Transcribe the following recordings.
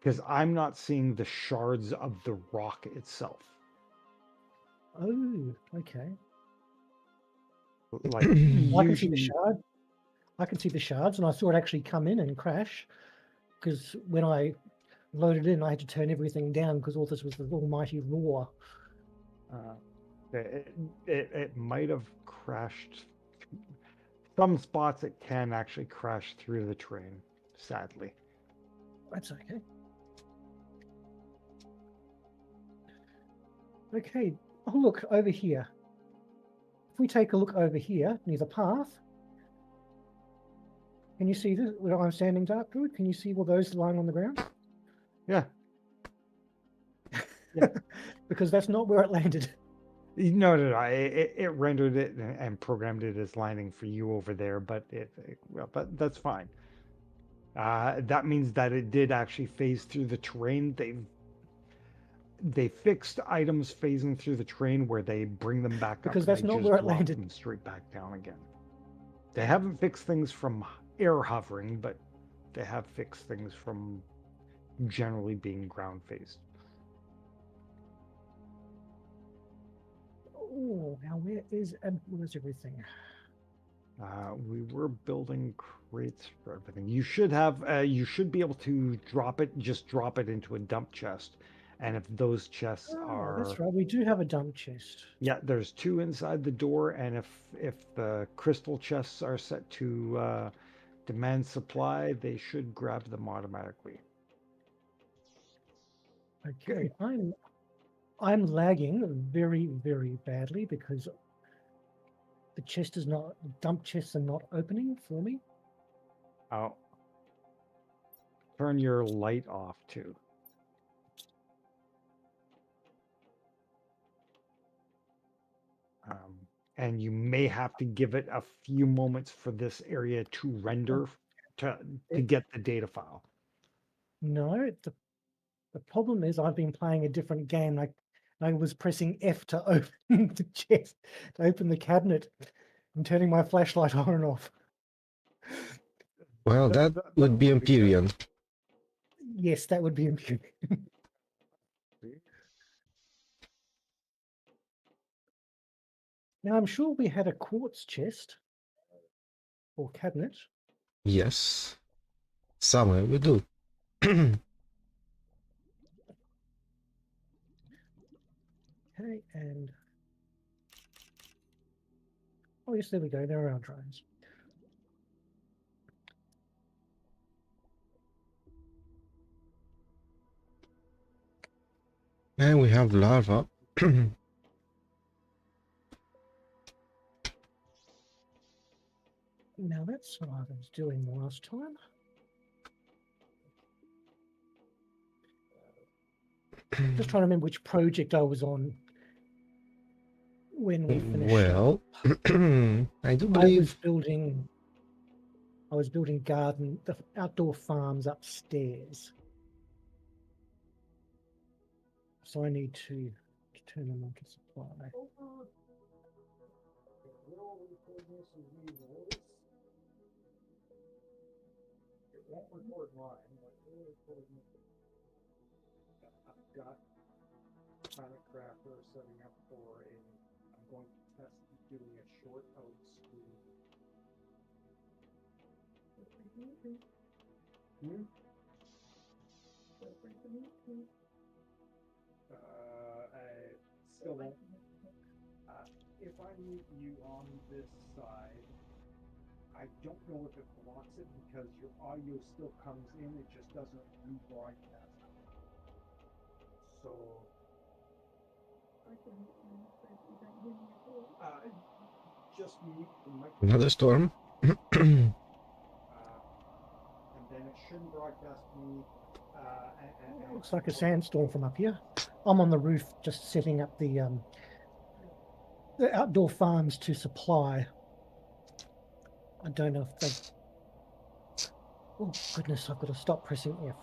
because I'm not seeing the shards of the rock itself. Oh, okay. Like I can see the usually, shard. I can see the shards, and I saw it actually come in and crash. Because when I loaded in, I had to turn everything down because all this was the almighty roar. it might have crashed. Some spots it can actually crash through the terrain, sadly. That's okay. Okay. Oh, look over here. If we take a look over here near the path, can you see this? Where I'm standing, Dark Druid? Can you see all those lying on the ground? Yeah. Because that's not where it landed. No. It rendered it and programmed it as landing for you over there, but well, but that's fine. That means that it did actually phase through the terrain. They fixed items phasing through the terrain where they bring them back up Because and that's they not just where it drop landed. them straight back down again. They haven't fixed things from air hovering, but they have fixed things from generally being ground phased. Oh, now where's everything? We were building crates for everything. You should have, you should be able to drop it, just drop it into a dump chest. And if those chests Oh, are, that's right. We do have a dump chest. yeah, there's two inside the door. And if the crystal chests are set to demand supply, they should grab them automatically. Okay, I'm lagging very, very badly because the dump chests are not opening for me. Oh, turn your light off too. And you may have to give it a few moments for this area to render to get the data file. No, the problem is I've been playing a different game. I was pressing F to open the chest, to open the cabinet. I'm turning my flashlight on and off. Well, that would be Empyrean. Yes, that would be Empyrean. Now, I'm sure we had a quartz chest or cabinet. Yes. Somewhere we do. Okay, and oh yes, there we go. There are our drones. And we have larva. Now that's what I was doing last time. Just trying to remember which project I was on when we finished. Well, I do believe I was building the outdoor farms upstairs. So I need to turn them on to supply. I've got Planet Crafter setting up for I'm going to test doing a short out screen. I still won't. If I meet you on this side, I don't know if it blocks it because your audio still comes in, it just doesn't rebroadcast. So just mute the microphone. another storm. And then it shouldn't broadcast me. Looks like a sandstorm from up here. I'm on the roof just setting up the outdoor farms to supply. I don't know if they... Oh, goodness, I've got to stop pressing F.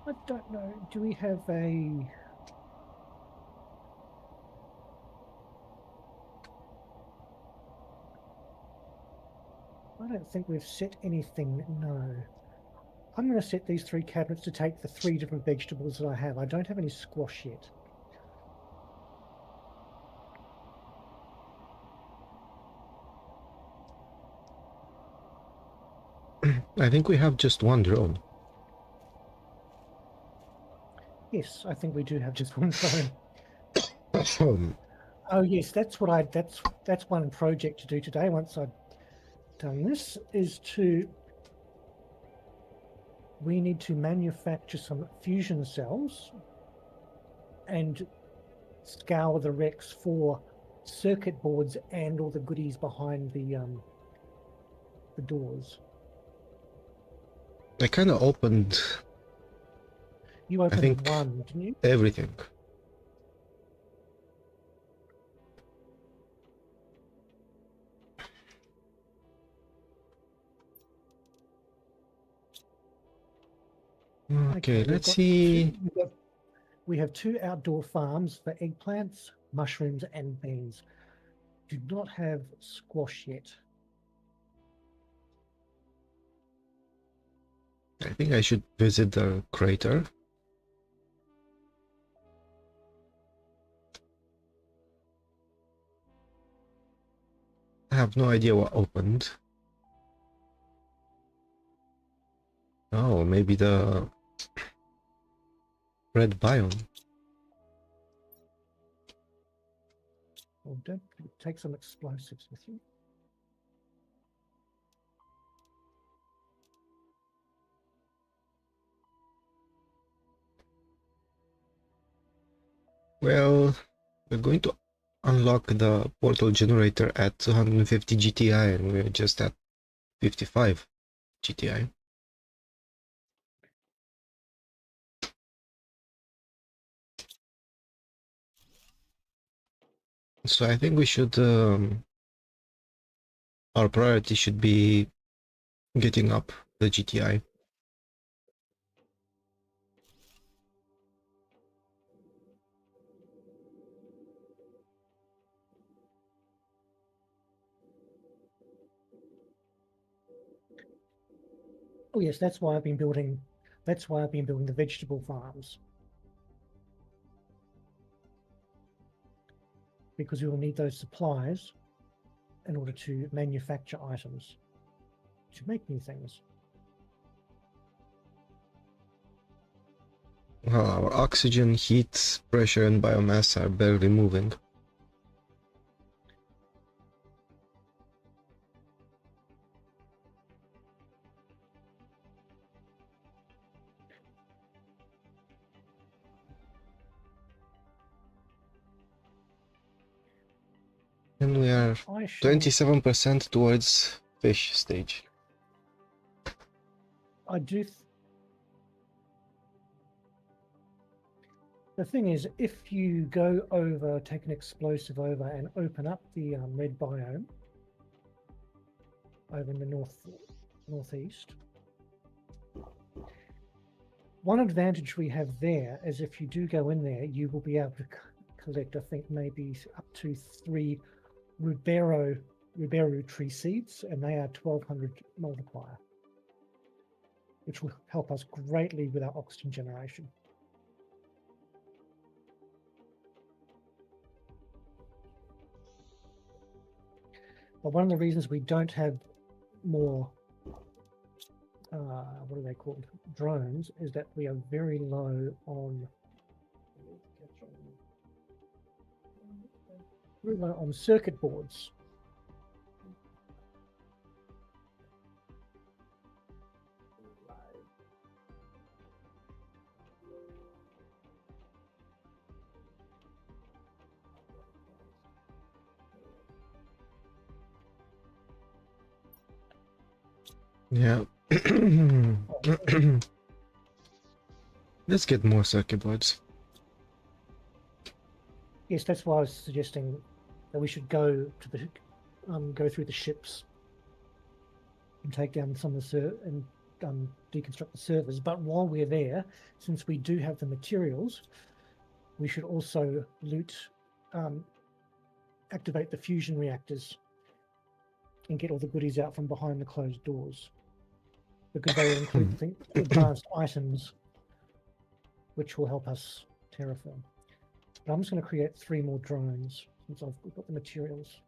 I don't know. Do we have a... I don't think we've set anything, no. I'm going to set these 3 cabinets to take the 3 different vegetables that I have. I don't have any squash yet. I think we have just one drone. Yes, I think we do have just one drone. Um, Oh yes, that's what that's one project to do today. Once I've done this, is we need to manufacture some fusion cells and scour the wrecks for circuit boards and all the goodies behind the doors. I kind of opened You opened think- one, didn't you? everything. Okay, we've let's got see. we have 2 outdoor farms for eggplants, mushrooms, and beans. Do not have squash yet. I think I should visit the crater. I have no idea what opened. Oh, maybe the red biome. Well, don't take some explosives with you. Well, we're going to unlock the portal generator at 250 GTI and we're just at 55 GTI. So I think we should, our priority should be getting up the GTI. Oh yes, that's why I've been building. That's why I've been building the vegetable farms, because we will need those supplies in order to manufacture items, to make new things. Well, our oxygen, heat, pressure, and biomass are barely moving. And we are 27% towards fish stage. I do. The thing is, if you go over, take an explosive over, and open up the red biome over in the northeast, one advantage we have there is if you do go in there, you will be able to collect, I think, maybe up to 3 Ribero tree seeds, and they are 1200 multiplier, which will help us greatly with our oxygen generation. But one of the reasons we don't have more, what are they called, drones, is that we are very low on circuit boards. Yeah. Let's get more circuit boards. Yes, that's why I was suggesting that we should go to the go through the ships and take down some of the and deconstruct the servers. But while we're there, since we do have the materials, we should also activate the fusion reactors and get all the goodies out from behind the closed doors. because they will include the advanced items, which will help us terraform. But I'm just going to create 3 more drones since I've got the materials.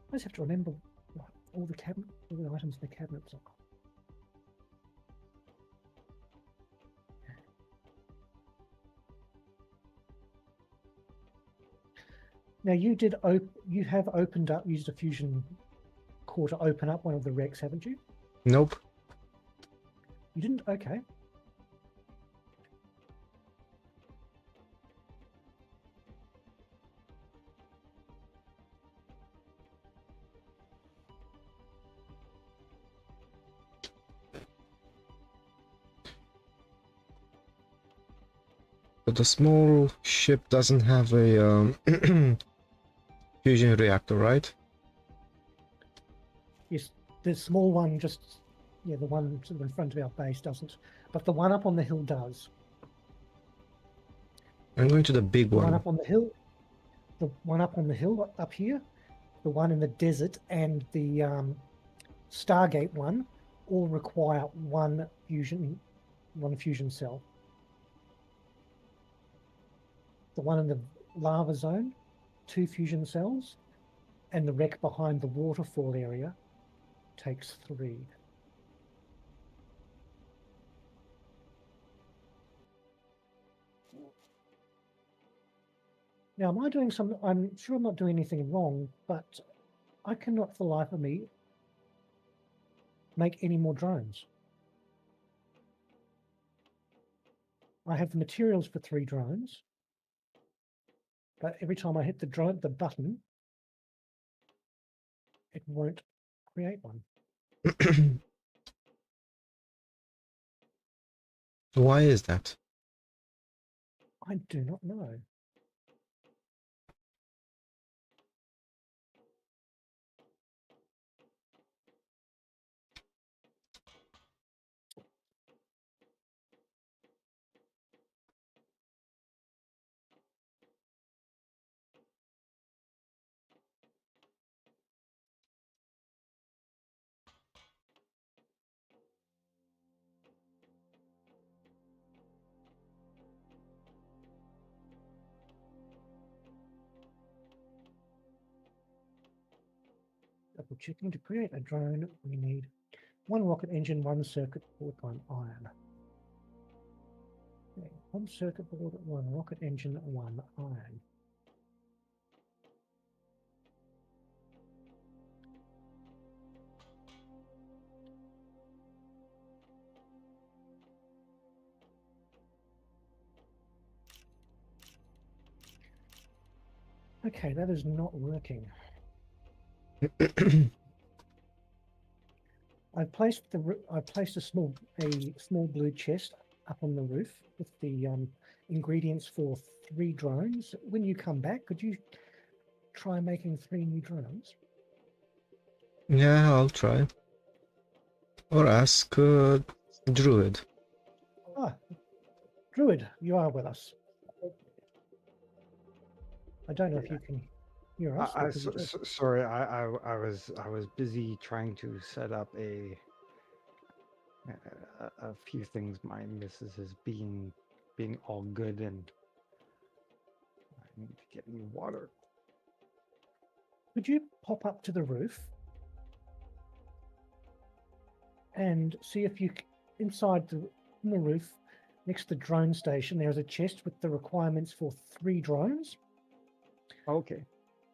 I just have to remember what all the items in the cabinets are. Now you have opened up, used a fusion core to open up one of the wrecks, haven't you? Nope. You didn't? Okay. But the small ship doesn't have a fusion reactor, right? Yes, the small one just, yeah, the one sort of in front of our base doesn't, but the one up on the hill does. I'm going to the big The one one. up on the hill, the one up on the hill up here, the one in the desert, and the Stargate one all require one fusion cell. The one in the lava zone, 2 fusion cells, and the wreck behind the waterfall area takes 3. Now, am I doing some? I'm sure I'm not doing anything wrong, but I cannot for the life of me make any more drones. I have the materials for 3 drones, but every time I hit the button, it won't create one. Why is that? I do not know. Double checking. To create a drone, we need 1 rocket engine, 1 circuit board, 1 iron. Okay, 1 circuit board, 1 rocket engine, 1 iron. Okay, that is not working. I've placed a small blue chest up on the roof with the ingredients for 3 drones. When you come back, could you try making 3 new drones? Yeah, I'll try. Or ask Druid. Ah, Druid, you are with us. I don't know if you can hear us. Sorry, I was busy trying to set up a few things. My missus is being all good, and I need to get me water. Could you pop up to the roof and see if you inside the roof next to the drone station there's a chest with the requirements for 3 drones. Okay.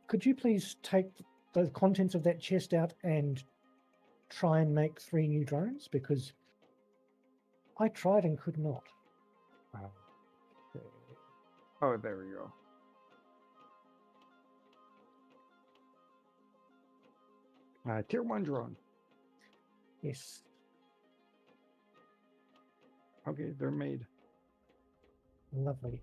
Could you please take the contents of that chest out and try and make 3 new drones? Because I tried and could not. Okay. Oh, there we go. Tier 1 drone. Yes. Okay, they're made. Lovely.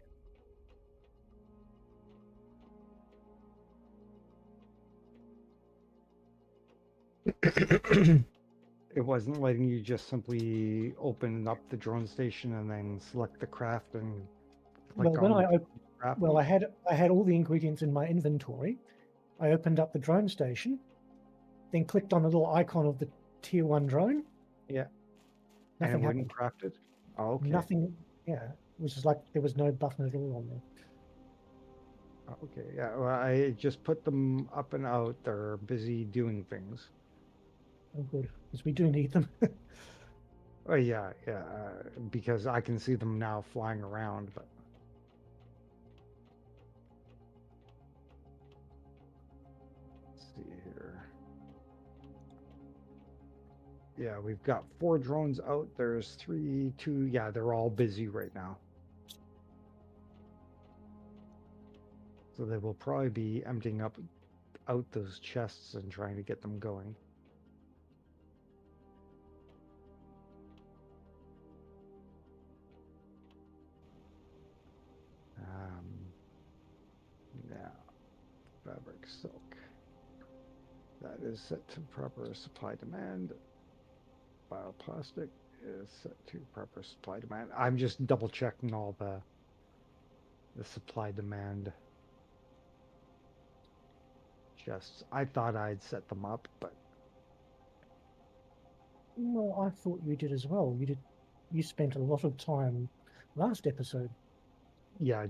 It wasn't letting you just simply open up the drone station and then select the craft and click Well, when on I had all the ingredients in my inventory. I opened up the drone station, then clicked on the little icon of the tier 1 drone. Yeah. Nothing and it wouldn't happened. craft it? Oh, okay. Nothing. Yeah, it was just like there was no button at all on there. Okay, yeah. Well, I just put them up and out. They're busy doing things. Oh, good, because we do need them. Oh, yeah, yeah. Because I can see them now flying around, but let's see here. Yeah, we've got 4 drones out. There's 3, 2. Yeah, they're all busy right now. So they will probably be emptying out those chests and trying to get them going. Now, fabric silk. That is set to proper supply demand. Bioplastic is set to proper supply demand. I'm just double checking all the supply demand chests. I thought I'd set them up, but No, I thought you did as well. You did. You spent a lot of time last episode. yeah,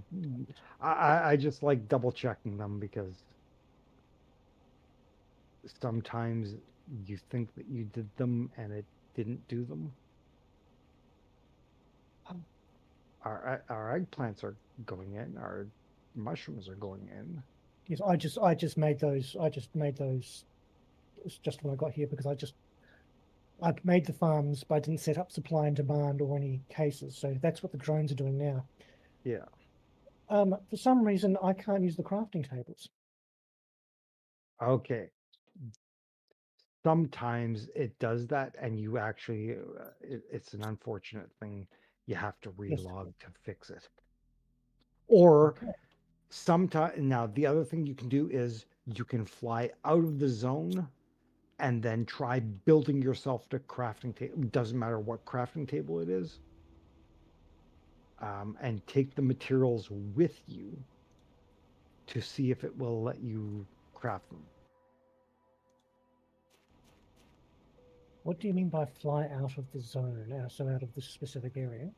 I just like double checking them because sometimes you think that you did them and it didn't do them. Our eggplants are going in. Our mushrooms are going in. Yes, I just made those. I just made those just when I got here because I'd made the farms, but I didn't set up supply and demand or any cases. So that's what the drones are doing now. Yeah. For some reason, I can't use the crafting tables. Okay. Sometimes it does that, and you actually, it's an unfortunate thing. You have to Yes. relog to fix it. Or Okay. sometimes, now the other thing you can do is you can fly out of the zone and then try building yourself the crafting table. Doesn't matter what crafting table it is. And take the materials with you to see if it will let you craft them. What do you mean by fly out of the zone? So out of this specific area?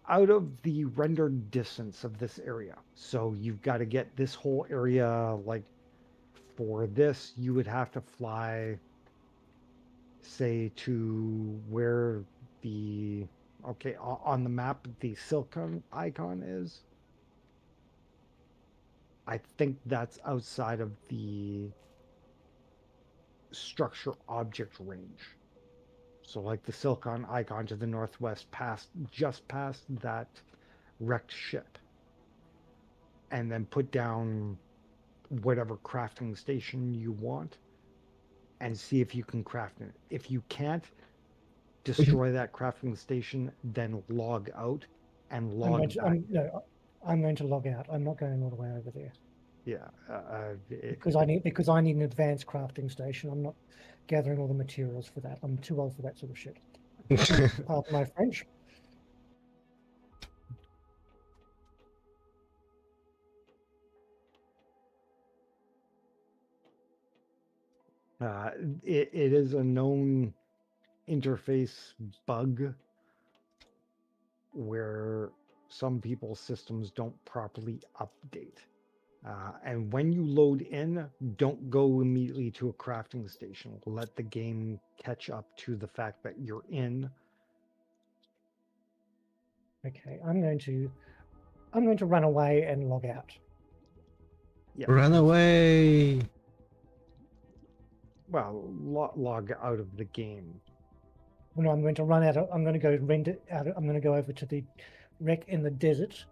Out of the rendered distance of this area. So you've got to get this whole area, like for this, you would have to fly, say, to where the, okay, on the map, the silicon icon is. I think that's outside of the structure object range. So like the silicon icon to the northwest, just past that wrecked ship. And then put down whatever crafting station you want and see if you can craft it. If you can't, destroy that crafting station, then log out and log back. I'm going to log out. I'm not going all the way over there. Yeah, because I need an advanced crafting station. I'm not gathering all the materials for that. I'm too old for that sort of shit. Pardon my French. it is a known interface bug where some people's systems don't properly update. And when you load in, don't go immediately to a crafting station. Let the game catch up to the fact that you're in. Okay, I'm going to run away and log out. Yeah. Run away! Well, log out of the game. No, I'm going to run out. I'm going to go rent it out. I'm going to go over to the wreck in the desert,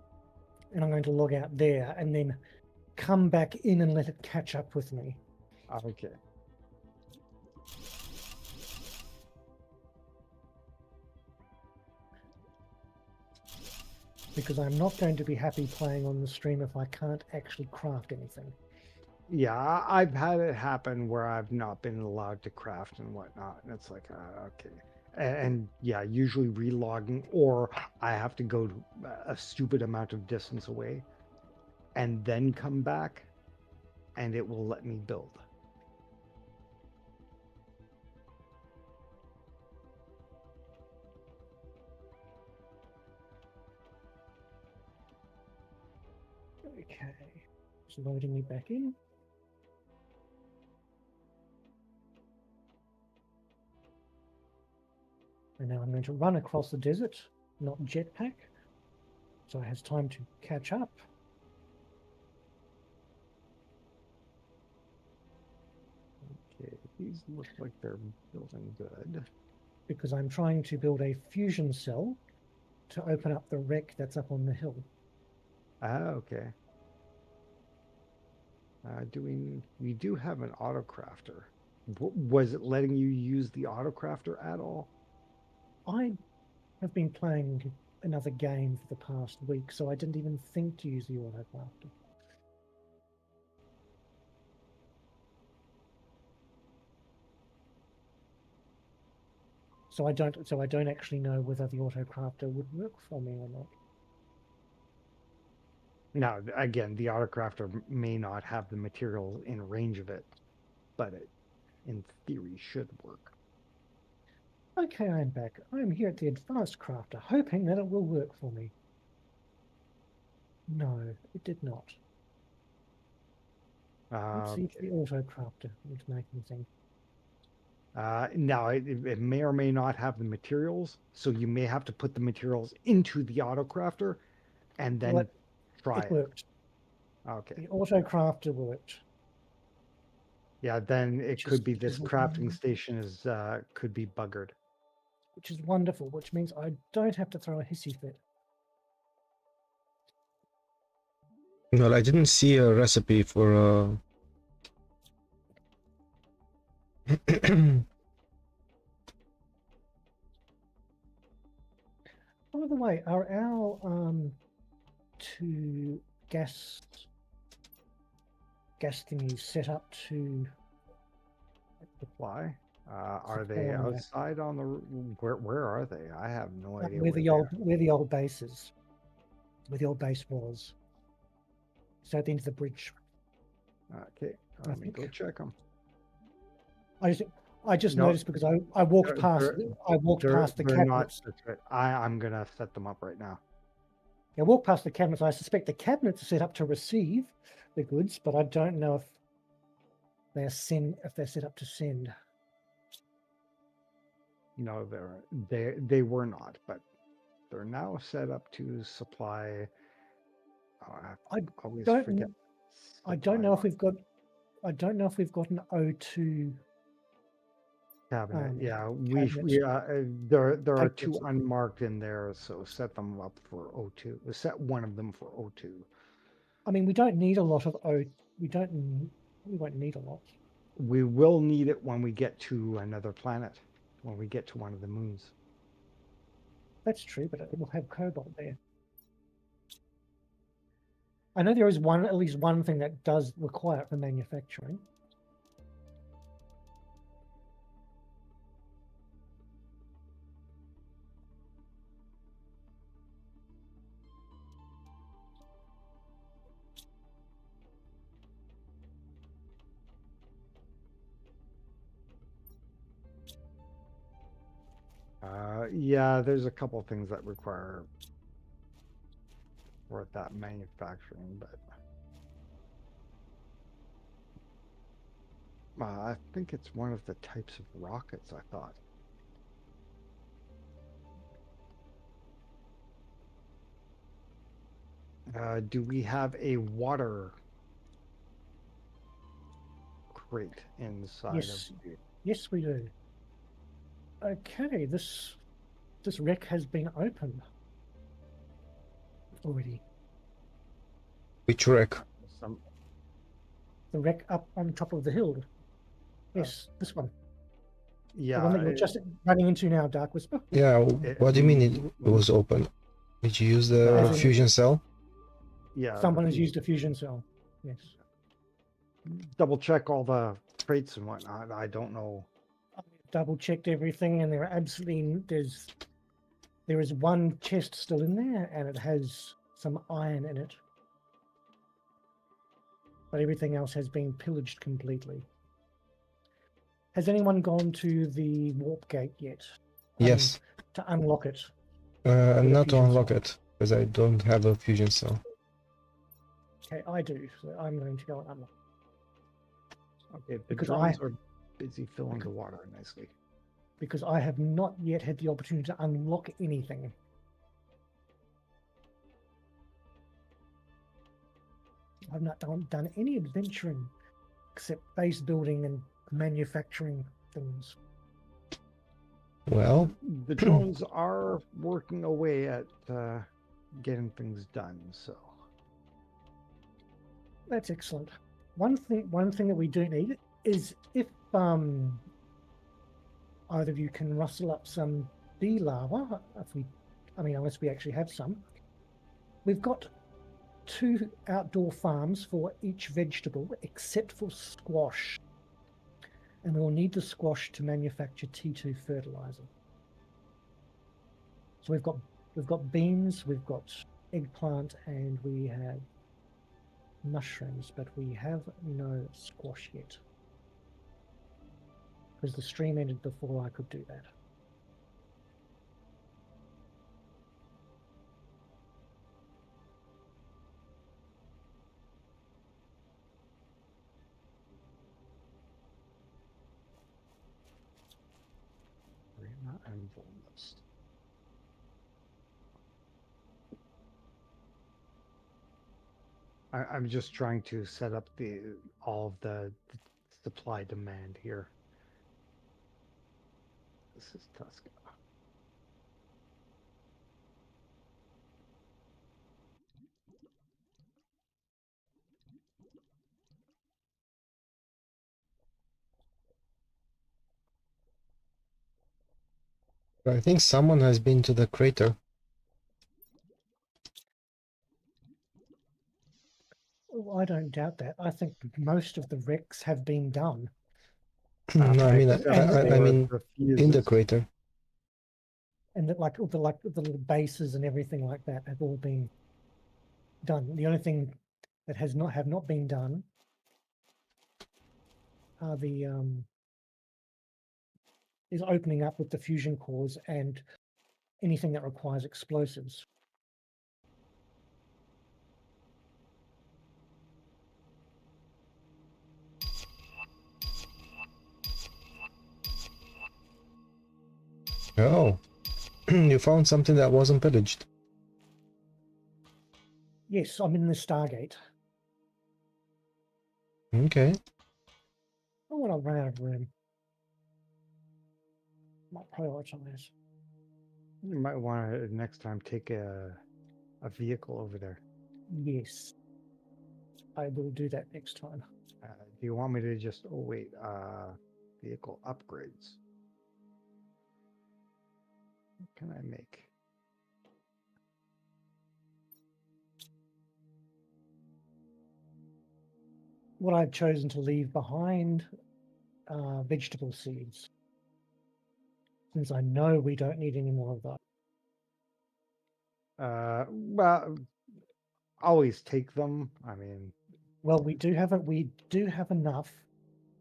and I'm going to log out there, and then come back in and let it catch up with me. Okay. Because I'm not going to be happy playing on the stream if I can't actually craft anything. Yeah, I've had it happen where I've not been allowed to craft and whatnot, and it's like, okay. And yeah, usually relogging, or I have to go to a stupid amount of distance away and then come back, and it will let me build. It's loading me back in. And now I'm going to run across the desert, not jetpack, so it has time to catch up. Okay, these look like they're building good. Because I'm trying to build a fusion cell to open up the wreck that's up on the hill. Ah, okay. We do have an autocrafter. Was it letting you use the autocrafter at all? I have been playing another game for the past week, so I didn't even think to use the autocrafter. So I don't actually know whether the autocrafter would work for me or not. Now, again, the autocrafter may not have the materials in range of it, but it, in theory, should work. Okay, I'm back. I'm here at the advanced crafter, hoping that it will work for me. No, it did not. Let's see if the autocrafter would make anything. Now, it may or may not have the materials, so you may have to put the materials into the autocrafter and then try it. It worked. Okay. The autocrafter worked. Yeah, then it could be this crafting wonderful. station is could be buggered. Which is wonderful, which means I don't have to throw a hissy fit. Well, I didn't see a recipe for By the way, are our two gas thingies set up to Supply? Are they outside on the where are they? I have no idea. where the old base is. Where the old base was. So at the end of the bridge. Okay, let me go check them. I just noticed because I walked past the cabinets. I'm gonna set them up right now. I walked past the cabinets. I suspect the cabinets are set up to receive the goods, but I don't know if they're set up to send. No, they were not, but they're now set up to supply. I don't know if we've got an O2 cabinet. Yeah, there are two unmarked in there, so set them up for O2. Set one of them for O2. I mean, we don't need a lot of O. We won't need a lot. We will need it when we get to another planet, when we get to one of the moons. That's true, but it will have cobalt there. I know there is at least one thing that does require it for manufacturing. Yeah, there's a couple of things that require for that manufacturing, but I think it's one of the types of rockets, I thought. Do we have a water crate inside of you? Yes, we do. Okay, this wreck has been opened already. Which wreck? The wreck up on top of the hill. Yes, this one. Yeah. The one that you're just running into now, Dark-Wisper. Yeah, what do you mean it was open? Did you use the fusion cell? Yeah. Someone has used a fusion cell. Yes. Double check all the crates and whatnot. I don't know. Double checked everything, and there is one chest still in there, and it has some iron in it. But everything else has been pillaged completely. Has anyone gone to the warp gate yet? Yes. To unlock it. Not to unlock it, because I don't have a fusion cell. Okay, I do. So I'm going to go and unlock. Okay, the Because drones are busy filling the water nicely. Because I have not yet had the opportunity to unlock anything. I've not done any adventuring except base building and manufacturing things. Well, The drones are working away at getting things done, so. That's excellent. One thing that we do need is if either of you can rustle up some bee larva, unless we actually have some. We've got 2 outdoor farms for each vegetable except for squash. And we'll need the squash to manufacture T2 fertilizer. So we've got beans, we've got eggplant, and we have mushrooms, but we have no squash yet. Because the stream ended before I could do that. Arena and Volmust. I'm just trying to set up all of the supply demand here. This is Tuska. I think someone has been to the crater. Oh, I don't doubt that. I think most of the wrecks have been done. No, I mean, Except I for mean, the in the fuses. crater. And that the little bases and everything like that have all been done. The only thing that have not been done are is opening up with the fusion cores and anything that requires explosives. Oh, you found something that wasn't pillaged. Yes, I'm in the Stargate. Okay. Oh, when I run out of room. Might prioritize. You might want to next time take a vehicle over there. Yes. I will do that next time. Do you want me to just? Oh wait, vehicle upgrades. What can I make? What I've chosen to leave behind are vegetable seeds, since I know we don't need any more of that. Well, always take them. I mean, Well, we do have enough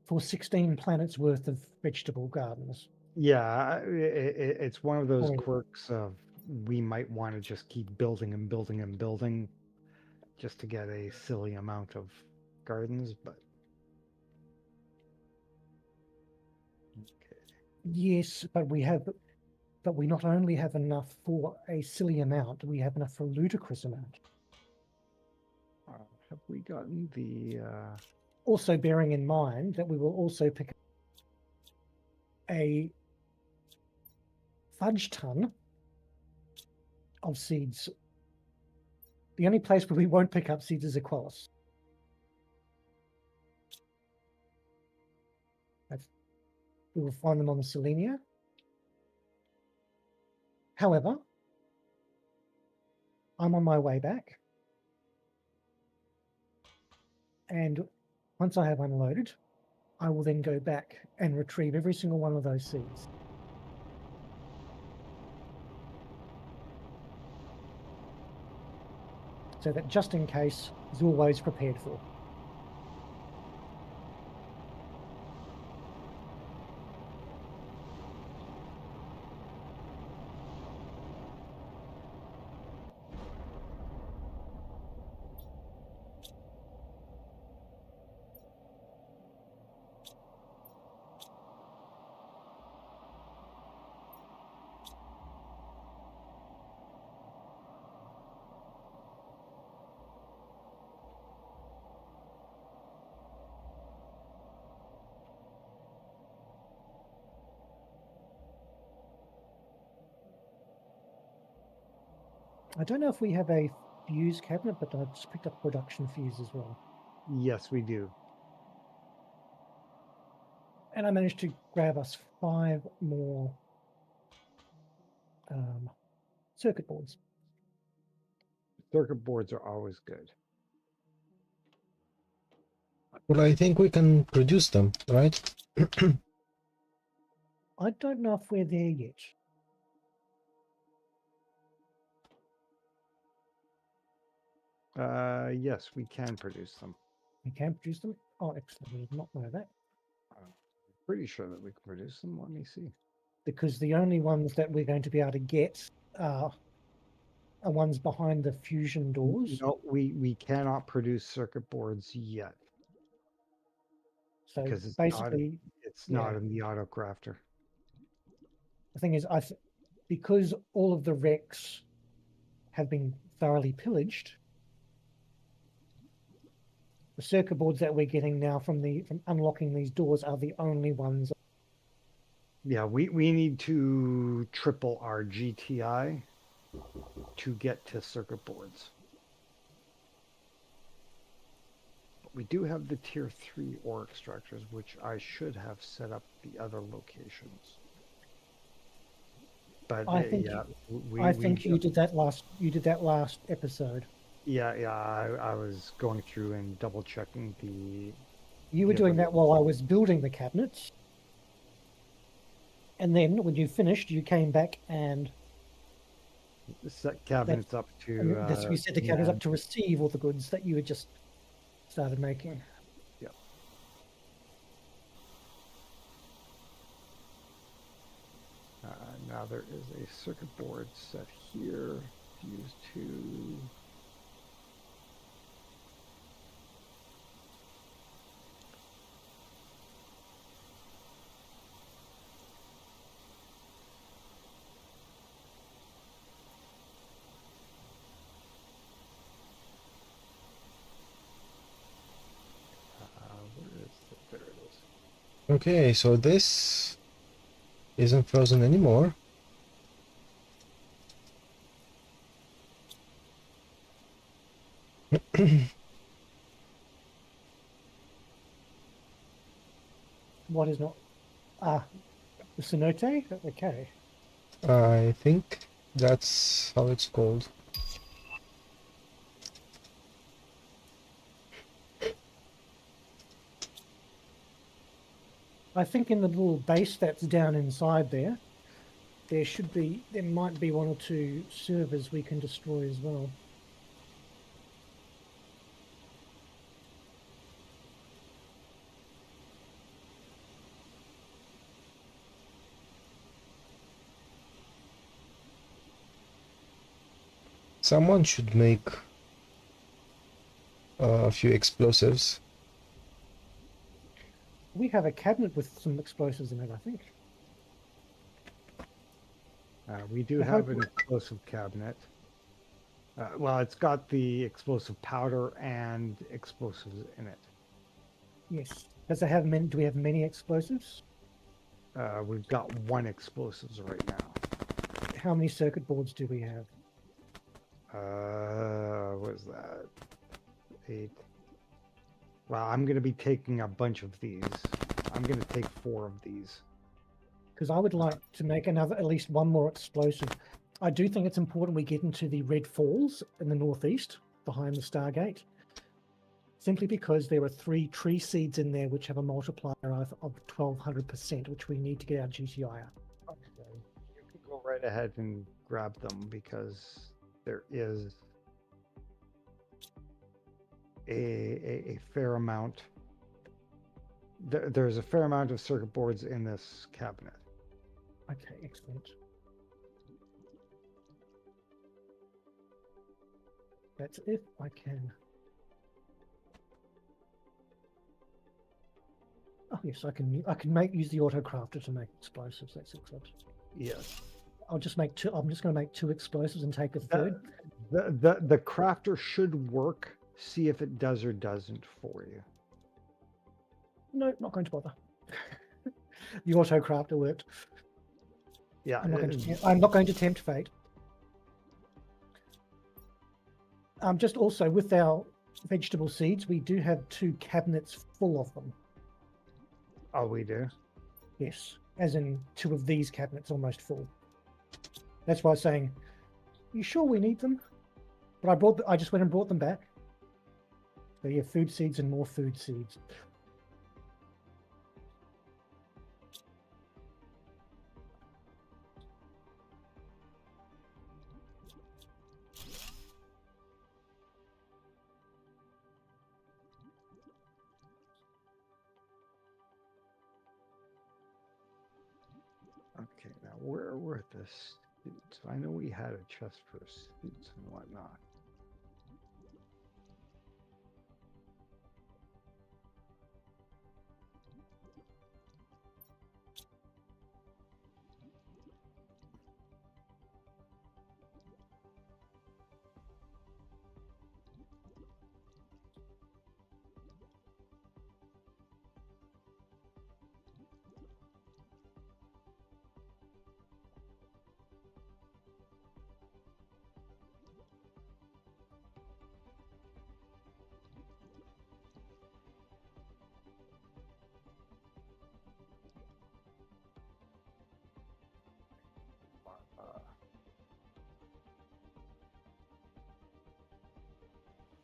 for 16 planets worth of vegetable gardens. yeah, it's one of those Or- quirks of we might want to just keep building and building and building just to get a silly amount of gardens, but okay. Yes, but we not only have enough for a silly amount, we have enough for a ludicrous amount. Have we gotten the Also bearing in mind that we will also pick up a fudge ton of seeds. The only place where we won't pick up seeds is Aqualis. We will find them on the Selenia. However, I'm on my way back. And once I have unloaded, I will then go back and retrieve every single one of those seeds. So that just in case is always prepared for. I don't know if we have a fuse cabinet, but I just picked up production fuse as well. Yes, we do. And I managed to grab us 5 more circuit boards. Circuit boards are always good. Well, I think we can produce them, right? I don't know if we're there yet. Yes, we can produce them. We can produce them. Oh, excellent. We did not know that. I'm pretty sure that we can produce them. Let me see. Because the only ones that we're going to be able to get are ones behind the fusion doors. No, we cannot produce circuit boards yet So because it's basically, not in the auto crafter. the thing is, because all of the wrecks have been thoroughly pillaged, the circuit boards that we're getting now from unlocking these doors are the only ones. Yeah, we need to triple our GTI to get to circuit boards. But we do have the tier 3 ore extractors, which I should have set up the other locations. But I think you did that last. You did that last episode. Yeah, I was going through and double checking the. You were doing that while I was building the cabinets. And then when you finished, you came back and set cabinets up to. we set the cabinets up to receive all the goods that you had just started making. Yeah. Now there is a circuit board set here. Fuse 2. There it is. Okay, so this isn't frozen anymore. What is not? The cenote? Okay. I think that's how it's called. I think in the little base that's down inside there, there might be 1 or 2 servers we can destroy as well. Someone should make a few explosives. We have a cabinet with some explosives in it, I think. We do have an explosive cabinet. Well, it's got the explosive powder and explosives in it. Yes. Does it have many? Do we have many explosives? We've got 1 explosives right now. How many circuit boards do we have? What is that? 8. Well, I'm going to be taking a bunch of these. I'm going to take 4 of these. Because I would like to make at least 1 more explosive. I do think it's important we get into the Red Falls in the northeast, behind the Stargate. Simply because there are 3 tree seeds in there which have a multiplier of 1200%, which we need to get our GTI up. Okay. You can go right ahead and grab them because there is a fair amount. There's a fair amount of circuit boards in this cabinet. Okay, excellent. That's if I can. Oh yes, I can use the auto crafter to make explosives. That's excellent. Yes. I'll just make 2. I'm just going to make 2 explosives and take a third. The crafter should work. See if it does or doesn't for you. No, not going to bother. The auto crafter worked. Yeah. I'm not going to tempt fate. Just also with our vegetable seeds, we do have 2 cabinets full of them. Oh, we do. Yes, as in 2 of these cabinets almost full. That's why I was saying, you sure we need them? But I just went and brought them back. So yeah, food seeds and more food seeds. Okay, now where were the suits? I know we had a chest for suits and whatnot.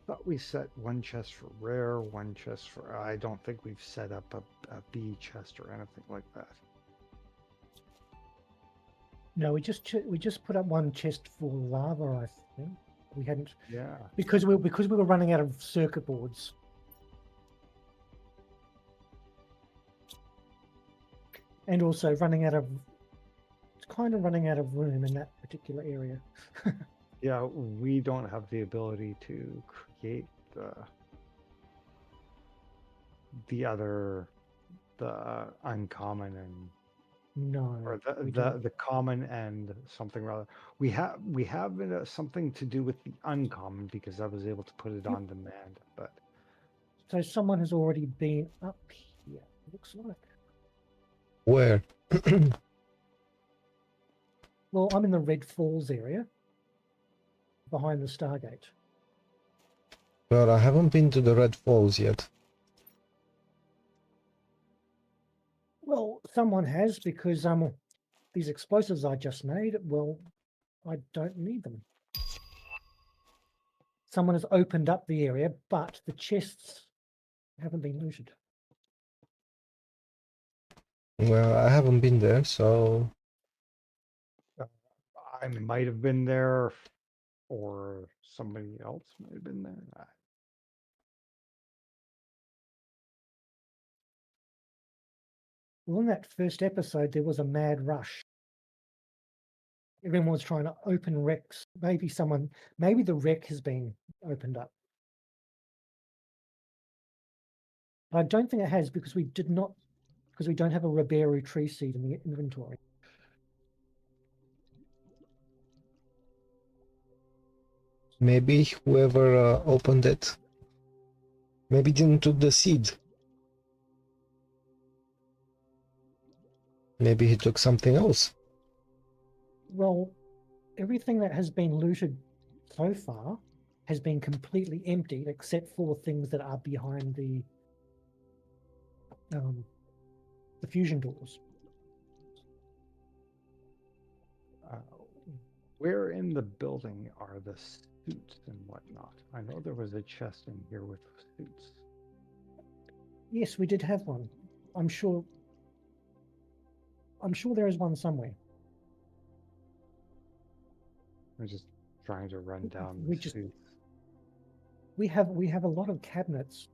Thought we set one chest for rare, one chest for. I don't think we've set up a B chest or anything like that. No, we just put up 1 chest for lava. I think we hadn't Yeah. because we were running out of circuit boards. And also running out of room in that particular area. Yeah, we don't have the ability to create the uncommon and No, or we don't. the common and something rather. We have something to do with the uncommon because I was able to put it Yep. on demand, but So someone has already been up here. Looks like. Where? Well, I'm in the Red Falls area, behind the Stargate. Well, I haven't been to the Red Falls yet. Well, someone has because these explosives I just made. Well, I don't need them. Someone has opened up the area, but the chests haven't been looted. Well, I haven't been there, so I might have been there, or somebody else might have been there. Well, in that first episode, there was a mad rush. Everyone was trying to open wrecks. Maybe the wreck has been opened up. But I don't think it has because we don't have a Ribeiro tree seed in the inventory. maybe whoever opened it maybe didn't took the seed. Maybe he took something else. Well, everything that has been looted so far has been completely emptied except for things that are behind the fusion doors. Where in the building are the suits and whatnot? I know there was a chest in here with suits. Yes, we did have one. I'm sure there is one somewhere. I'm just trying to run down We the just- suits. We have a lot of cabinets.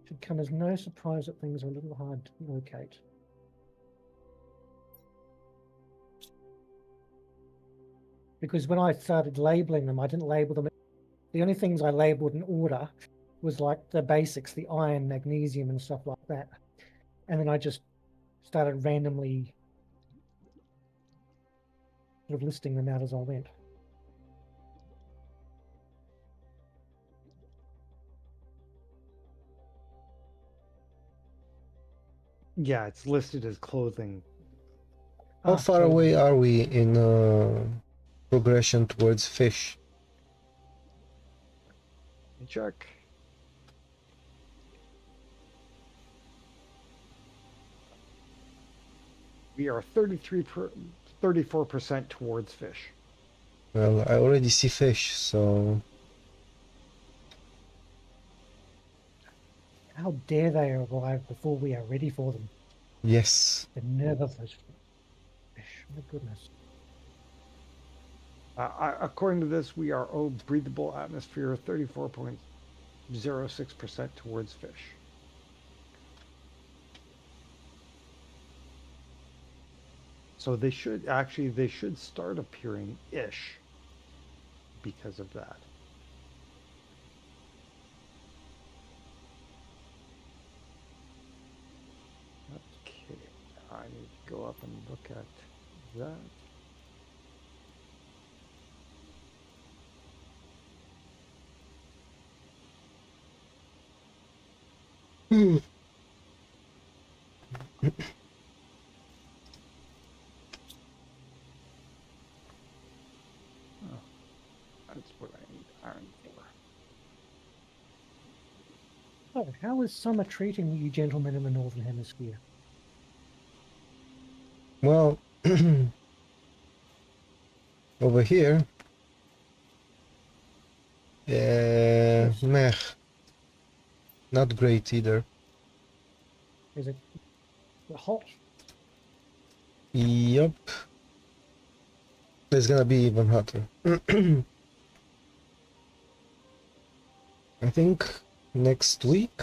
Should come as no surprise that things are a little hard to locate. Because when I started labeling them, I didn't label them. The only things I labeled in order was like the basics, the iron, magnesium, and stuff like that. And then I just started randomly sort of listing them out as I went. Yeah, it's listed as clothing How far away Totally. are we in progression towards fish? Check. We are 34% towards fish. Well, I already see fish, so How dare they arrive before we are ready for them? yes. The nerve of those fish. My goodness. According to this, we are breathable atmosphere 34.06% towards fish. So they should start appearing ish because of that. Okay, I need to go up and look at that. Oh, that's what I need iron for. So, how is summer treating you gentlemen in the Northern Hemisphere? Well, over here, Yes. meh, not great either. Is it hot? Yup, it's gonna be even hotter. I think next week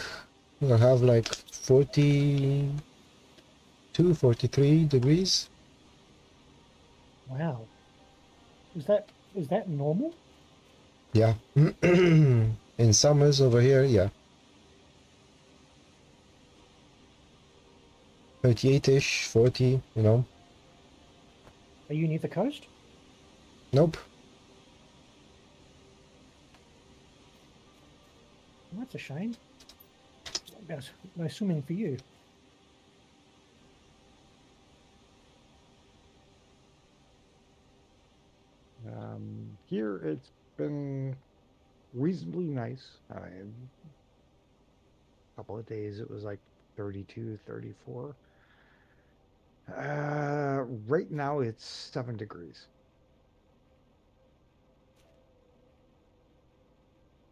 we'll have like 42, 43 degrees. Wow. Is that normal? Yeah. In summers over here, yeah. 38-ish, 40, you know. Are you near the coast? Nope. Well, that's a shame. No swimming for you. Here it's been reasonably nice. A couple of days it was like 32, 34. Right now it's 7 degrees.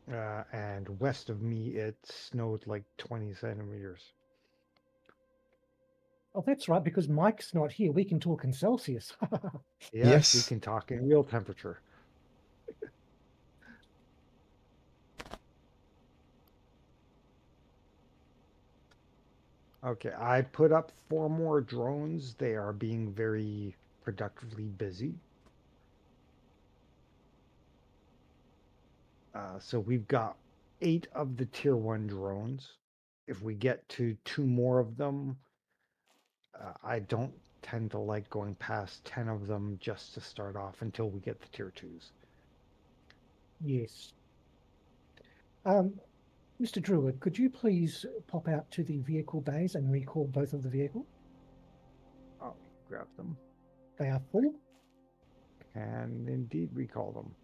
And west of me it snowed like 20 centimeters. Oh, that's right, because Mike's not here. We can talk in Celsius. Yes, we Yes. can talk in real temperature. Okay, I put up 4 more drones. They are being very productively busy. So we've got 8 of the tier 1 drones. If we get to 2 more of them, I don't tend to like going past 10 of them just to start off until we get the tier 2s. Yes. Mr. Druid, could you please pop out to the vehicle bays and recall both of the vehicles? I'll grab them They are full. and indeed recall them.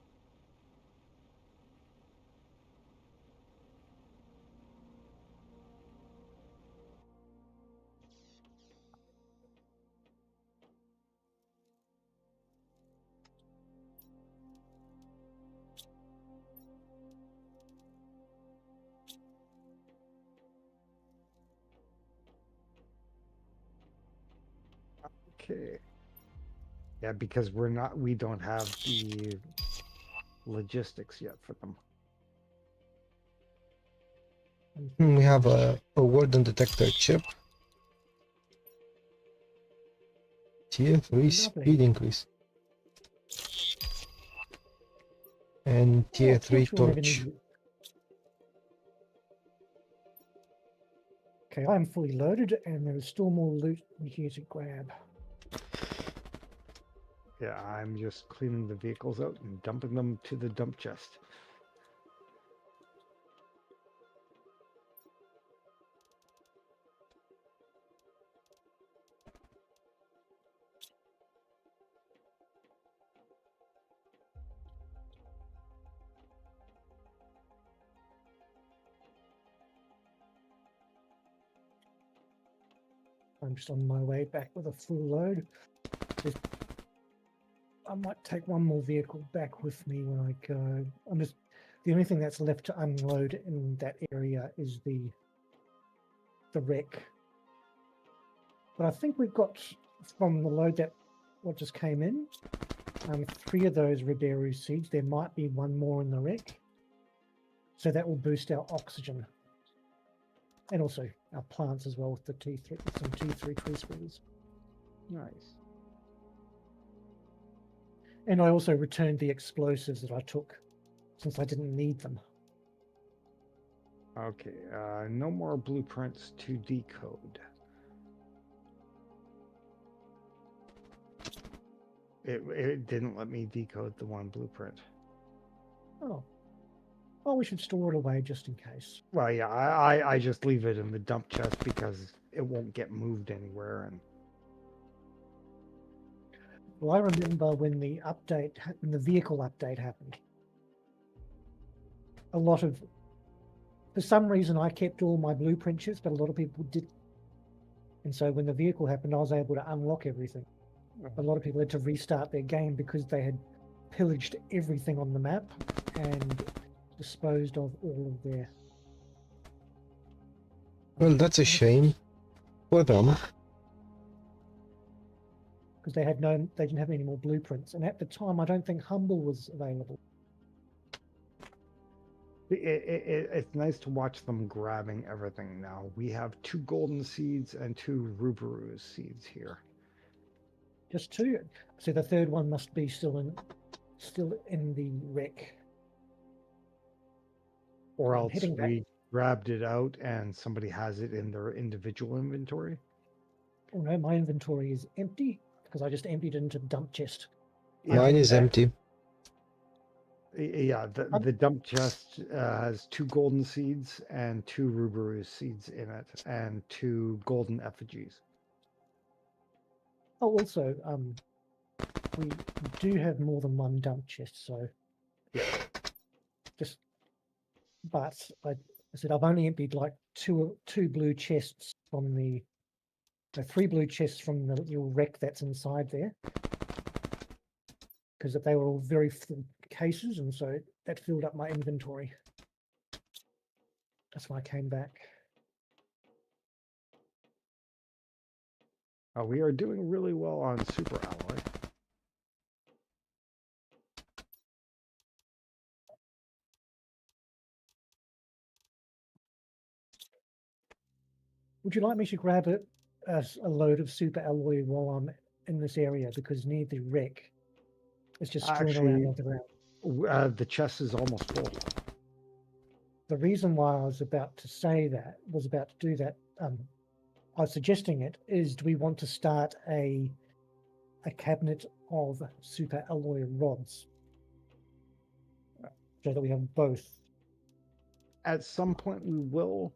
Okay. Yeah, because we don't have the logistics yet for them. We have a warden detector chip. Tier 3 Lovely. speed increase. And Oh, tier 3 torch will never need torch. you. Okay, I'm fully loaded, and there is still more loot here to grab. Yeah, I'm just cleaning the vehicles out and dumping them to the dump chest. I'm just on my way back with a full load. I might take one more vehicle back with me when I go. The only thing that's left to unload in that area is the wreck. But I think we've got, from the load that what just came in, 3 of those Riberu seeds. There might be one more in the wreck. So that will boost our oxygen. And also our plants as well with the T3, some T3 tree spreaders. Nice. And I also returned the explosives that I took since I didn't need them. Okay, no more blueprints to decode. It didn't let me decode the one blueprint. Oh. Oh, we should store it away just in case. Well, yeah, I just leave it in the dump chest because it won't get moved anywhere. And Well, I remember when the vehicle update happened. For some reason, I kept all my blueprint chips, but a lot of people didn't. And so when the vehicle happened, I was able to unlock everything. A lot of people had to restart their game because they had pillaged everything on the map and disposed of all of their... Well, that's a shame for them. Because they didn't have any more blueprints. And at the time, I don't think Humble was available. it's nice to watch them grabbing everything now. We have 2 golden seeds and 2 Ruberu seeds here. Just 2. So the third one must be still in the wreck. Or else we grabbed it out and somebody has it in their individual inventory. Oh no, my inventory is empty because I just emptied it into the dump chest. Mine is empty. Yeah, the dump chest has 2 golden seeds and 2 Ruberu seeds in it and 2 golden effigies. Oh, also, we do have more than one dump chest, so yeah. But I said I've only emptied like two blue chests from the 3 blue chests from the little wreck that's inside there, because they were all very full cases, and so that filled up my inventory. That's why I came back. We are doing really well on super alloy. Would you like me to grab a load of super alloy while I'm in this area? Because near the wreck, it's just strewn around on the ground. The chest is almost full. The reason why I was about to do that, I was suggesting it, is do we want to start a cabinet of super alloy rods so that we have both? At some point we will,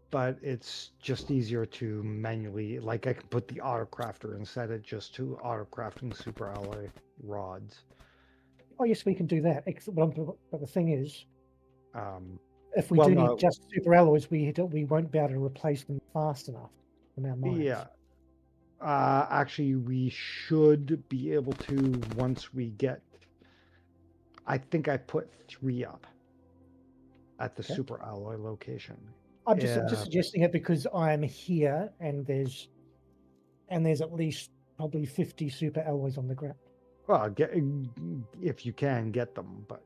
but it's just easier to manually, like I can put the autocrafter and set it just to autocrafting super alloy rods. Oh yes, we can do that. But the thing is, if we well, need just super alloys, we won't be able to replace them fast enough in our minds. Yeah. Actually, we should be able to once we get... I think I put 3 up at the super alloy location. I'm just suggesting it because I'm here and there's at least probably 50 super alloys on the ground. Well, if you can get them, but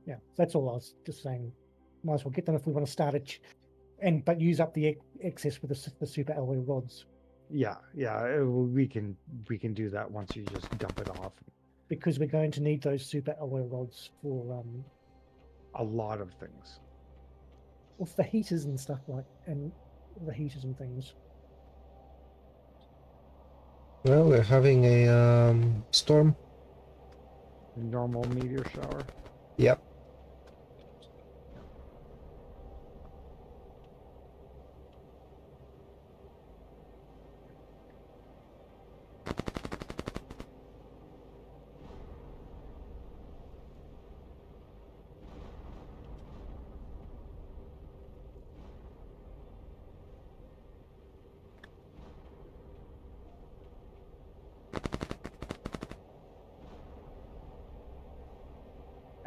yeah, that's all I was just saying. Might as well get them if we want to start it, but use up the excess with the super alloy rods. Yeah, we can do that once you just dump it off. Because we're going to need those super alloy rods for a lot of things. Well, for heaters and stuff and the heaters and things. Well, we're having a storm. Normal meteor shower. Yep.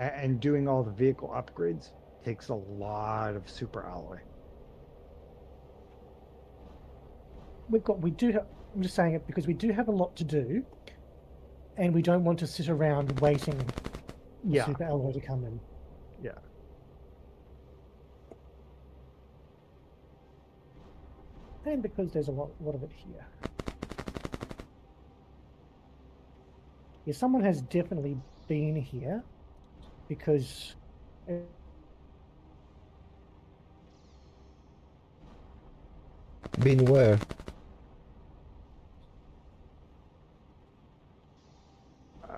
And doing all the vehicle upgrades takes a lot of super alloy. We do have, I'm just saying it because we do have a lot to do, and we don't want to sit around waiting for Yeah, super alloy to come in. yeah. And because there's a lot of it here. Yeah, someone has definitely been here because Been where? Uh,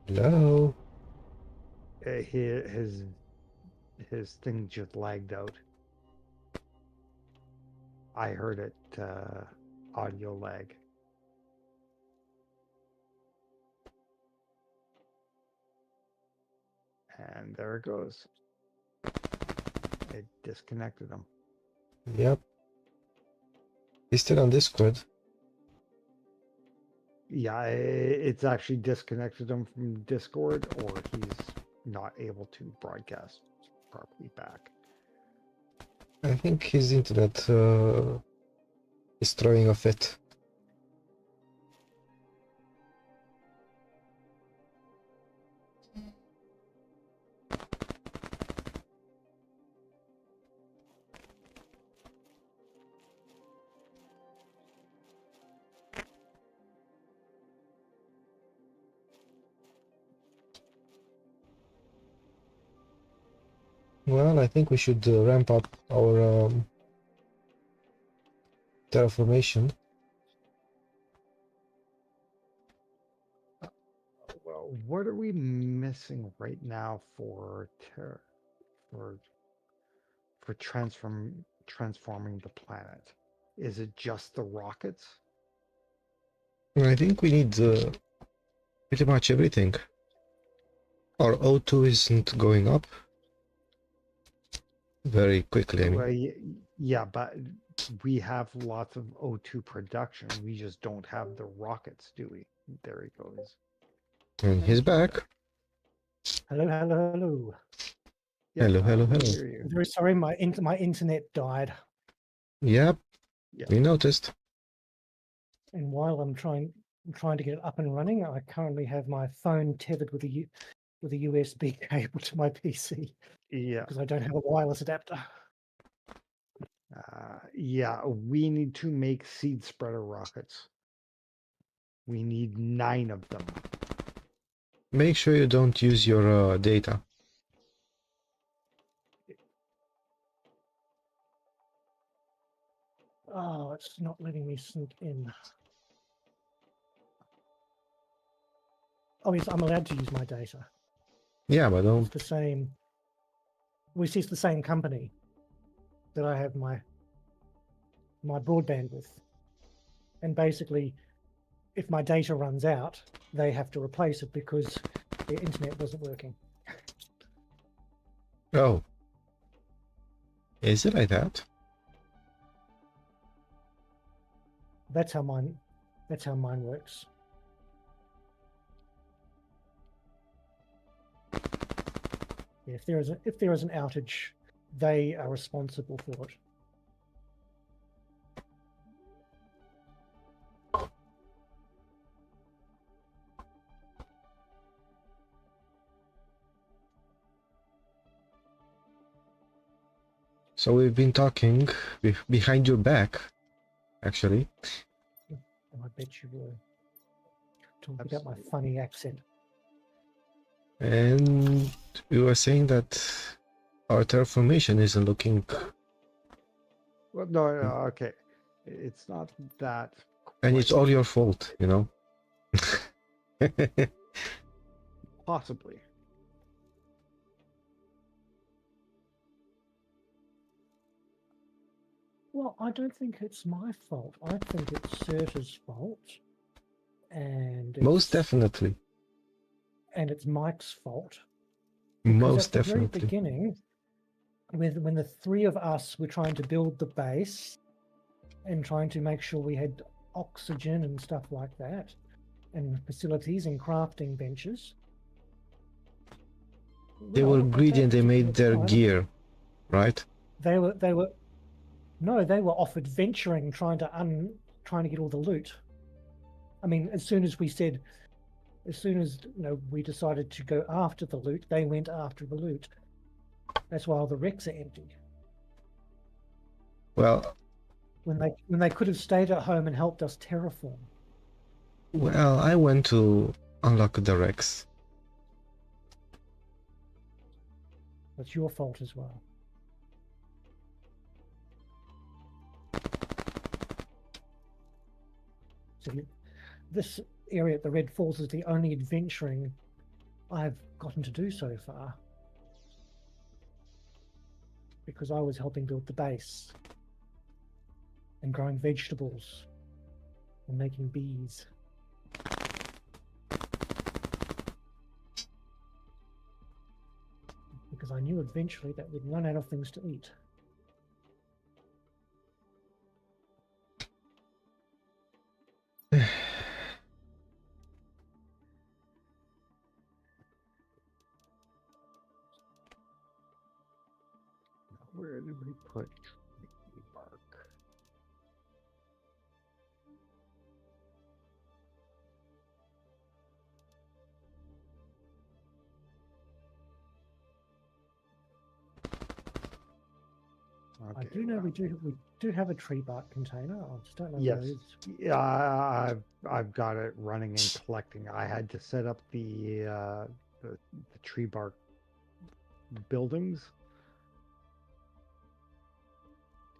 Hello? his thing just lagged out. I heard it audio lag. And there it goes. It disconnected him. Yep. He's still on Discord. Yeah, it's actually disconnected him from Discord, or he's not able to broadcast properly back. I think his internet is throwing a fit. Well, I think we should ramp up our terraformation. Well, what are we missing right now for for transforming the planet? Is it just the rockets? I think we need pretty much everything. Our O2 isn't going up very quickly, I mean. Well, yeah, but we have lots of O2 production. We just don't have the rockets, do we? There he goes. And he's back. hello, hello, hello. Yeah, Hello, hello, we hello. hear you. I'm very sorry, my internet died, Yep, Yeah. we noticed. and while I'm trying to get it up and running, I currently have my phone tethered with a USB cable to my PC Yeah. because I don't have a wireless adapter. Yeah, we need to make seed spreader rockets. We need 9 of them. Make sure you don't use your data. Oh, it's not letting me sync in. Oh yes, I'm allowed to use my data. Yeah, but It's don't. the same. We see it's the same company that I have my broadband with, and basically, if my data runs out, they have to replace it because their internet wasn't working. Oh. Is it like that? That's how mine works. If there is an outage, they are responsible for it. So we've been talking behind your back, actually. And I bet you were talking about my funny accent. And we were saying that our terraformation isn't looking. Well, no, okay. It's not that. And it's quite. all your fault, you know? Possibly. Well, I don't think it's my fault. I think it's Serta's fault, and Most definitely. and it's Mike's fault. Most at the definitely. very beginning, when the three of us were trying to build the base and trying to make sure we had oxygen and stuff like that, and facilities and crafting benches. They were Well, at greedy that and they made particular their time, gear, right? They were no, they were offered venturing, trying to get all the loot. I mean, as soon as we we decided to go after the loot, they went after the loot. That's why all the wrecks are empty. Well, When they could have stayed at home and helped us terraform. I went to unlock the Rex. That's your fault as well. So this area at the Red Falls is the only adventuring I've gotten to do so far. Because I was helping build the base. And growing vegetables. And making bees. Because I knew eventually that we'd run out of things to eat. Where did we put tree bark? I do know we do have a tree bark container. I just don't know Yes. where it is. Yeah, I've got it running and collecting. I had to set up the tree bark buildings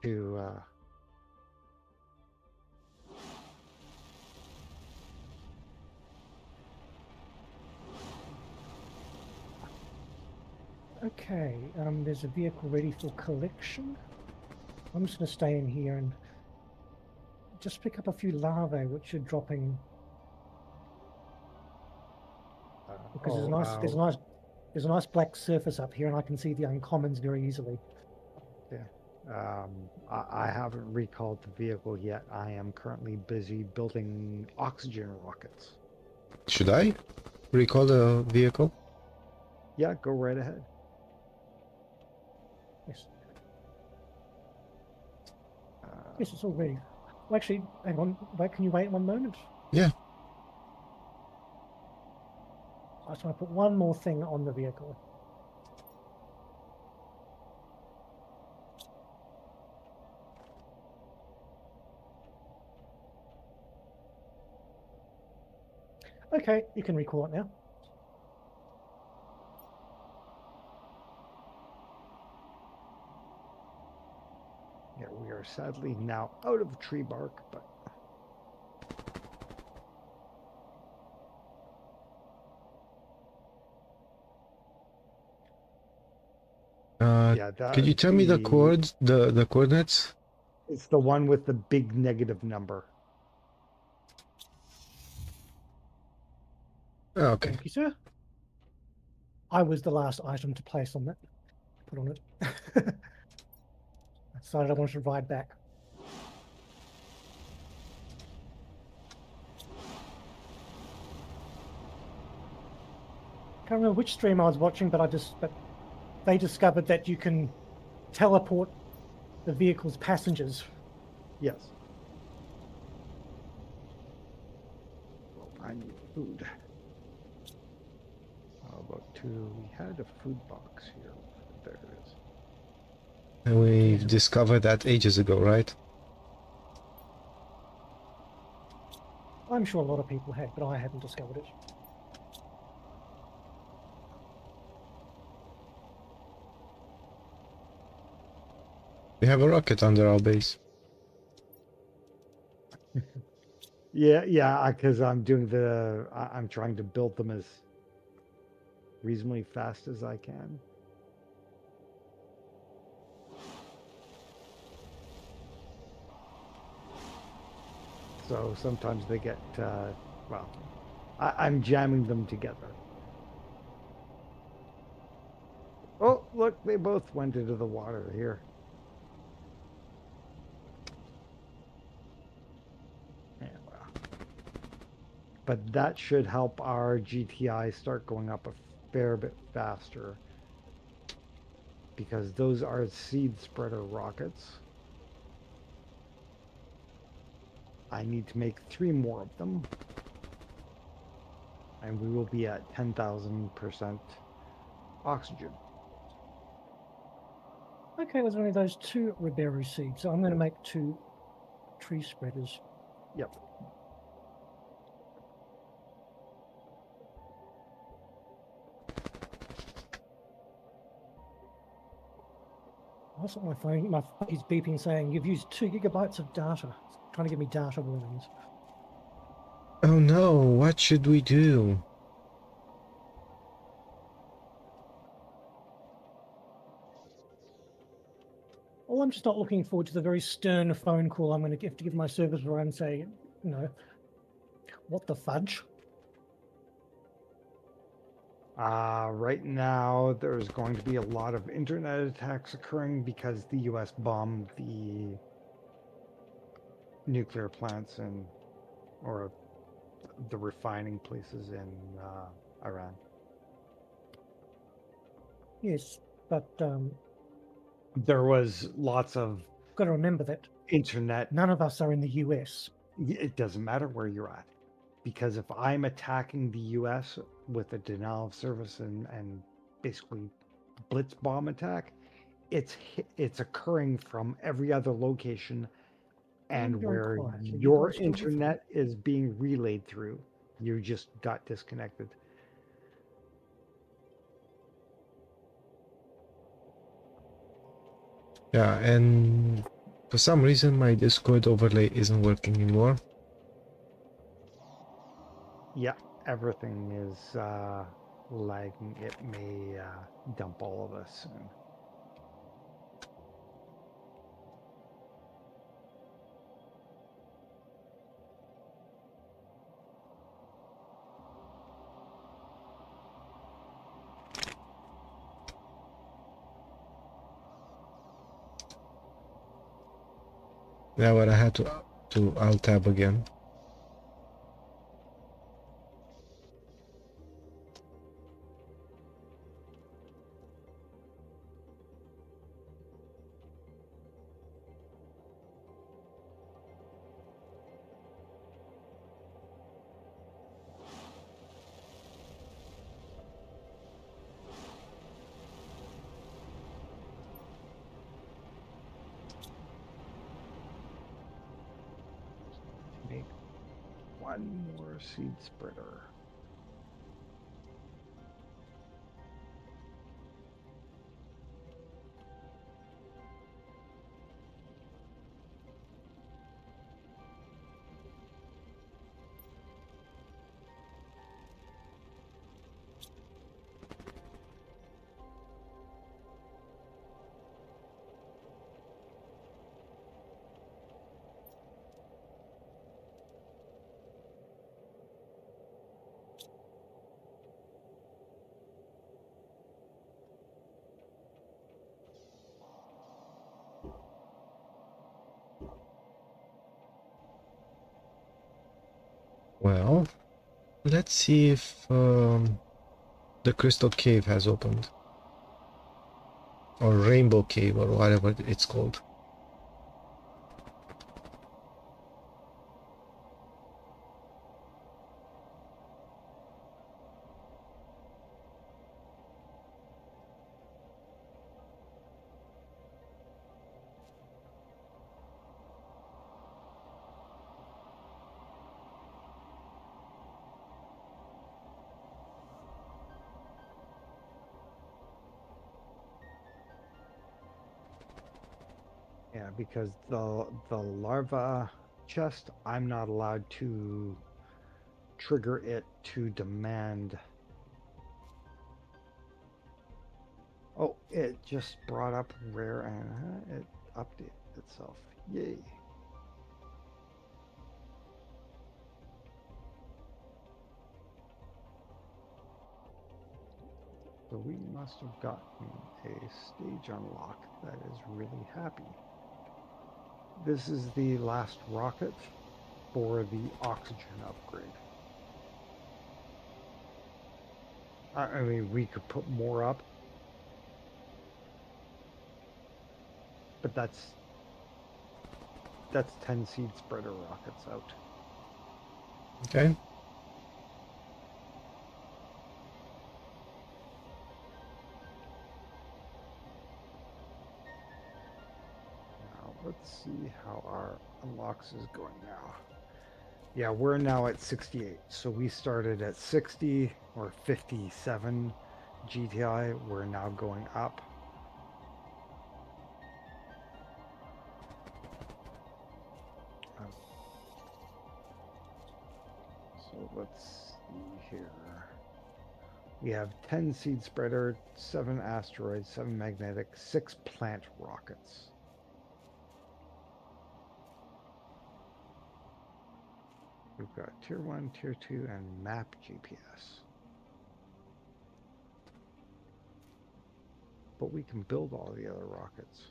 to Okay, there's a vehicle ready for collection. I'm just going to stay in here and just pick up a few larvae which are dropping because there's a nice black surface up here and I can see the uncommons very easily. Yeah. I haven't recalled the vehicle yet. I am currently busy building oxygen rockets. Should I recall the vehicle? Yeah, go right ahead. Yes. Yes, it's all ready. Well, actually, hang on. Wait, can you wait one moment? Yeah. I just want to put one more thing on the vehicle. Okay, you can recall it now. Yeah, we are sadly now out of tree bark, but yeah, could you tell me the coordinates? It's the one with the big negative number. Oh, okay. Thank you, sir. I was the last item to place on that. Put on it. I decided I wanted to ride back. Can't remember which stream I was watching, but they discovered that you can teleport the vehicle's passengers. Yes. Well, I need food. How about two? We had a food box here. There it is. And we discovered that ages ago, right? I'm sure a lot of people had, but I hadn't discovered it. We have a rocket under our base. Yeah, because I'm doing I'm trying to build them as reasonably fast as I can. So sometimes they get, well, I'm jamming them together. Oh, look, they both went into the water here. Yeah, well. But that should help our GTI start going up a fair bit faster because those are seed spreader rockets. I need to make 3 more of them. And we will be at 10,000% oxygen. Okay, there's only those 2 Riberu seeds, so I'm going to make 2 tree spreaders. Yep. Also, my phone is beeping saying you've used 2 gigabytes of data. It's trying to give me data warnings. Oh no, what should we do? Well, I'm just not looking forward to the very stern phone call I'm going to have to give my service provider and say, you know, what the fudge? Right now, there's going to be a lot of internet attacks occurring because the US bombed the nuclear plants or the refining places in Iran. Yes, but There was lots of got to remember that internet. none of us are in the US. It doesn't matter where you're at. Because if I'm attacking the US with a denial of service and basically blitz bomb attack, it's occurring from every other location and Very where quiet. Are you your guys still with me? internet is being relayed through. You just got disconnected. Yeah, and for some reason my Discord overlay isn't working anymore. Yeah, everything is lagging. It may dump all of us soon. Yeah, but I had to alt tab again. Make one more seed spreader. Well, let's see if the Crystal Cave has opened. Or Rainbow Cave, or whatever it's called. Yeah, because the larva chest, I'm not allowed to trigger it to demand. Oh, it just brought up rare and it updated itself. Yay. So we must have gotten a stage unlock that is really happy. This is the last rocket for the oxygen upgrade. I mean, we could put more up, but that's 10 seed spreader rockets out. Okay. Now let's see how our unlocks is going now. Yeah, we're now at 68. So we started at 60 or 57 GTI. We're now going up. So let's see here. We have 10 seed spreader, 7 asteroids, 7 magnetic, 6 plant rockets. We've got tier 1, tier 2, and map GPS. But we can build all the other rockets.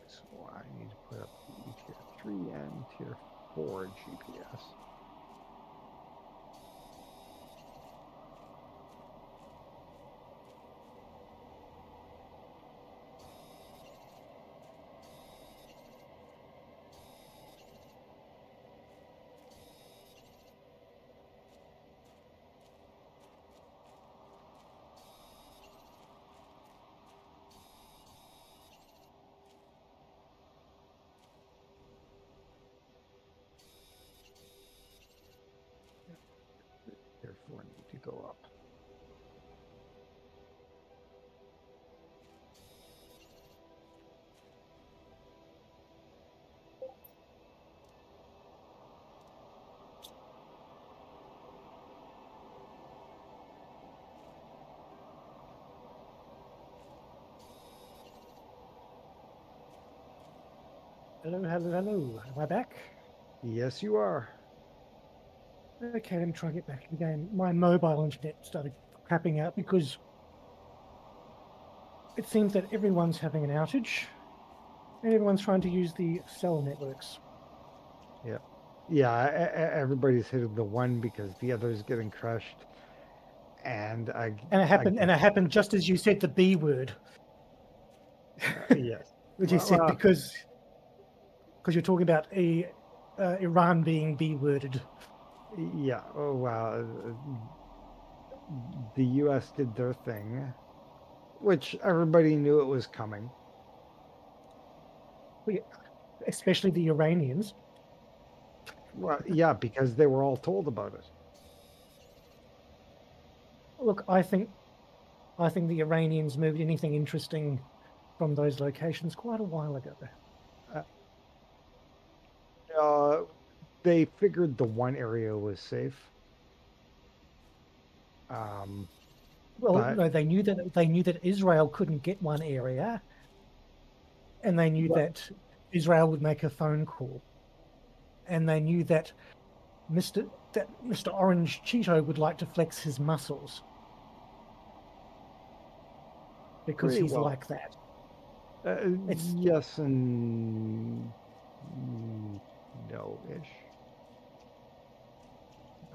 So I need to put up the tier 3 and tier 4 GPS. Tier 4 need to go up. Hello, hello, hello. Am I back? Yes, you are. Okay, let me try and get back to the game. My mobile internet started crapping out because it seems that everyone's having an outage and everyone's trying to use the cell networks. Yeah. Yeah, everybody's hitting the one because the other's getting crushed. And And it happened just as you said the B word. Yes. Which you said because you're talking about Iran being B worded. Yeah. Oh, wow. The US did their thing, which everybody knew it was coming. Especially the Iranians. Well, yeah, because they were all told about it. Look, I think the Iranians moved anything interesting from those locations quite a while ago. They figured the one area was safe. Well, no, they knew that Israel couldn't get one area, and they knew that Israel would make a phone call, and they knew that Mr. Orange Cheeto would like to flex his muscles because he's like that. Yes and no-ish.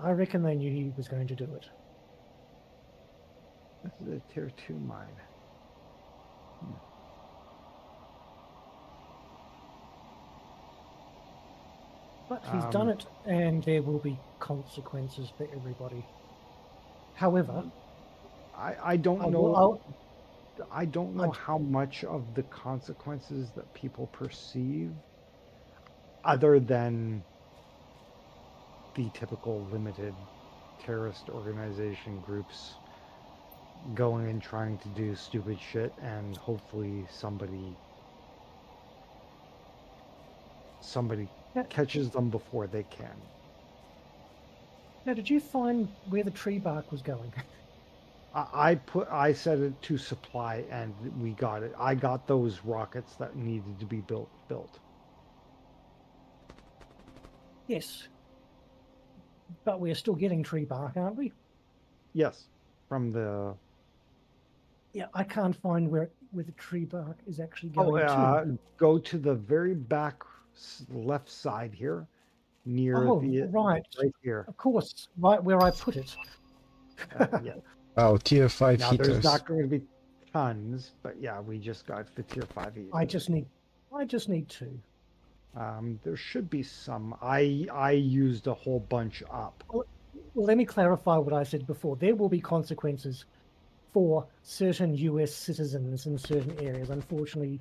I reckon they knew he was going to do it. This is a tier 2 mine. But he's done it, and there will be consequences for everybody. However, I don't know. I don't I know how much of the consequences that people perceive, other than the typical limited terrorist organization groups going and trying to do stupid shit, and hopefully somebody now, catches them before they can. now, did you find where the tree bark was going? I set it to supply, and we got it. I got those rockets that needed to be built. Yes, but we're still getting tree bark, aren't we? Yes, from the Yeah, I can't find where the tree bark is actually going to. go to the very back left side here, near Oh, the right. right here. Of course, right where I put it. Yeah. Wow, tier 5 Now there's heaters. not going to be tons, but yeah, we just got the tier 5 heaters. I just need two. There should be some. I used a whole bunch up. Well, let me clarify what I said before. There will be consequences for certain US citizens in certain areas. Unfortunately,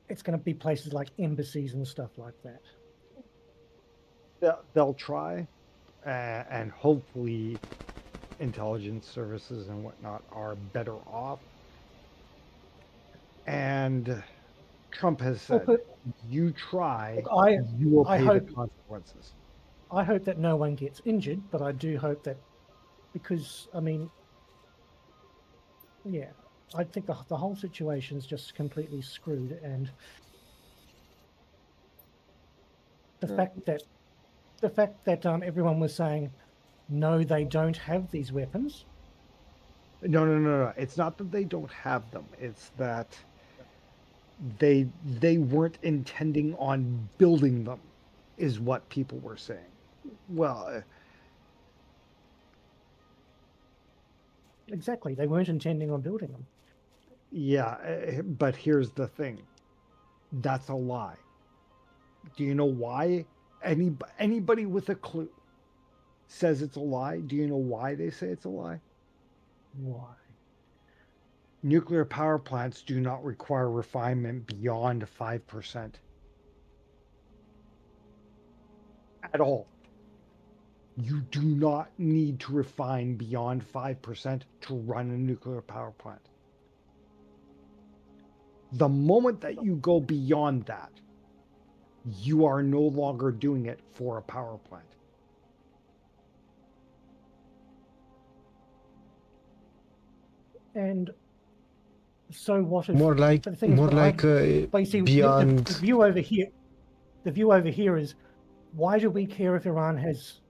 it's going to be places like embassies and stuff like that. They'll try, and hopefully intelligence services and whatnot are better off. And Trump has said, you try, you will pay the consequences. I hope that no one gets injured, but I do hope that, because, I mean, yeah, I think the whole situation is just completely screwed, and the fact that everyone was saying, no, they don't have these weapons. No. It's not that they don't have them. It's that they weren't intending on building them, is what people were saying. Well, exactly, they weren't intending on building them. yeah, but here's the thing. That's a lie. Do you know why? Anybody with a clue says it's a lie. Do you know why they say it's a lie? Why? Nuclear power plants do not require refinement beyond 5%. At all. You do not need to refine beyond 5% to run a nuclear power plant. The moment that you go beyond that, you are no longer doing it for a power plant. And so what if More like beyond. The view over here is, why do we care if Iran has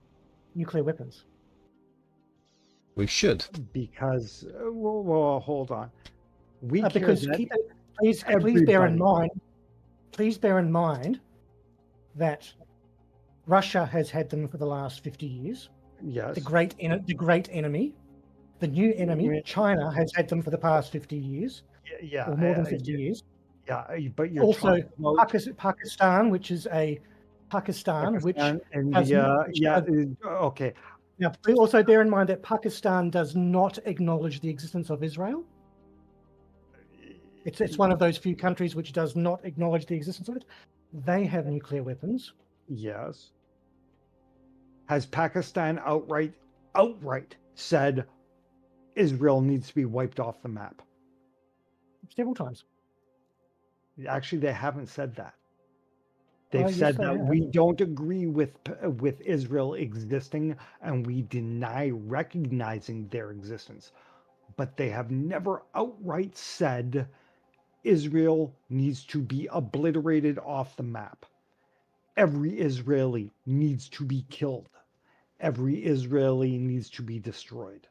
nuclear weapons? We should. Because well, hold on. We care because that please bear in mind that Russia has had them for the last 50 years. Yes. The great enemy, the new enemy, China, has had them for the past 50 years. Yeah. Or more than 50 years. Yeah, but you're also Pakistan, which is a India. Okay. Now, also bear in mind that Pakistan does not acknowledge the existence of Israel. It's one of those few countries which does not acknowledge the existence of it. They have nuclear weapons. Yes. Has Pakistan outright said Israel needs to be wiped off the map? Several times. Actually, they haven't said that. They've said that we don't agree with Israel existing, and we deny recognizing their existence. But they have never outright said Israel needs to be obliterated off the map. Every Israeli needs to be killed. Every Israeli needs to be destroyed.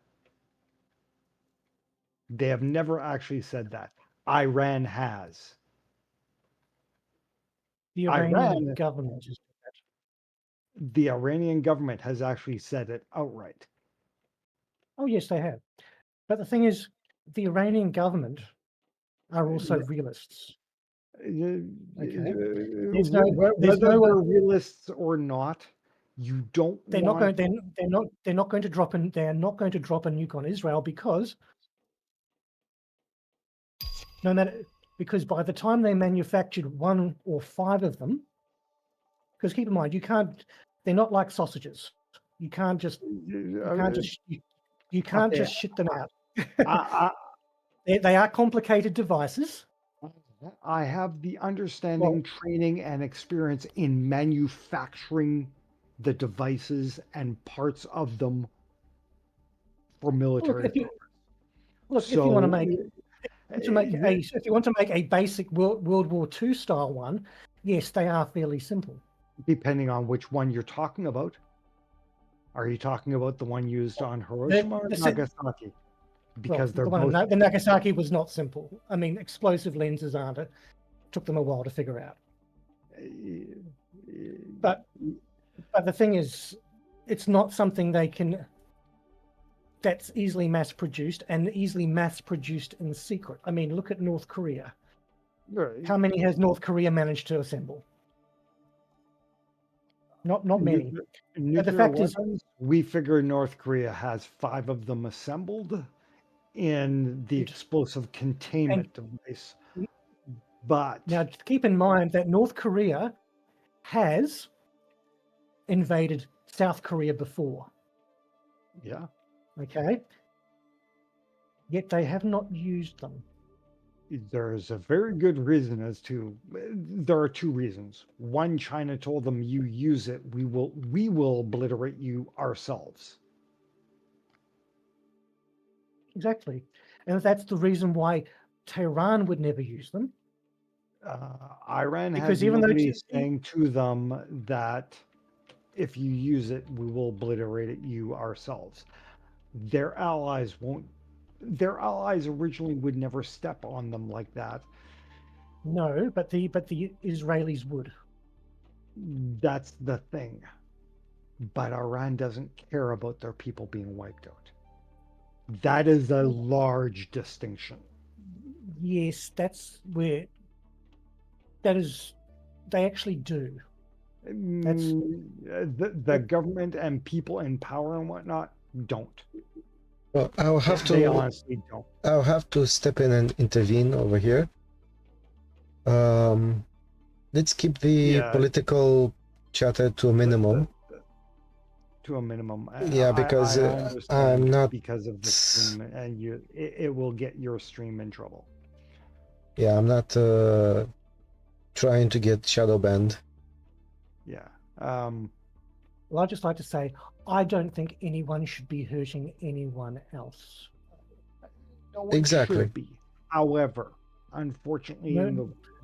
They have never actually said that. Iran has. The Iranian government has said that. The Iranian government has actually said it outright. Oh, yes, they have. But the thing is, the Iranian government are also realists. Okay. Whether they're realists or not, you don't. They're not going to drop in. They are not going to drop a nuke on Israel because no matter, because by the time they manufactured 1 or 5 of them, because keep in mind, they're not like sausages. You can't just Okay. shit them out. I, They are complicated devices. I have the understanding, training, and experience in manufacturing the devices and parts of them for military Look, purpose. if you want to make uh, if you want to make a basic World War II style one, yes, they are fairly simple. depending on which one you're talking about. Are you talking about the one used on Hiroshima or Nagasaki? Because they're both. The Nagasaki was not simple. I mean, explosive lenses aren't. It took them a while to figure out. But the thing is, it's not something that's easily mass produced and easily mass produced in secret. I mean, look at North Korea. How many has North Korea managed to assemble? Not many. Nuclear the fact weapons, we figure North Korea has 5 of them assembled in the explosive containment device. But now keep in mind that North Korea has invaded South Korea before. Yeah. Okay. Yet they have not used them. There's a very good reason there are 2 reasons. One, China told them, you use it, we will obliterate you ourselves. Exactly. And that's the reason why Tehran would never use them. Iran because has even nobody though saying to them that if you use it, we will obliterate you ourselves. Their allies originally would never step on them like that. No, but the Israelis would. That's the thing. But Iran doesn't care about their people being wiped out. That is a large distinction. Yes, they actually do. That's the government and people in power and whatnot don't. Well, I'll have to. They honestly don't. I'll have to step in and intervene over here. Let's keep the political chatter to a minimum. To a minimum. Yeah, because I'm not because of the stream, and it will get your stream in trouble. Yeah, I'm not trying to get shadow banned. Yeah. Well, I'd just like to say, I don't think anyone should be hurting anyone else. No one should be. However, unfortunately,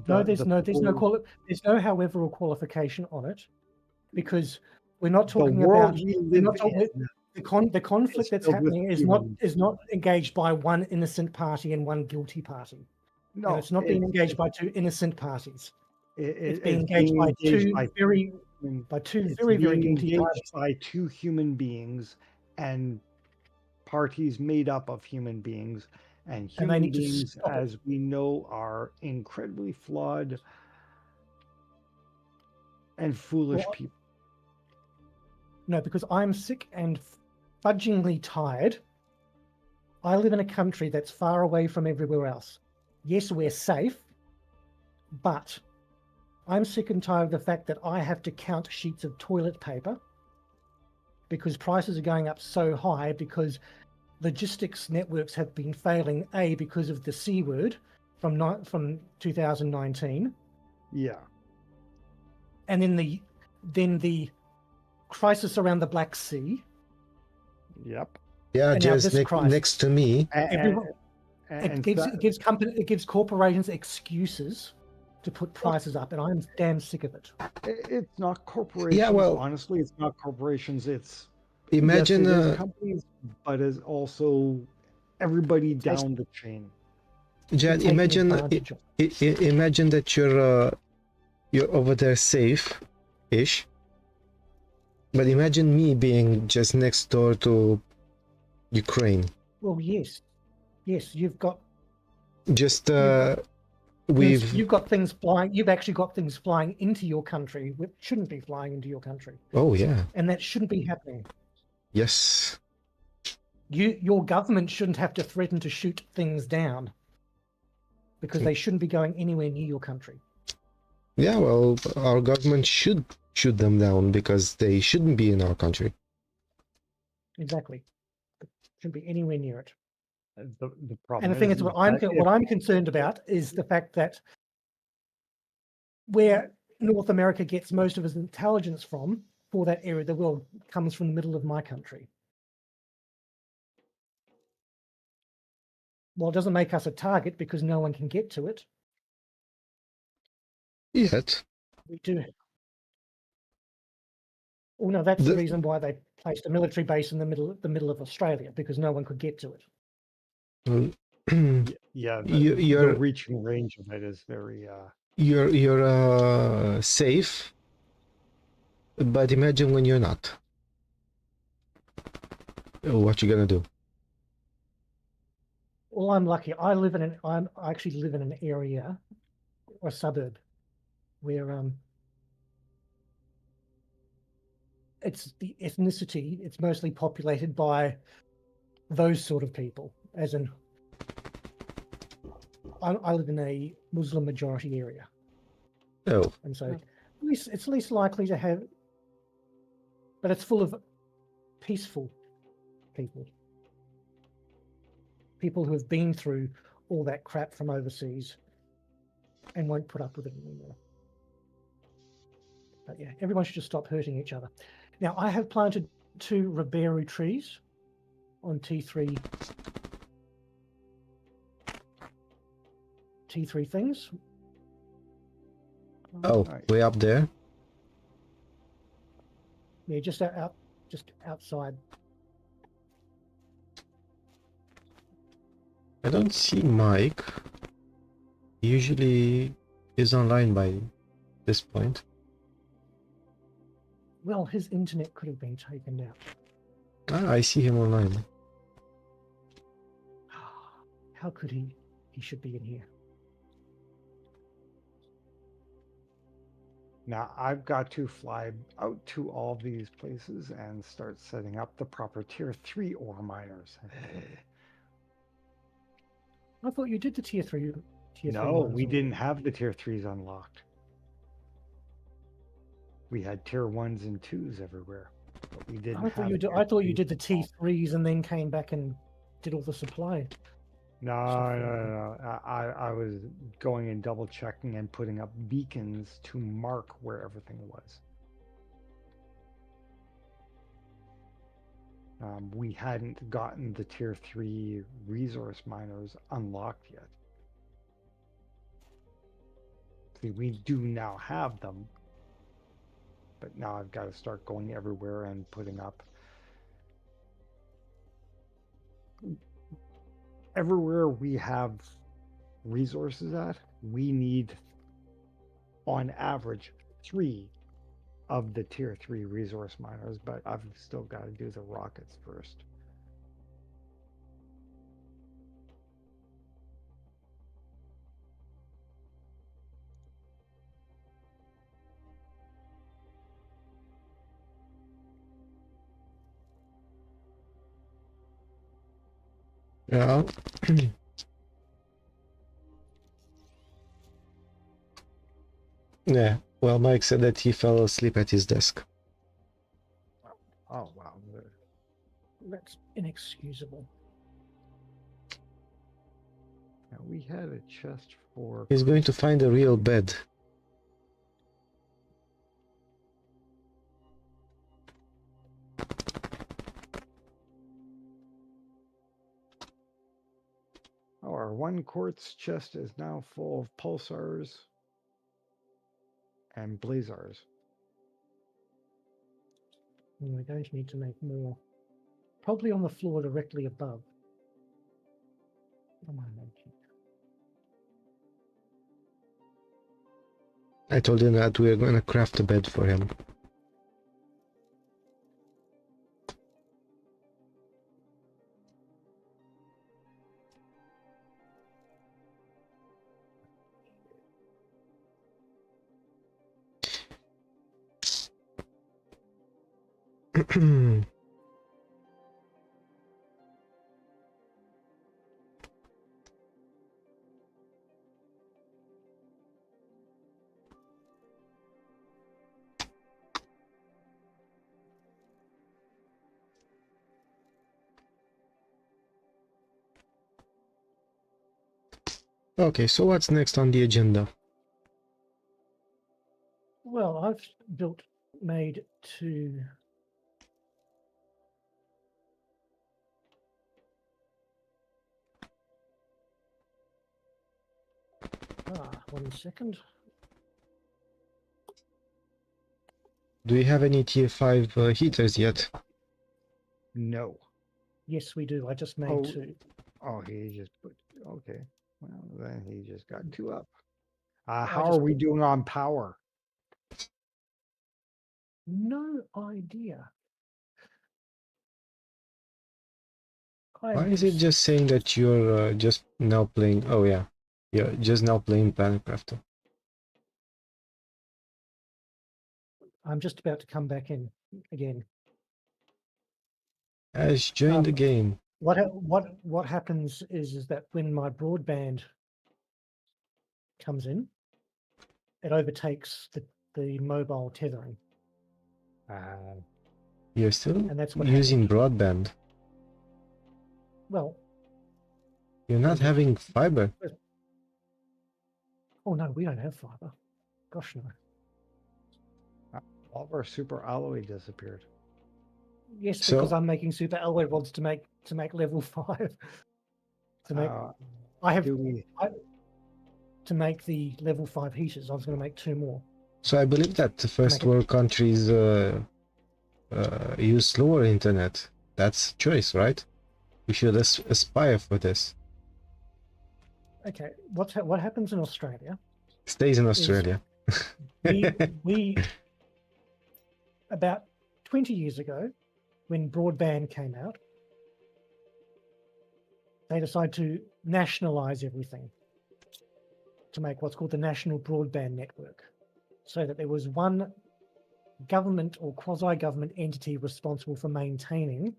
there's no however or qualification on it, because we're not talking about the conflict that's happening is not engaged by one innocent party and one guilty party. No, and it's not being engaged by 2 innocent parties. It's being engaged by two very guilty parties. By 2 human beings and parties made up of human beings, and human beings, as we know, are incredibly flawed and foolish people. No, because I'm sick and fudgingly tired. I live in a country that's far away from everywhere else. Yes, we're safe, but I'm sick and tired of the fact that I have to count sheets of toilet paper because prices are going up so high because logistics networks have been failing, because of the C word from 2019. Yeah. And then the crisis around the Black Sea. Yep. Yeah, just next to me. It gives corporations excuses to put prices up, and I'm damn sick of it. It's not corporations. Yeah, well, honestly, it's not corporations. It's imagine companies, but it's also everybody down the chain. Jad, imagine that you're over there safe-ish, but imagine me being just next door to Ukraine. Well, yes, you've got just you've got things flying. You've actually got things flying into your country which shouldn't be flying into your country. Oh yeah, and that shouldn't be happening. Yes. Your government shouldn't have to threaten to shoot things down because they shouldn't be going anywhere near your country. Yeah, well, our government should shoot them down because they shouldn't be in our country. Exactly. Shouldn't be anywhere near it. The problem And the thing is, what I'm concerned about is the fact that where North America gets most of its intelligence from for that area of the world comes from the middle of my country. Well, it doesn't make us a target because no one can get to it. Yet. We do. Well, no, that's the reason why they placed a military base in the middle of Australia, because no one could get to it. Yeah, the reach and range of it is very. You're safe, but imagine when you're not. What you gonna do? Well, I'm lucky. I actually live in an area, or a suburb, where it's the ethnicity. It's mostly populated by those sort of people, as in. I live in a Muslim majority area. Oh. And so it's least likely to have, but it's full of peaceful people. People who have been through all that crap from overseas and won't put up with it anymore. But yeah, everyone should just stop hurting each other. Now, I have planted 2 Riberu trees on T3 things. Oh, way up there? Yeah, just outside. I don't see Mike. He usually is online by this point. Well, his internet could have been taken out. Ah, I see him online. How could he? He should be in here. Now I've got to fly out to all these places and start setting up the proper tier 3 ore miners. I thought you did the tier 3. No, we didn't have the tier 3s unlocked. We had tier 1s and 2s everywhere, but we didn't. I thought you did the T3s and then came back and did all the supply. No. I was going and double checking and putting up beacons to mark where everything was. We hadn't gotten the tier 3 resource miners unlocked yet. See, we do now have them, but now I've got to start going everywhere and putting up. Everywhere we have resources at, we need, on average, 3 of the tier 3 resource miners, but I've still got to do the rockets first. Yeah. Yeah. Well, Mike said that he fell asleep at his desk. Oh, wow. That's inexcusable. Now, we had a chest for... He's going to find a real bed. Oh, our 1 quartz chest is now full of pulsars and blazars. We're going to need to make more. Probably on the floor directly above. What am I making? I told him that we're going to craft a bed for him. Okay, so what's next on the agenda? Well, I've made to one second. Do you have any tier 5 heaters yet? No. Yes, we do. I just made Oh, two. oh, he just put. Okay. Well, then he just got Mm. 2 up. I How are just we doing on power? no idea. Why is it just saying that you're just now playing? Oh yeah, you're just now playing Minecraft. I'm just about to come back in again. Has joined the Um, game. what happens is that when my broadband comes in, it overtakes the mobile tethering, Uh, You're still and that's what using happened. broadband. Well, You're what not do you mean? having fiber. Oh no, we don't have fiber. Gosh no. all of our super alloy disappeared. Yes, because So I'm making super alloy rods to make level 5. To make I have Do we? to make the level 5 heaters. I was going to make 2 more. so I believe that the first Make it. world countries use slower internet. That's choice, right? We should aspire for this. Okay, what happens in Australia Stays in is Australia. we about 20 years ago, when broadband came out, they decided to nationalize everything to make what's called the National Broadband Network, so that there was one government or quasi-government entity responsible for maintaining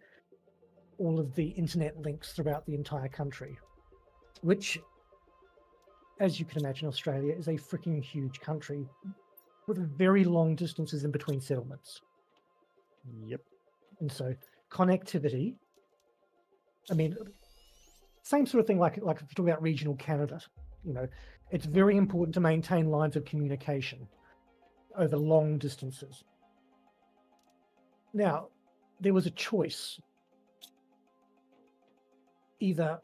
all of the internet links throughout the entire country, which, as you can imagine, Australia is a freaking huge country with very long distances in between settlements. Yep. And so connectivity, I mean, same sort of thing like if you talk about regional Canada, it's very important to maintain lines of communication over long distances. Now, there was a choice. Either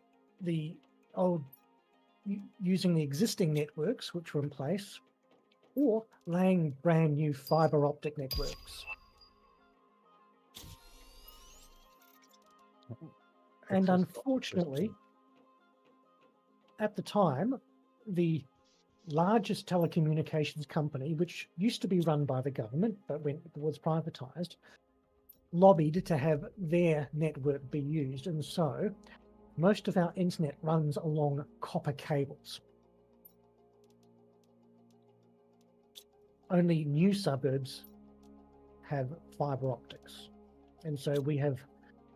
using the existing networks which were in place, or laying brand new fiber optic networks. And unfortunately, at the time, the largest telecommunications company, which used to be run by the government but was privatized, lobbied to have their network be used. And so most of our internet runs along copper cables. Only new suburbs have fiber optics. And so we have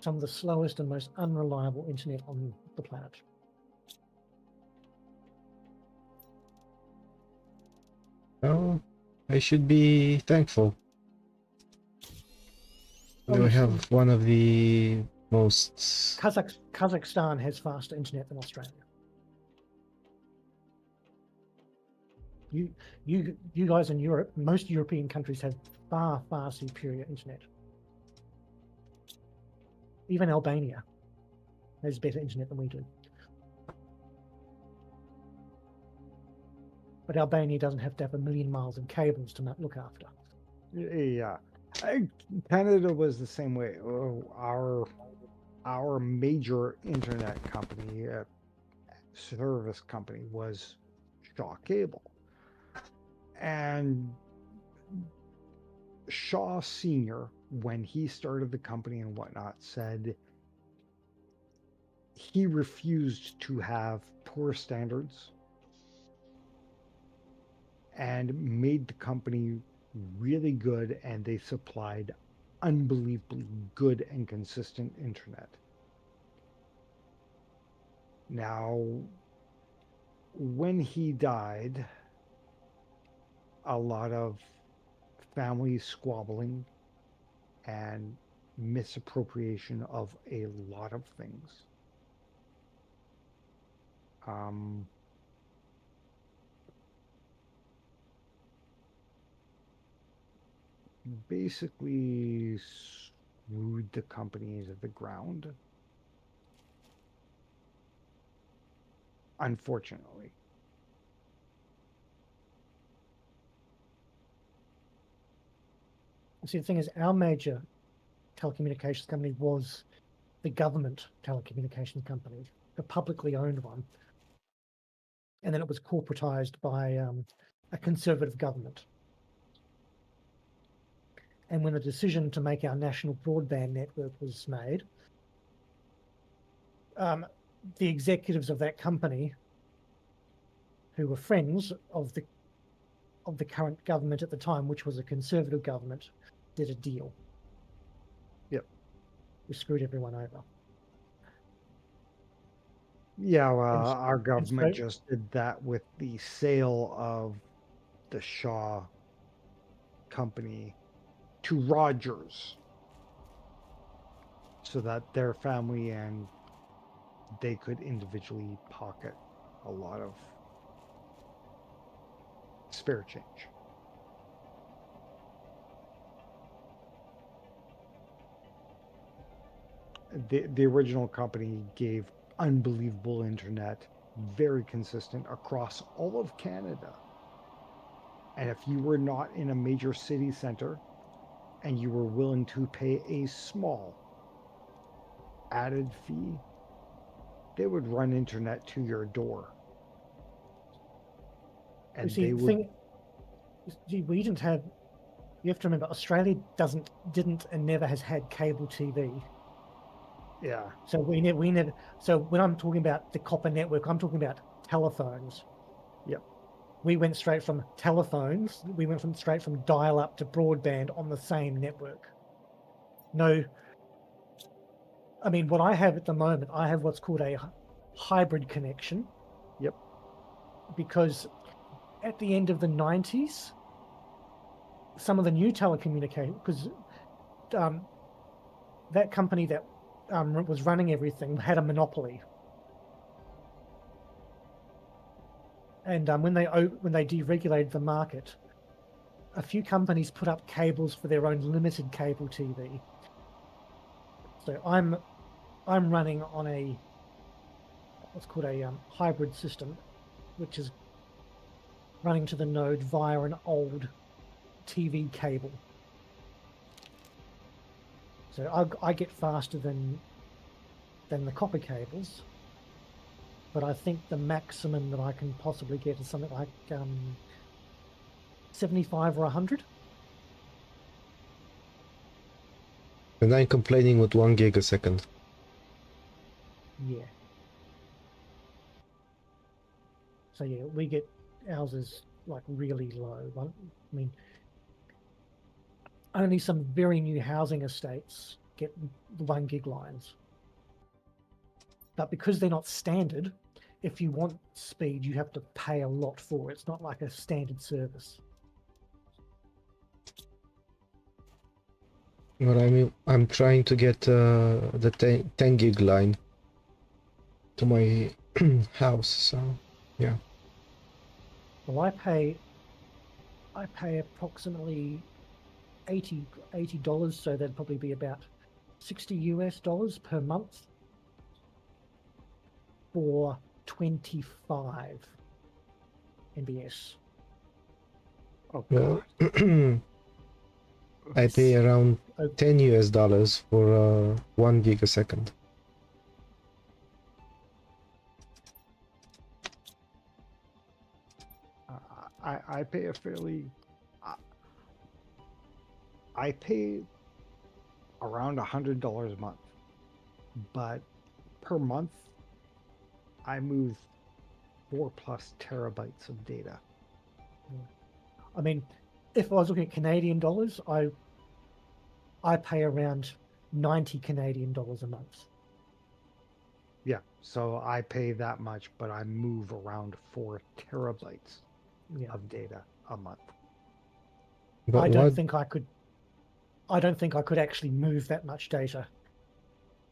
some of the slowest and most unreliable internet on the planet. Oh, I should be thankful. We have one of the most... Kazakhstan has faster internet than Australia. You guys in Europe, most European countries have far, far superior internet. Even Albania has better internet than we do. But Albania doesn't have to have 1 million miles of cables to look after. Yeah. Canada was the same way. Our major internet company, service company, was Shaw Cable. And Shaw Sr., when he started the company and whatnot, said he refused to have poor standards and made the company really good, and they supplied unbelievably good and consistent internet. Now, when he died, a lot of family squabbling and misappropriation of a lot of things. basically screwed the company into the ground. Unfortunately. See, the thing is, our major telecommunications company was the government telecommunications company, the publicly owned one. And then it was corporatized by a conservative government. And when the decision to make our national broadband network was made, the executives of that company, who were friends of the current government at the time, which was a conservative government, did a deal. Yep. We screwed everyone over. Yeah, well, so- our government so- just did that with the sale of the Shaw company to Rogers so that their family and they could individually pocket a lot of spare change. The original company gave unbelievable internet, very consistent across all of Canada. And if you were not in a major city center and you were willing to pay a small added fee, they would run internet to your door. And you see, they the would. thing, we didn't have. You have to remember, Australia didn't and never has had cable TV. Yeah. So we never. So when I'm talking about the copper network, I'm talking about telephones. Yep. We went straight from telephones. We went straight from dial-up to broadband on the same network. No. I mean, what I have at the moment, I have what's called a hybrid connection. Yep. Because at the end of the 90s, some of the new telecommunication, because that company that was running everything had a monopoly. And when they deregulated the market, a few companies put up cables for their own limited cable TV. So I'm running on a what's called a hybrid system, which is running to the node via an old TV cable. So I get faster than the copper cables, but I think the maximum that I can possibly get is something like 75 or 100. And I'm complaining with 1 gig a second. Yeah. So yeah, we get ours is like really low. I mean, only some very new housing estates get 1 gig lines. But because they're not standard, if you want speed, you have to pay a lot for it. It's not like a standard service. But I'm trying to get the 10 gig line to my house, so yeah. Well, I pay approximately $80, so that'd probably be about $60 per month for 25 MBS. Oh, Well, God. I pay around Oh, $10 for 1 gig a second. I pay a fairly. I pay around $100 a month, but per month I move 4+ terabytes of data. I mean, if I was looking at Canadian dollars, I pay around 90 Canadian dollars a month. Yeah, so I pay that much, but I move around 4 terabytes Yeah. of data a month. But I don't think I could actually move that much data.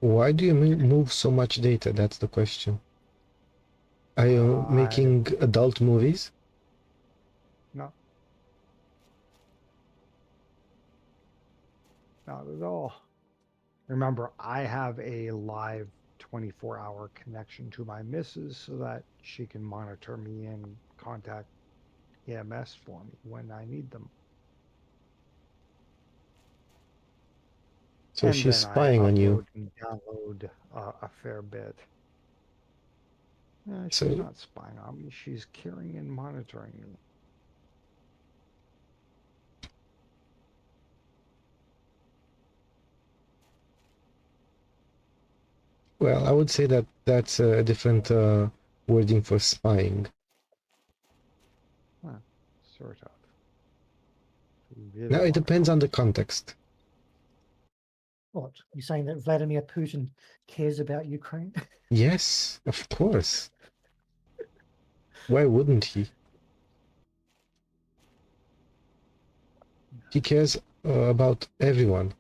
why do you move so much data? That's the question. Are you making adult movies? No. not at all. Remember, I have a live 24-hour connection to my missus so that she can monitor me and contact EMS for me when I need them. So And she's then I spying on you. upload and download a fair bit. She's So, not spying on me. She's carrying and monitoring me. well, I would say that that's a different wording for spying. Huh, sort of. She Now, really it want to depends on the contact me. context. What? You're saying that Vladimir Putin cares about Ukraine? Yes, of course. Why wouldn't he? He cares about everyone.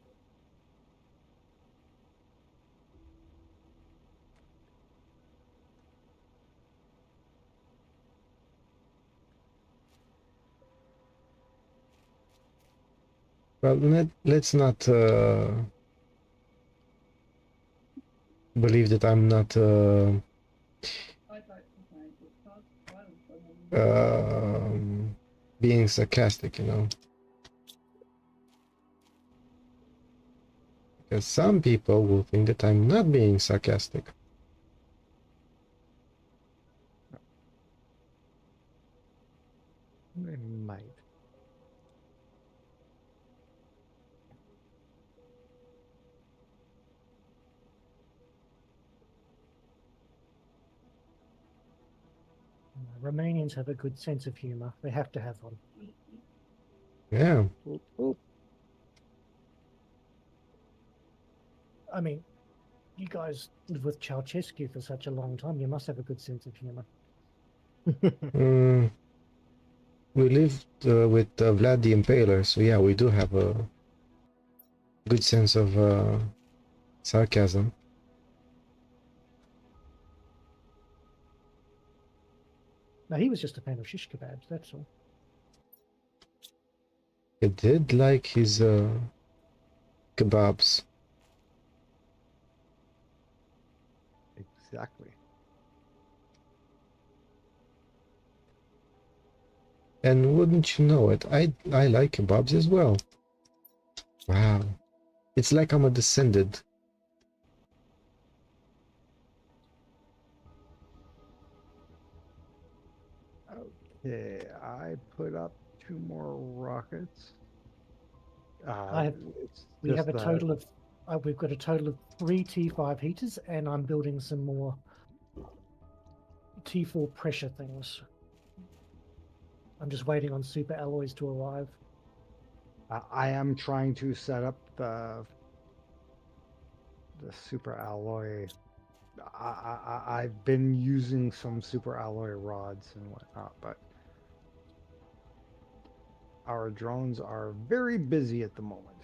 Well, let's not believe that I'm not being sarcastic, you know. Because some people will think that I'm not being sarcastic. They might. Romanians have a good sense of humor. They have to have one. Yeah. Oop, oop. I mean, you guys live with Ceausescu for such a long time. You must have a good sense of humor. We lived with Vlad the Impaler, so yeah, we do have a good sense of sarcasm. No, he was just a fan of shish kebabs, that's all. He did like his kebabs. Exactly. And wouldn't you know it, I like kebabs as well. Wow. It's like I'm a descendant. Okay, I put up 2 more rockets. We have a total of we've got a total of 3 T5 heaters, and I'm building some more T4 pressure things. I'm just waiting on super alloys to arrive. I am trying to set up the super alloy. I've been using some super alloy rods and whatnot, but our drones are very busy at the moment.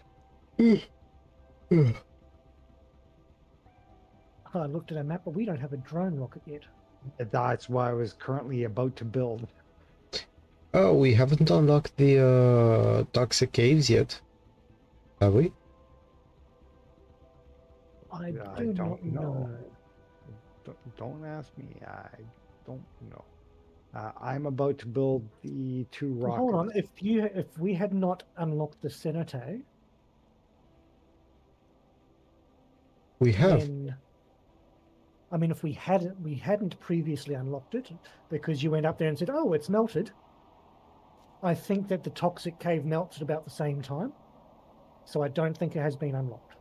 I looked at a map, but we don't have a drone rocket yet. That's why I was currently about to build. Oh, we haven't unlocked the toxic caves yet, have we? I I do don't not know. know. Don't ask me. I don't know. I'm about to build the 2 Well, rockets. hold on. If we had not unlocked the Senate, We have. then I mean, if we hadn't previously unlocked it because you went up there and said, "Oh, it's melted." I think that the toxic cave melts at about the same time, so I don't think it has been unlocked.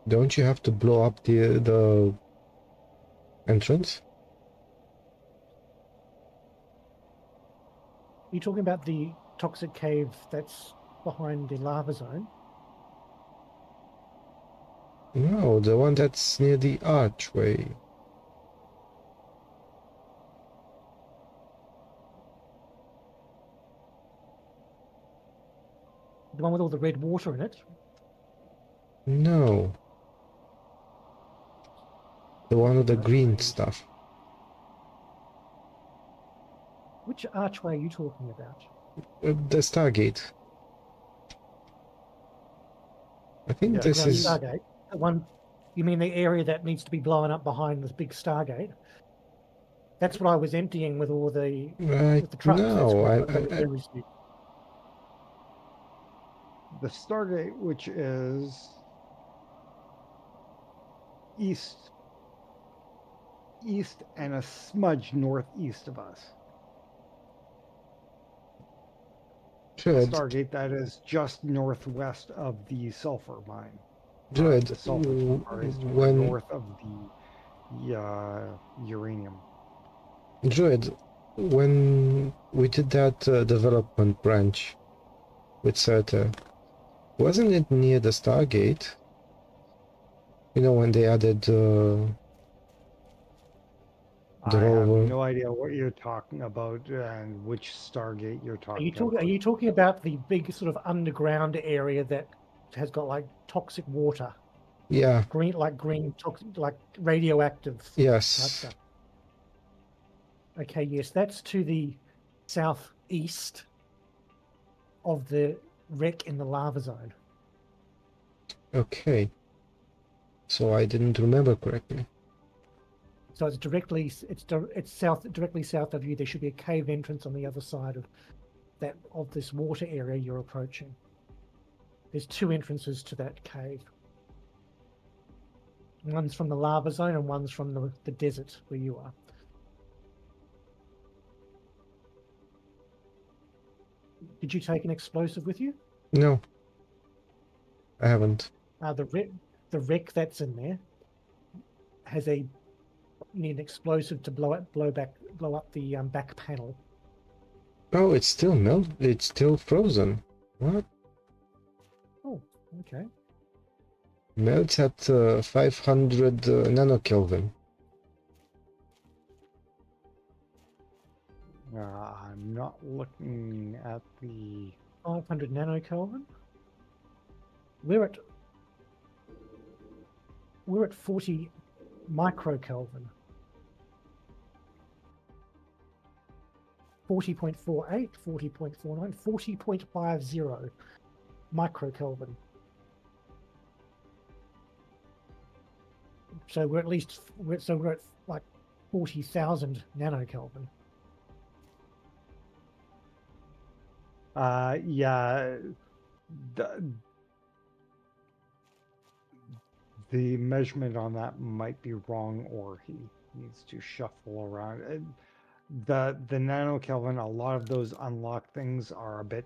Don't you have to blow up the entrance? Are you talking about the toxic cave that's behind the lava zone? No, the one that's near the archway. The one with all the red water in it? No. The one with the green stuff. Which archway are you talking about? The Stargate. I think Yeah, this Underground is Stargate. The one, you mean the area that needs to be blown up behind this big Stargate? That's what I was emptying with all the right trucks. That's now. where I got the receipt. the Stargate, which is east and a smudge northeast of us. The Jared, Stargate that is just northwest of the sulfur mine. Jared, The sulfur are is when north of the uranium. Jared, when we did that development branch with Certa, wasn't it near the Stargate? You know, when they added the I have rover. no idea what you're talking about and which Stargate you're Are talking you talking? Are about. you talking about the big sort of underground area that has got like toxic water, Yeah. green toxic, like radioactive type Yes. stuff? Okay, yes, that's to the southeast of the wreck in the lava zone. Okay. So I didn't remember correctly. So it's directly directly south of you. There should be a cave entrance on the other side of this water area you're approaching. There's two entrances to that cave. One's from the lava zone and one's from the desert where you are. Did you take an explosive with you? No, I haven't. The wreck that's in there has you need an explosive to blow up the back panel. Oh, it's still it's still frozen. What? Oh, okay. Melts at 500 nanokelvin. I'm not looking at the 500 nanokelvin. We're at 40 microkelvin. 40.48, 40.49, 40.50 microkelvin. So we're at like 40,000 nanokelvin. yeah, the measurement on that might be wrong, or he needs to shuffle around. The nanokelvin, a lot of those unlocked things are a bit.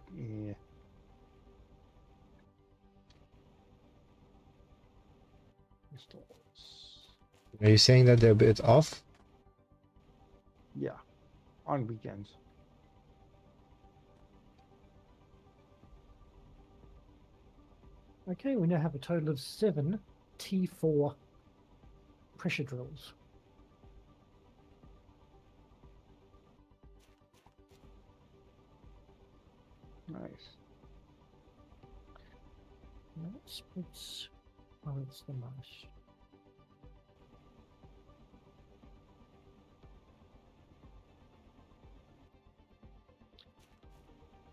Are you saying that they're a bit off? Yeah, on weekends. Okay, we now have a total of 7 T4 pressure drills. Nice. It's the most.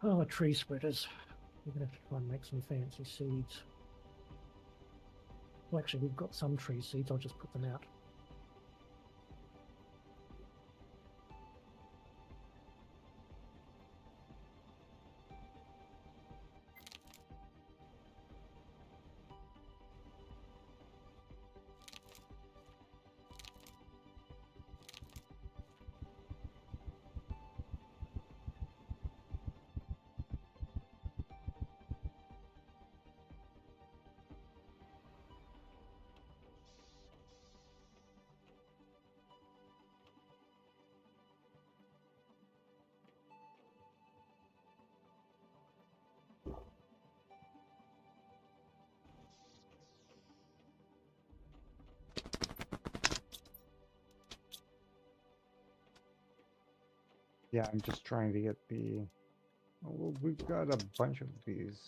Oh, tree spreaders. We're gonna have to try and make some fancy seeds. Well, actually, we've got some tree seeds. I'll just put them out. Yeah, I'm just trying to get the. Well, we've got a bunch of these.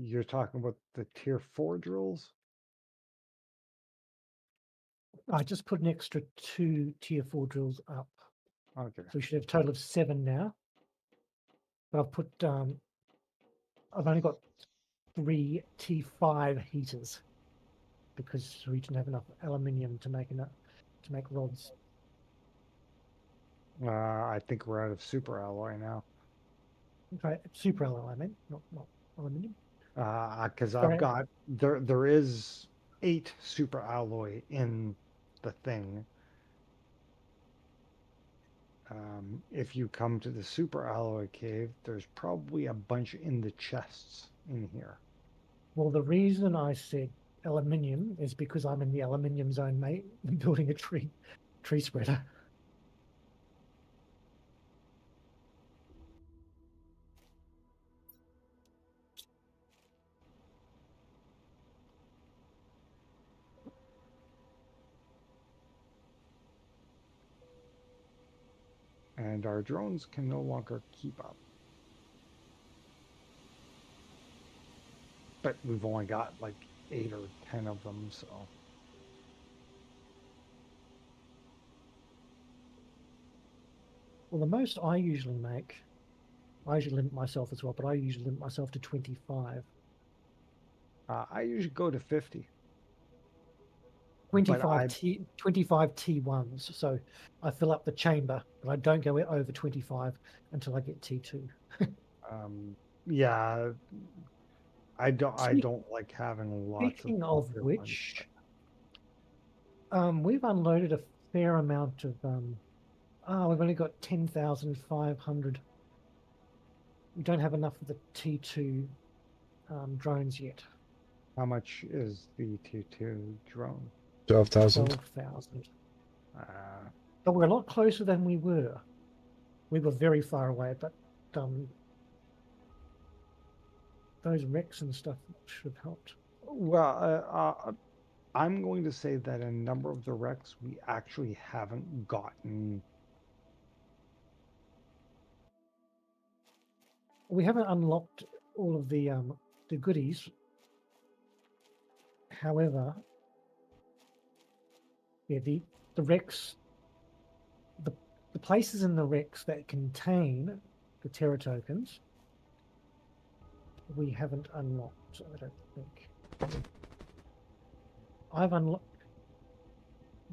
You're talking about the tier 4 drills? I just put an extra 2 tier 4 drills up. Okay. So we should have a total of 7 now. But I've put, I've only got 3 T5 heaters because we didn't have enough aluminium to make rods. I think we're out of super alloy now. Okay, super alloy, I meant, not aluminium. Because I've Sorry. got there is 8 super alloy in the thing. If you come to the super alloy cave, there's probably a bunch in the chests in here. Well, the reason I said aluminium is because I'm in the aluminium zone, mate, building a tree spreader. And our drones can no longer keep up. But we've only got like 8 or 10 of them, so. Well, the most I usually make, I usually limit myself as well, but I usually limit myself to 25. I usually go to 50. 25 T1s. So I fill up the chamber, but I don't go over 25 until I get T2. Yeah, I don't like having lots Speaking of of which, we've unloaded a fair amount of we've only got 10,500. We don't have enough of the T2 drones yet. How much is the T2 drone? 12,000. 12,000. Uh, But we're a lot closer than we were. We were very far away, but those wrecks and stuff should have helped. well, I'm going to say that a number of the wrecks we actually haven't gotten. We haven't unlocked all of the goodies. However, yeah, the wrecks, the places in the wrecks that contain the Terra tokens, we haven't unlocked. I don't think. I've unlocked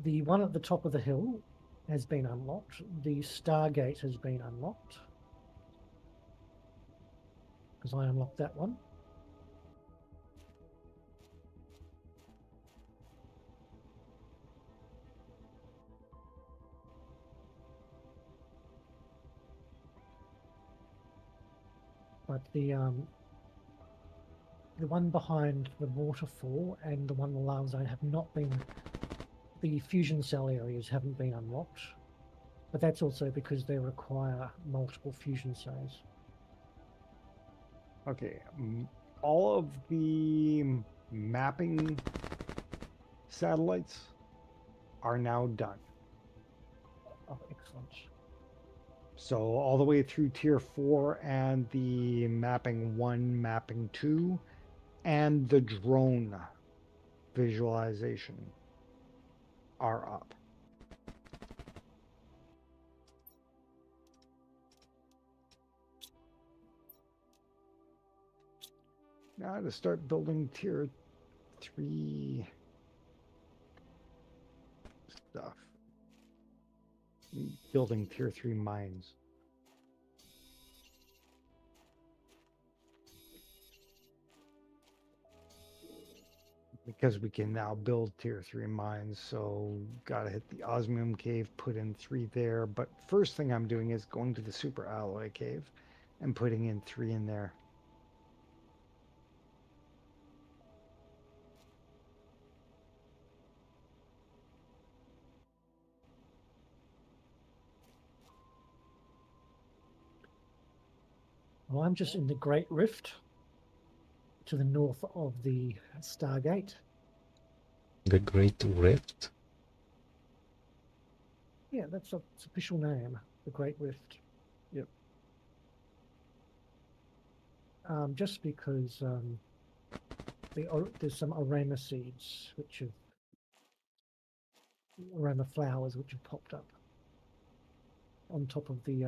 the one at the top of the hill has been unlocked. The Stargate has been unlocked because I unlocked that one. But the one behind the waterfall and the one in the lava zone have not been. The fusion cell areas haven't been unlocked, but that's also because they require multiple fusion cells. Okay, all of the mapping satellites are now done. Oh, excellent. So all the way through tier 4 and the mapping 1, mapping 2, and the drone visualization are up. Now to start building tier 3 stuff. Building tier 3 mines. Because we can now build tier 3 mines, so gotta hit the osmium cave, put in 3 there. But first thing I'm doing is going to the super alloy cave and putting in 3 in there. Well, I'm just in the Great Rift to the north of the Stargate. The Great Rift. Yeah, that's its official name, the Great Rift. Yep. Just because there's some Orama seeds which have around the flowers which have popped up on top of the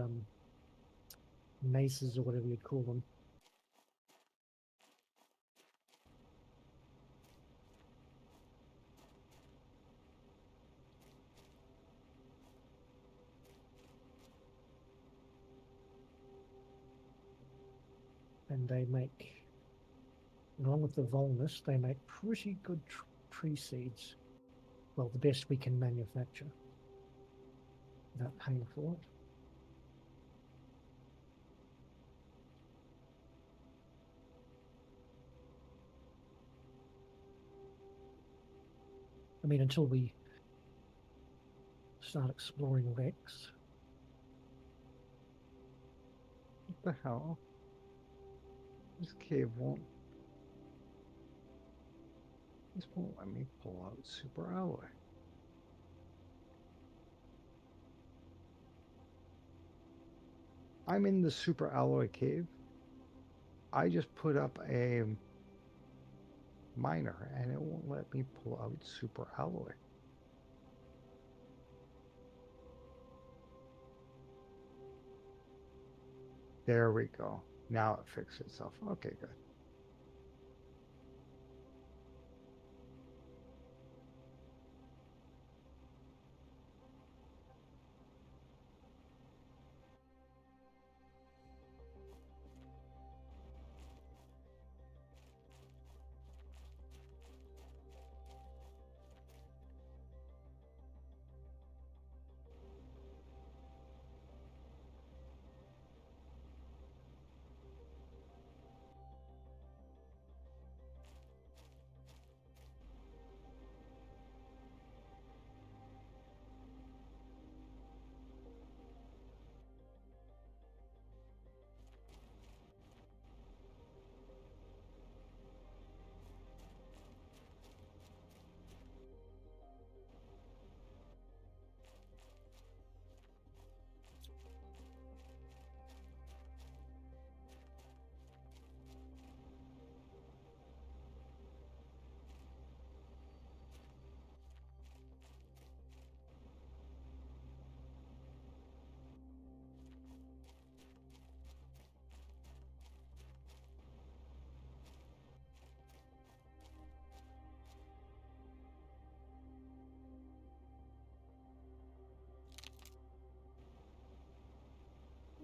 mesas or whatever you'd call them. And they make, along with the Volnus, they make pretty good tree seeds. Well, the best we can manufacture without paying for it. I mean, until we start exploring Rex. What the hell? This cave won't. This won't let me pull out super alloy. I'm in the super alloy cave. I just put up a miner and it won't let me pull out super alloy. There we go. Now it fixed itself. Okay, good.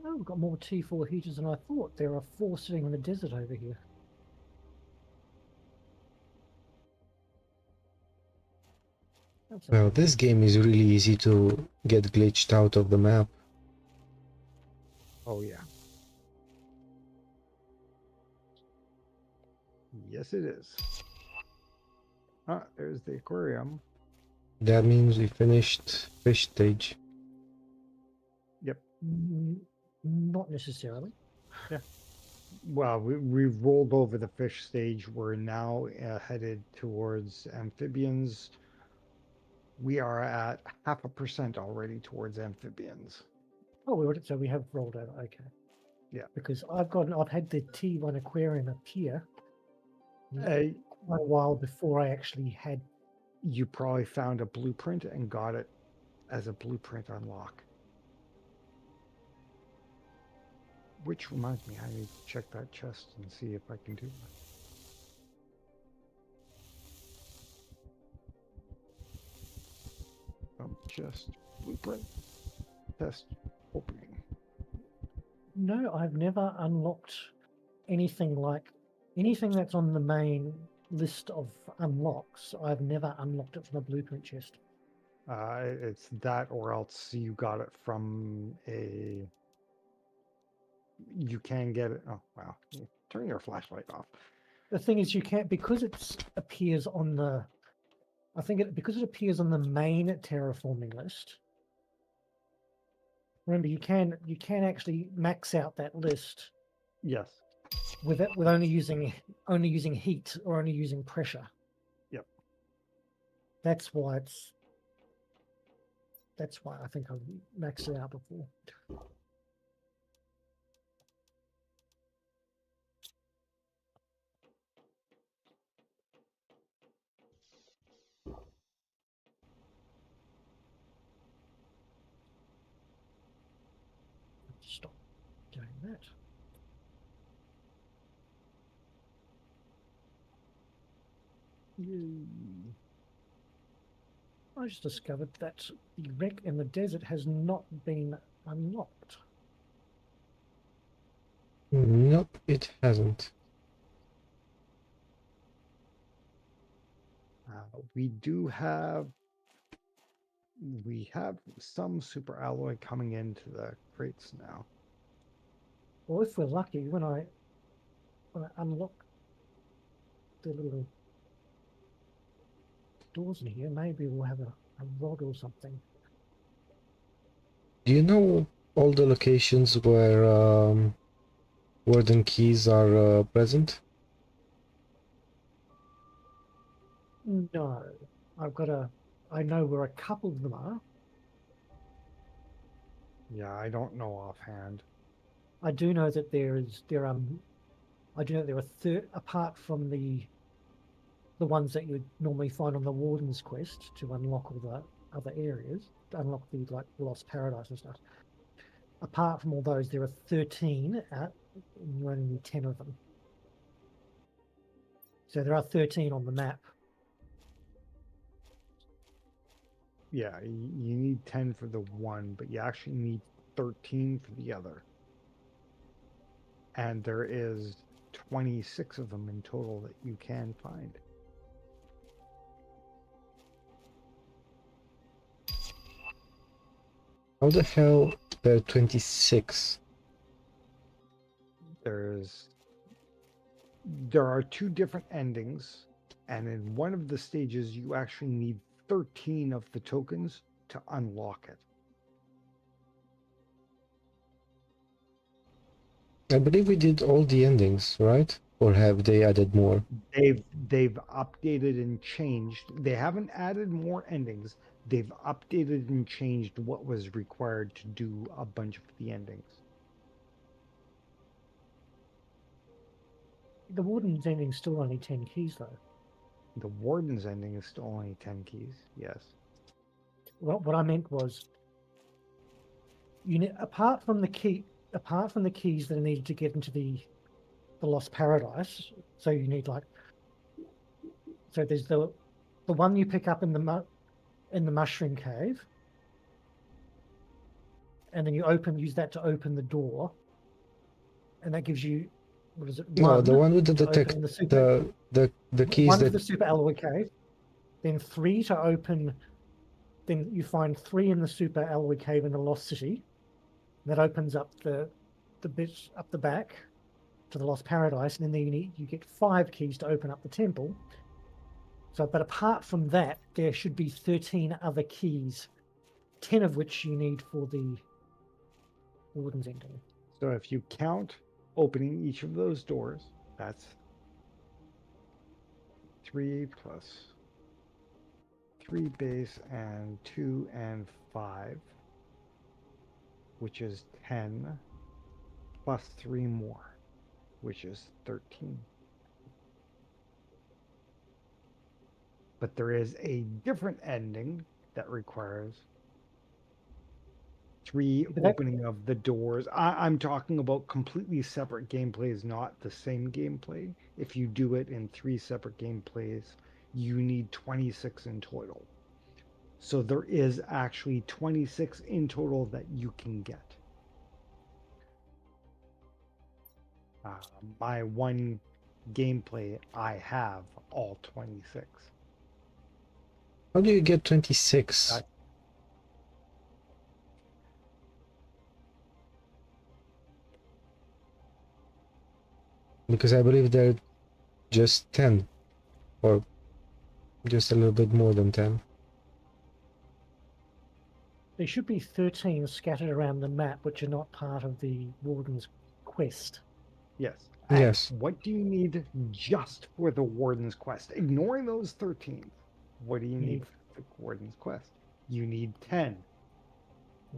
Oh, we've got more T4 heaters than I thought. There are 4 sitting in the desert over here. Well, this game is really easy to get glitched out of the map. Oh, yeah. Yes, it is. Ah, there's the aquarium. That means we finished fish stage. Yep. Not necessarily. Yeah. Well, we've rolled over the fish stage. We're now headed towards amphibians. We are at 0.5% already towards amphibians. Oh, so we have rolled over. Okay. Yeah. Because I've had the T1 aquarium appear Uh, quite a while before I actually had. You probably found a blueprint and got it as a blueprint unlock. Which reminds me, I need to check that chest and see if I can do that. Chest blueprint test opening. No, I've never unlocked anything that's on the main list of unlocks. I've never unlocked it from a blueprint chest. It's that, or else you got it from a. You can get it. Oh wow! Turn your flashlight off. The thing is, you can't, because it appears on the. I think because it appears on the main terraforming list. Remember, you can actually max out that list. Yes. With only using heat or only using pressure. Yep. That's why I think I've maxed it out before. that. I just discovered that the wreck in the desert has not been unlocked. Nope, it hasn't. We have some super alloy coming into the crates now. Well, if we're lucky, when I unlock the little doors in here, maybe we'll have a rod or something. Do you know all the locations where warden keys are present? No, I know where a couple of them are. Yeah, I don't know offhand. I do know that I do know there are apart from the ones that you would normally find on the Warden's quest to unlock all the other areas, to unlock the like Lost Paradise and stuff. Apart from all those, there are 13 out, and you only need 10 of them. So there are 13 on the map. Yeah, you need 10 for the one, but you actually need 13 for the other. And there is 26 of them in total that you can find. How the hell there are 26? There are two different endings, and in one of the stages you actually need 13 of the tokens to unlock it. I believe we did all the endings, right? Or have they added more? They've updated and changed. They haven't added more endings. They've updated and changed what was required to do a bunch of the endings. The Warden's ending's still only 10 keys, though. The Warden's ending is still only 10 keys, yes. Well, what I meant was, apart from the keys that are needed to get into the Lost Paradise. So you need so there's the one you pick up in the Mushroom Cave, and then you use that to open the door, and that gives you, what is it? No, the one with the the keys one that for the Super Alloy Cave, then 3 to open. Then you find 3 in the Super Alloy Cave in the Lost City. That opens up the bits up the back to the Lost Paradise, and then you get 5 keys to open up the temple. So, but apart from that, there should be 13 other keys, 10 of which you need for the Warden's ending. So if you count opening each of those doors, that's 3 plus 3 base and 2 and 5, which is 10, plus 3 more, which is 13. But there is a different ending that requires 3 opening of the doors. I'm talking about completely separate gameplays, not the same gameplay. If you do it in 3 separate gameplays, you need 26 in total. So there is actually 26 in total that you can get. My one gameplay, I have all 26. How do you get 26? Because I believe they're just 10, or just a little bit more than 10. There should be 13 scattered around the map, which are not part of the Warden's quest. Yes. And yes. What do you need just for the Warden's quest? Ignoring those 13. What do you need for the Warden's quest? You need 10.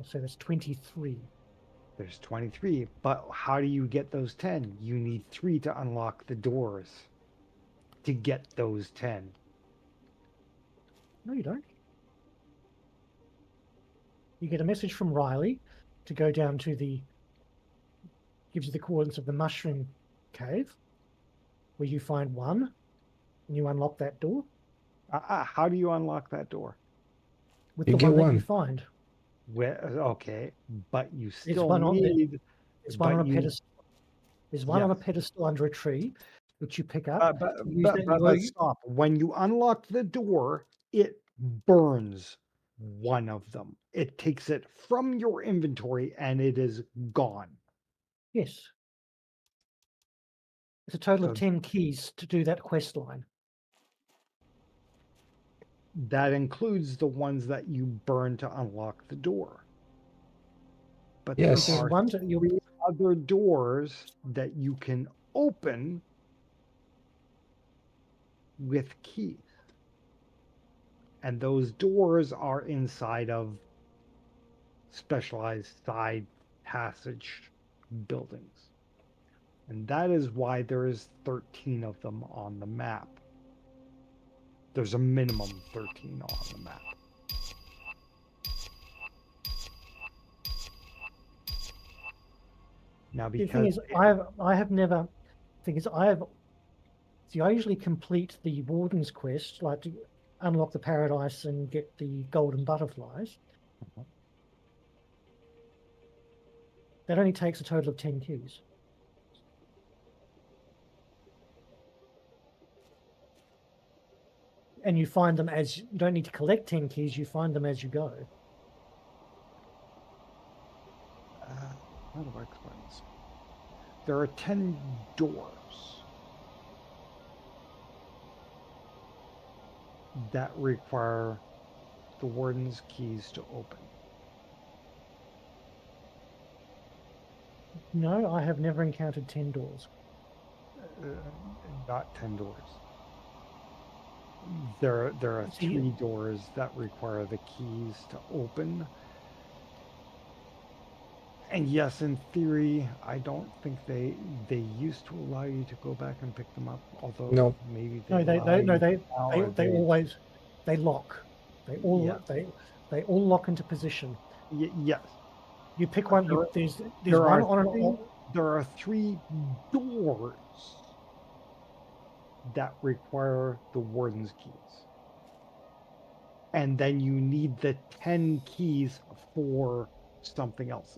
So that's 23. There's 23, but how do you get those 10? You need 3 to unlock the doors to get those 10. No, you don't. You get a message from Riley to go down to the gives you the coordinates of the mushroom cave, where you find 1, and you unlock that door How do you unlock that door? with You the get one that you one. find. Okay, but you There's still one on there. need. There's one But on a you, pedestal. There's one on a yes. pedestal under a tree, which you pick up. But You use that. but stop. When you unlock the door, it burns one of them. It takes it from your inventory and it is gone. Yes. It's a total So of 10 keys to do that quest line. that includes the ones that you burn to unlock the door. But Yes. there There's are one to, 3 other doors that you can open with keys. And those doors are inside of specialized side passage buildings. And that is why there is 13 of them on the map. There's a minimum 13 on the map. Now, the thing because is, I have never. Thing is, I usually complete the Warden's quest, like to unlock the paradise and get the golden butterflies. That only takes a total of 10 keys. And you find them as you don't need to collect 10 keys, you find them as you go. how do I explain this? There are 10 doors that require the warden's keys to open. No, I have never encountered 10 doors. Not 10 doors. There are 3 doors that require the keys to open. And yes, in theory, I don't think they used to allow you to go back and pick them up. Although No. maybe they always lock. They all Yeah. they all lock into position. Yes. You pick one. There's There one are on an. there are 3 doors that require the warden's keys. And then you need the 10 keys for something else.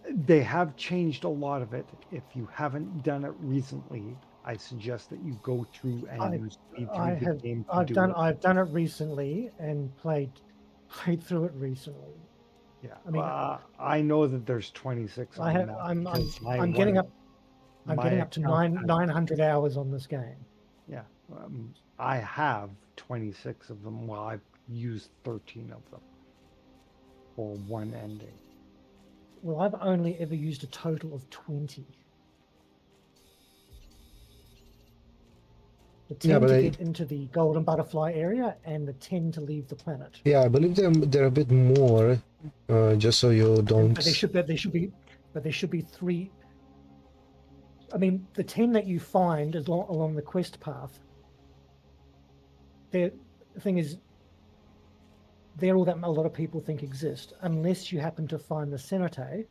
They have changed a lot of it. If you haven't done it recently, I suggest that you go through and you speed through the game to do it. I've done it recently and played through it recently. Yeah, I mean, I know that there's 26 on the map. I'm getting up to 900 hours on this game. Yeah, I have 26 of them. Well, I've used 13 of them for one ending. Well, I've only ever used a total of 20. The 10 to get into the golden butterfly area and the 10 to leave the planet. Yeah, I believe they're a bit more, just so you don't. But there should be 3. I mean, the 10 that you find along the quest path. The thing is, they're all that a lot of people think exist, unless you happen to find the Cenotaph.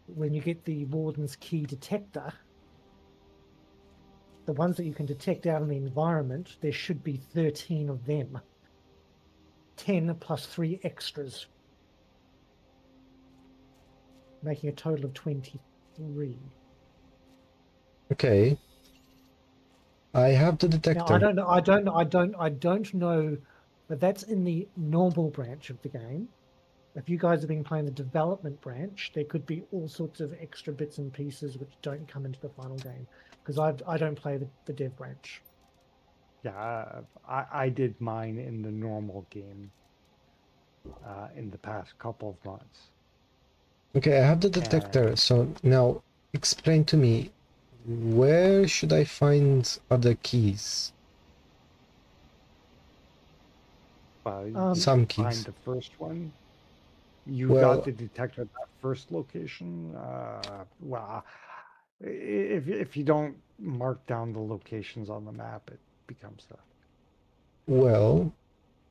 When you get the Warden's key detector, the ones that you can detect out in the environment, there should be 13 of them. 10 plus 3 extras, making a total of 23. Okay. I have the detector. Now, I don't know, but that's in the normal branch of the game. If you guys have been playing the development branch, there could be all sorts of extra bits and pieces which don't come into the final game, because I don't play the dev branch. Yeah, I did mine in the normal game in the past couple of months. Okay, I have the detector. So now explain to me, where should I find other keys? Some keys. Find the first one. You got the detector at that first location. Well, if you don't mark down the locations on the map, it becomes a. Well,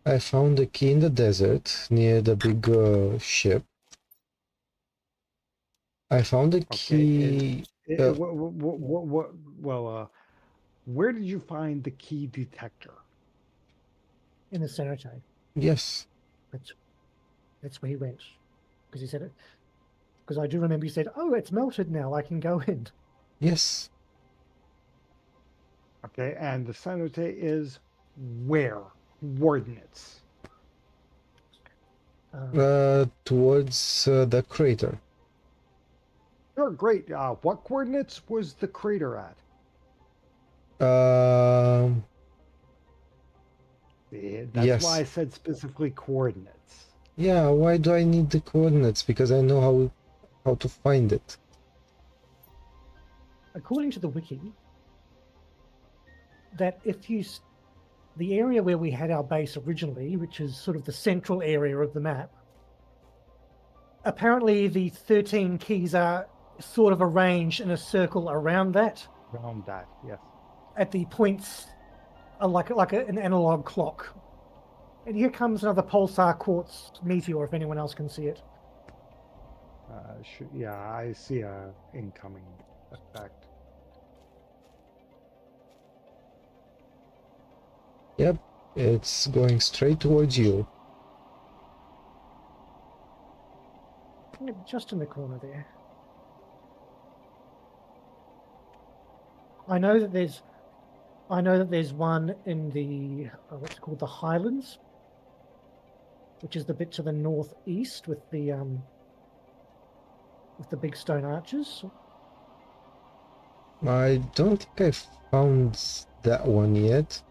I found a key in the desert near the big ship. I found a Okay. key. Uh, Well, where did you find the key detector? In the cemetery. yes, That's where he went. Because he said it. Because I do remember he said, "Oh, it's melted now. I can go in." yes. Okay, and the cenote is where? Coordinates. Towards the crater. Sure, great. What coordinates was the crater at? Um, See, that's why yes. I said specifically coordinates. Yeah, why do I need the coordinates? Because I know how to find it. According to the wiki, that the area where we had our base originally, which is sort of the central area of the map, apparently the 13 keys are sort of arranged in a circle around that. Around that, yes. At the points, like an analog clock. And here comes another pulsar quartz meteor, if anyone else can see it. Yeah, I see a incoming effect. Yep, it's going straight towards you. Just in the corner there. I know that there's one in the what's it called, the Highlands, which is the bit to the northeast with the big stone arches. I don't think I found that one yet.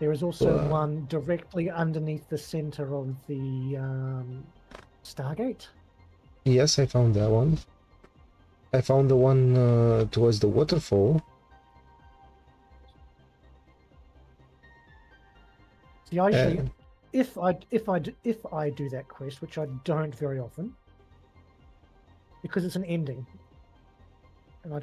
There is also one directly underneath the center of the Stargate. Yes, I found that one. I found the one towards the waterfall. See, I actually, if I do that quest, which I don't very often, because it's an ending, and I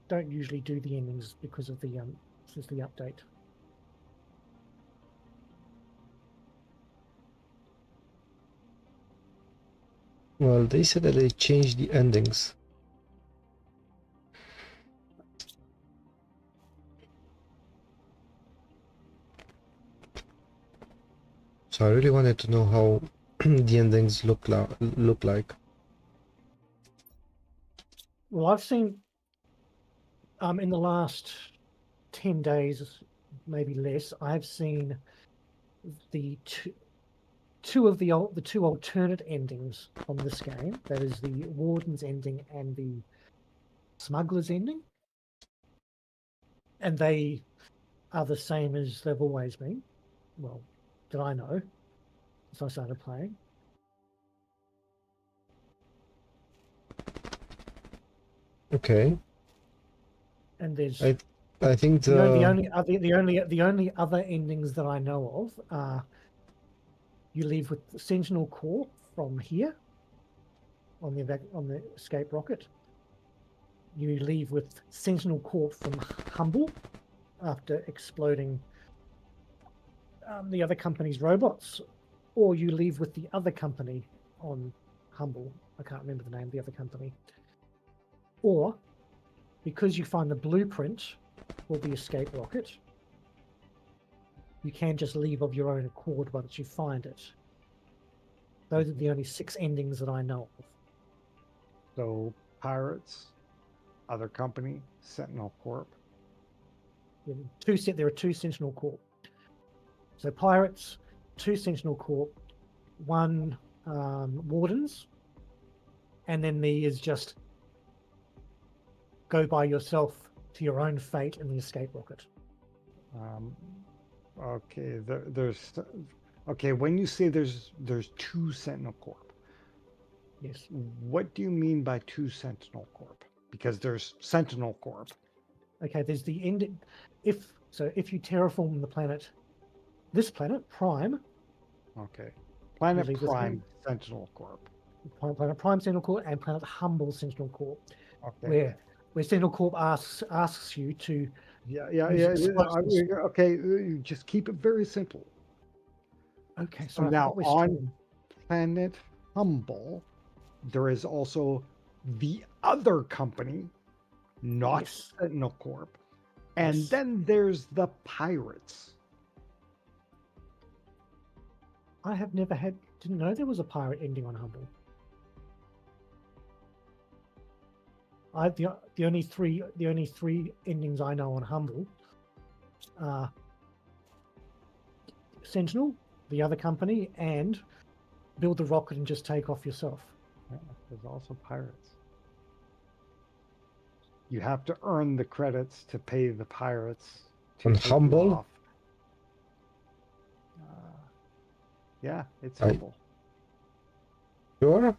don't usually do the endings because of the since the update. Well, they said that they changed the endings. So I really wanted to know how the endings look like. Well, I've seen in the last 10 days, maybe less, I've seen the two alternate endings from this game. That is the Warden's ending and the Smuggler's ending. And they are the same as they've always been. Well, that I know, since I started playing. Okay. And there's I think the only other endings that I know of are you leave with the Sentinel Core from here on the escape rocket. You leave with Sentinel Core from Humble after exploding the other company's robots, or you leave with the other company on Humble. I can't remember the name of the other company. Or, because you find the blueprint for the escape rocket, you can just leave of your own accord once you find it. Those are the only 6 endings that I know of. So, Pirates, other company, Sentinel Corp. There are 2 Sentinel Corp. So Pirates, 2 Sentinel Corp, 1 Wardens, and then there is just go by yourself to your own fate in the escape rocket. Okay, there's okay. When you say there's 2 Sentinel Corp, Yes. what do you mean by 2 Sentinel Corp? Because there's Sentinel Corp. Okay, there's the end. If you terraform the planet, this planet Prime. Okay, Planet Prime Sentinel Corp. Planet Prime Sentinel Corp and Planet Humble Sentinel Corp. Okay. Where Sentinel Corp asks you to. Yeah. Okay, just keep it very simple. Okay, So so I now forgot we're on streaming. Planet Humble, there is also the other company, not Yes. Sentinel Corp. And Yes. then there's the pirates. I have didn't know there was a pirate ending on Humble. The only three endings I know on Humble are Sentinel, the other company, and build the rocket and just take off yourself. Yeah, there's also pirates. You have to earn the credits to pay the pirates to On take you Humble? off. Yeah, it's I- Humble. Sure?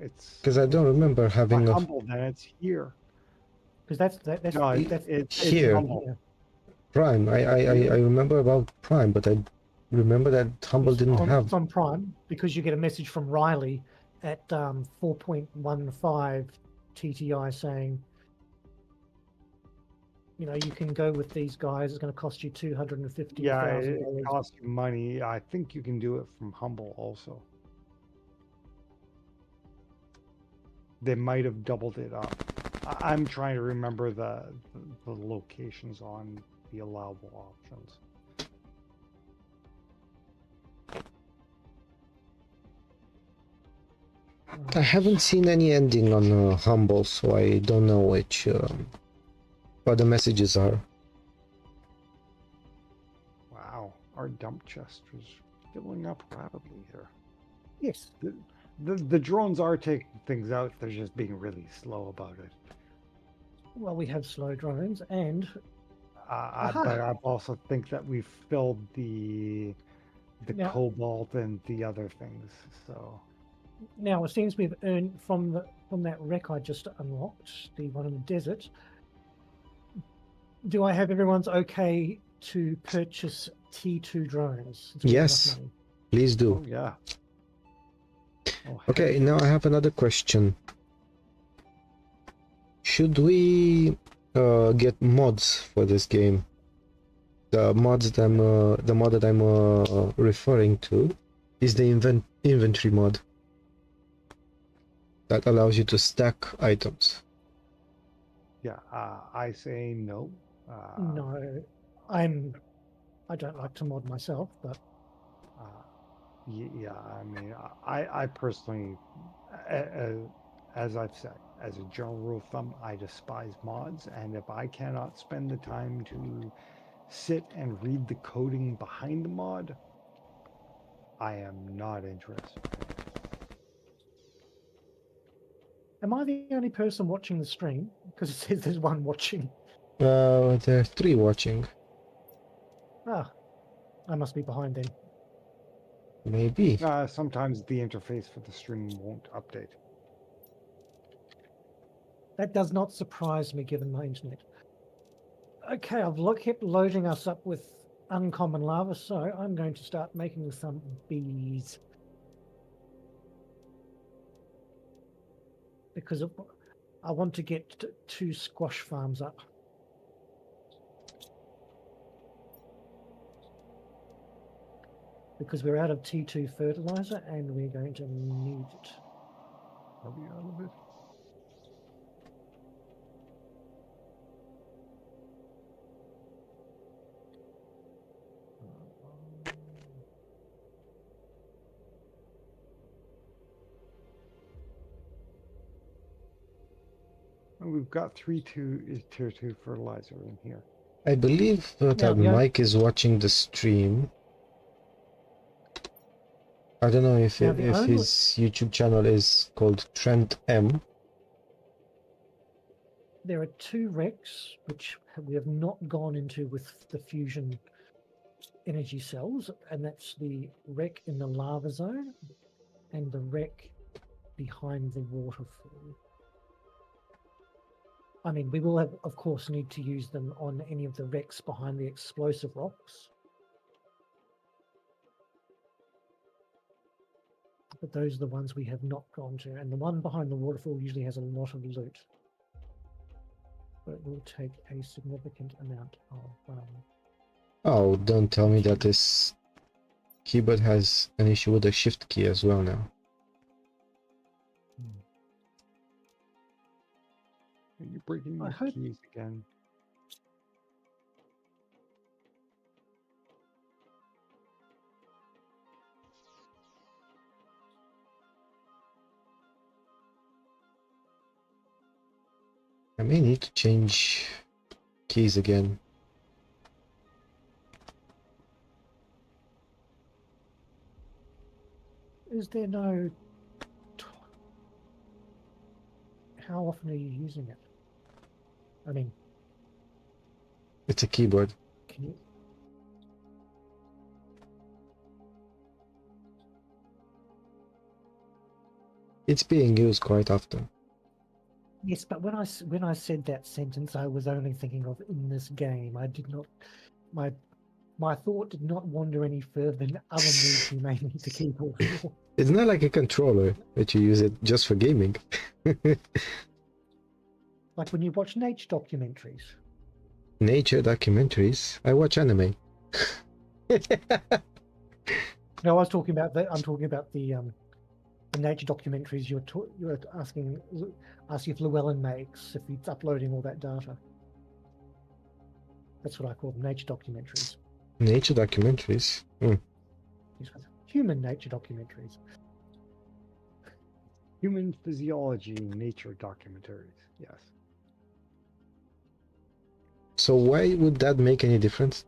It's Because I don't remember not having a Humble, then it's here. Because that's No, that's it's Here. Humble. yeah. Prime. I remember about Prime, but I remember that Humble didn't have. It's on Prime because you get a message from Riley at 4.15 TTI saying, you know, you can go with these guys. It's going to cost you $250,000. Yeah, it costs you money. I think you can do it from Humble also. They might have doubled it up. I'm trying to remember the locations on the allowable options. I haven't seen any ending on Humble, so I don't know which what the messages are. Wow, our dump chest is filling up rapidly here. Yes. The drones are taking things out. They're just being really slow about it. Well, we have slow drones, and But I also think that we've filled the Now- cobalt and the other things. So now it seems we've earned from that wreck I just unlocked, the one in the desert. Do I have everyone's okay to purchase T2 drones? Do we have enough Yes. money? Please do. oh yeah. Oh, Okay, heck now I yes. have another question. Should we get mods for this game? The mods that the mod that I'm referring to is the inventory mod that allows you to stack items. Yeah, I say no. No, I don't like to mod myself, but Yeah, I mean, I personally, as I've said, as a general rule of thumb, I despise mods, and if I cannot spend the time to sit and read the coding behind the mod, I am not interested. am I the only person watching the stream? Because it says there's one watching. There are 3 watching. Ah, I must be behind then. Maybe. Sometimes the interface for the stream won't update. That does not surprise me given my internet. Okay, I've kept loading us up with uncommon lava, so I'm going to start making some bees. Because I want to get 2 squash farms up. Because we're out of T2 fertilizer and we're going to need it. Are we out of it? We've got 3 tier 2 fertilizer in here. I believe that yeah. Mike is watching the stream. I don't know if Now, the only- his YouTube channel is called Trent M. There are 2 wrecks which we have not gone into with the fusion energy cells, and that's the wreck in the lava zone and the wreck behind the waterfall. I mean, we will have, of course, need to use them on any of the wrecks behind the explosive rocks. But those are the ones we have not gone to. And the one behind the waterfall usually has a lot of loot. But it will take a significant amount of... Oh, don't tell me that this keyboard has an issue with the shift key as well now. Are you breaking I these hope- keys again? I may need to change keys again. Is there no... How often are you using it? I mean, It's a keyboard. can you... It's being used quite often. Yes, but when I said that sentence, I was only thinking of in this game. I did not... My thought did not wander any further than other moves you may need the keyboard for. It's not like a controller that you use it just for gaming. Like when you watch nature documentaries. Nature documentaries. I watch anime. No, I'm talking about the nature documentaries you're asking if Llewellyn makes, if he's uploading all that data. That's what I call them, nature documentaries. Nature documentaries. Hmm. Human nature documentaries. Human physiology, nature documentaries. Yes. So why would that make any difference?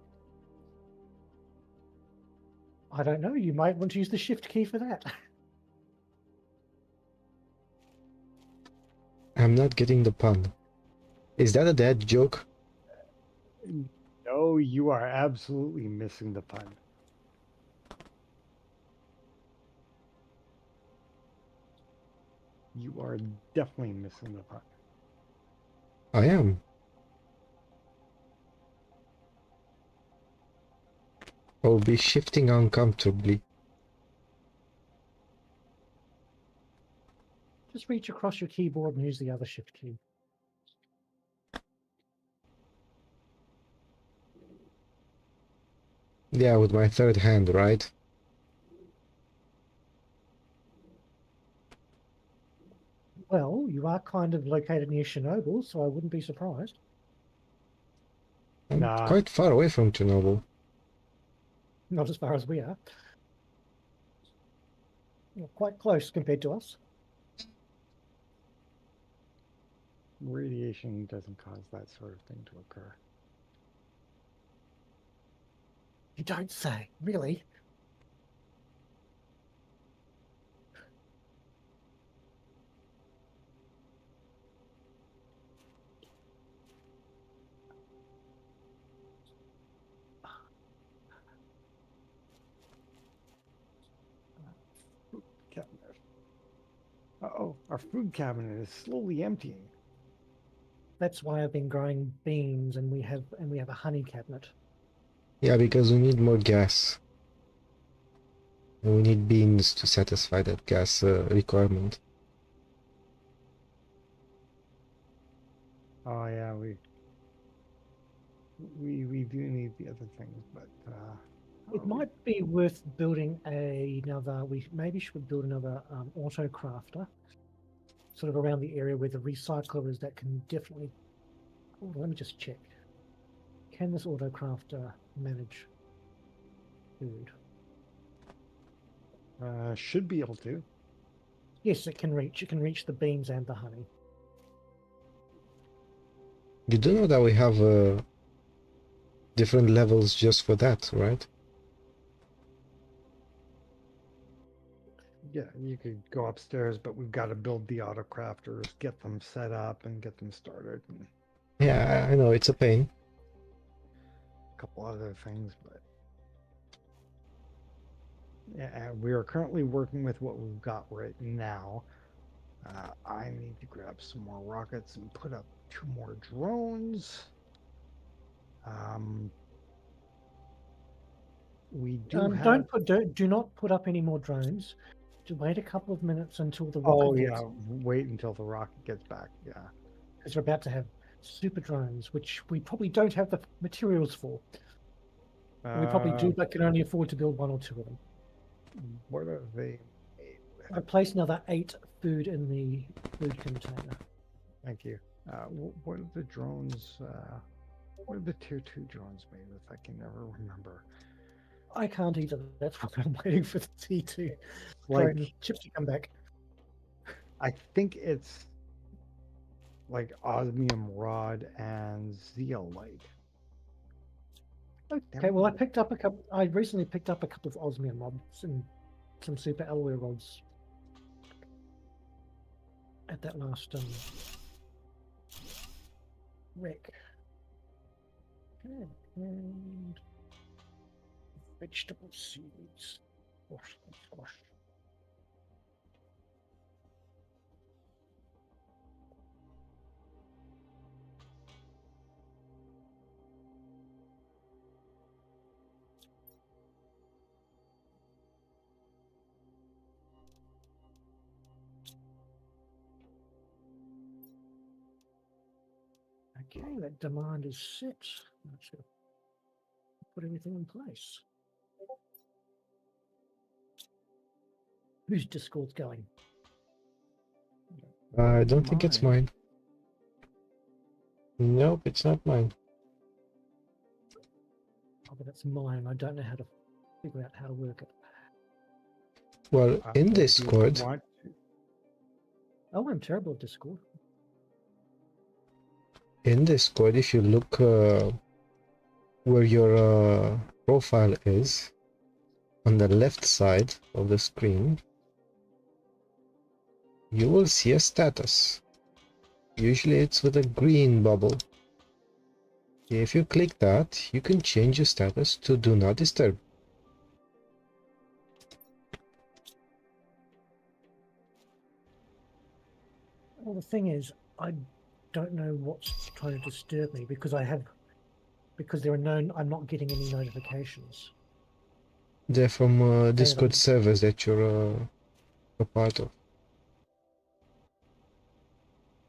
I don't know. You might want to use the shift key for that. I'm not getting the pun. Is that a dad joke? No, you are absolutely missing the pun. You are definitely missing the pun. I am. I'll be shifting uncomfortably. Just reach across your keyboard and use the other shift key. Yeah, with my third hand, right? Well, you are kind of located near Chernobyl, so I wouldn't be surprised. I'm Nah. quite far away from Chernobyl. Not as far as we are. You're quite close compared to us. Radiation doesn't cause that sort of thing to occur. You don't say, really? Cabinet. Uh-oh, our food cabinet is slowly emptying. That's why I've been growing beans, and we have a honey cabinet. Yeah, because we need more gas. And we need beans to satisfy that gas requirement. Oh yeah, we do need the other things, but It might be worth building another. We maybe should build another auto crafter, sort of around the area where the recycler is. That can definitely. Oh, let me just check. Can this auto crafter manage food? should be able to. Yes, it can reach. It can reach the beans and the honey. You do know that we have different levels just for that, right? Yeah, you could go upstairs, but we've got to build the auto crafters, get them set up, and get them started, and Yeah, I know, it's a pain. a couple other things, but yeah, we are currently working with what we've got right now. I need to grab some more rockets and put up 2 more drones. We do have. Do not put up any more drones. To wait a couple of minutes until the rocket Oh gets. yeah, wait until the rocket gets back. Yeah. Because we're about to have super drones, which we probably don't have the materials for. We probably Uh, do, but can only afford to build 1 or 2 of them. what are they made with? I placed another 8 food in the food container. Thank you. What are the drones? What are the tier 2 drones made with? I can never remember. I can't either. That's why I'm waiting for the T2 Like, chips to come back. I think it's like osmium rod and zeolite. Okay, well, I picked up a couple. I recently picked up a couple of osmium rods and some super alloy rods at that last wreck. Okay, and vegetable seeds. Wash, wash. Okay, that demand is set. Let's put everything in place. Whose Discord's going? I don't think it's mine. Nope, it's not mine. Oh, but it's mine. I don't know how to figure out how to work it. Well, in Do you Discord, want Oh, I'm terrible at Discord. if you look where your profile is, on the left side of the screen, you will see a status. Usually it's with a green bubble. If you click that, you can change your status to Do Not Disturb. Well, the thing is, I don't know what's trying to disturb me because there are I'm not getting any notifications. They're from Say Discord them. servers that you're a part of.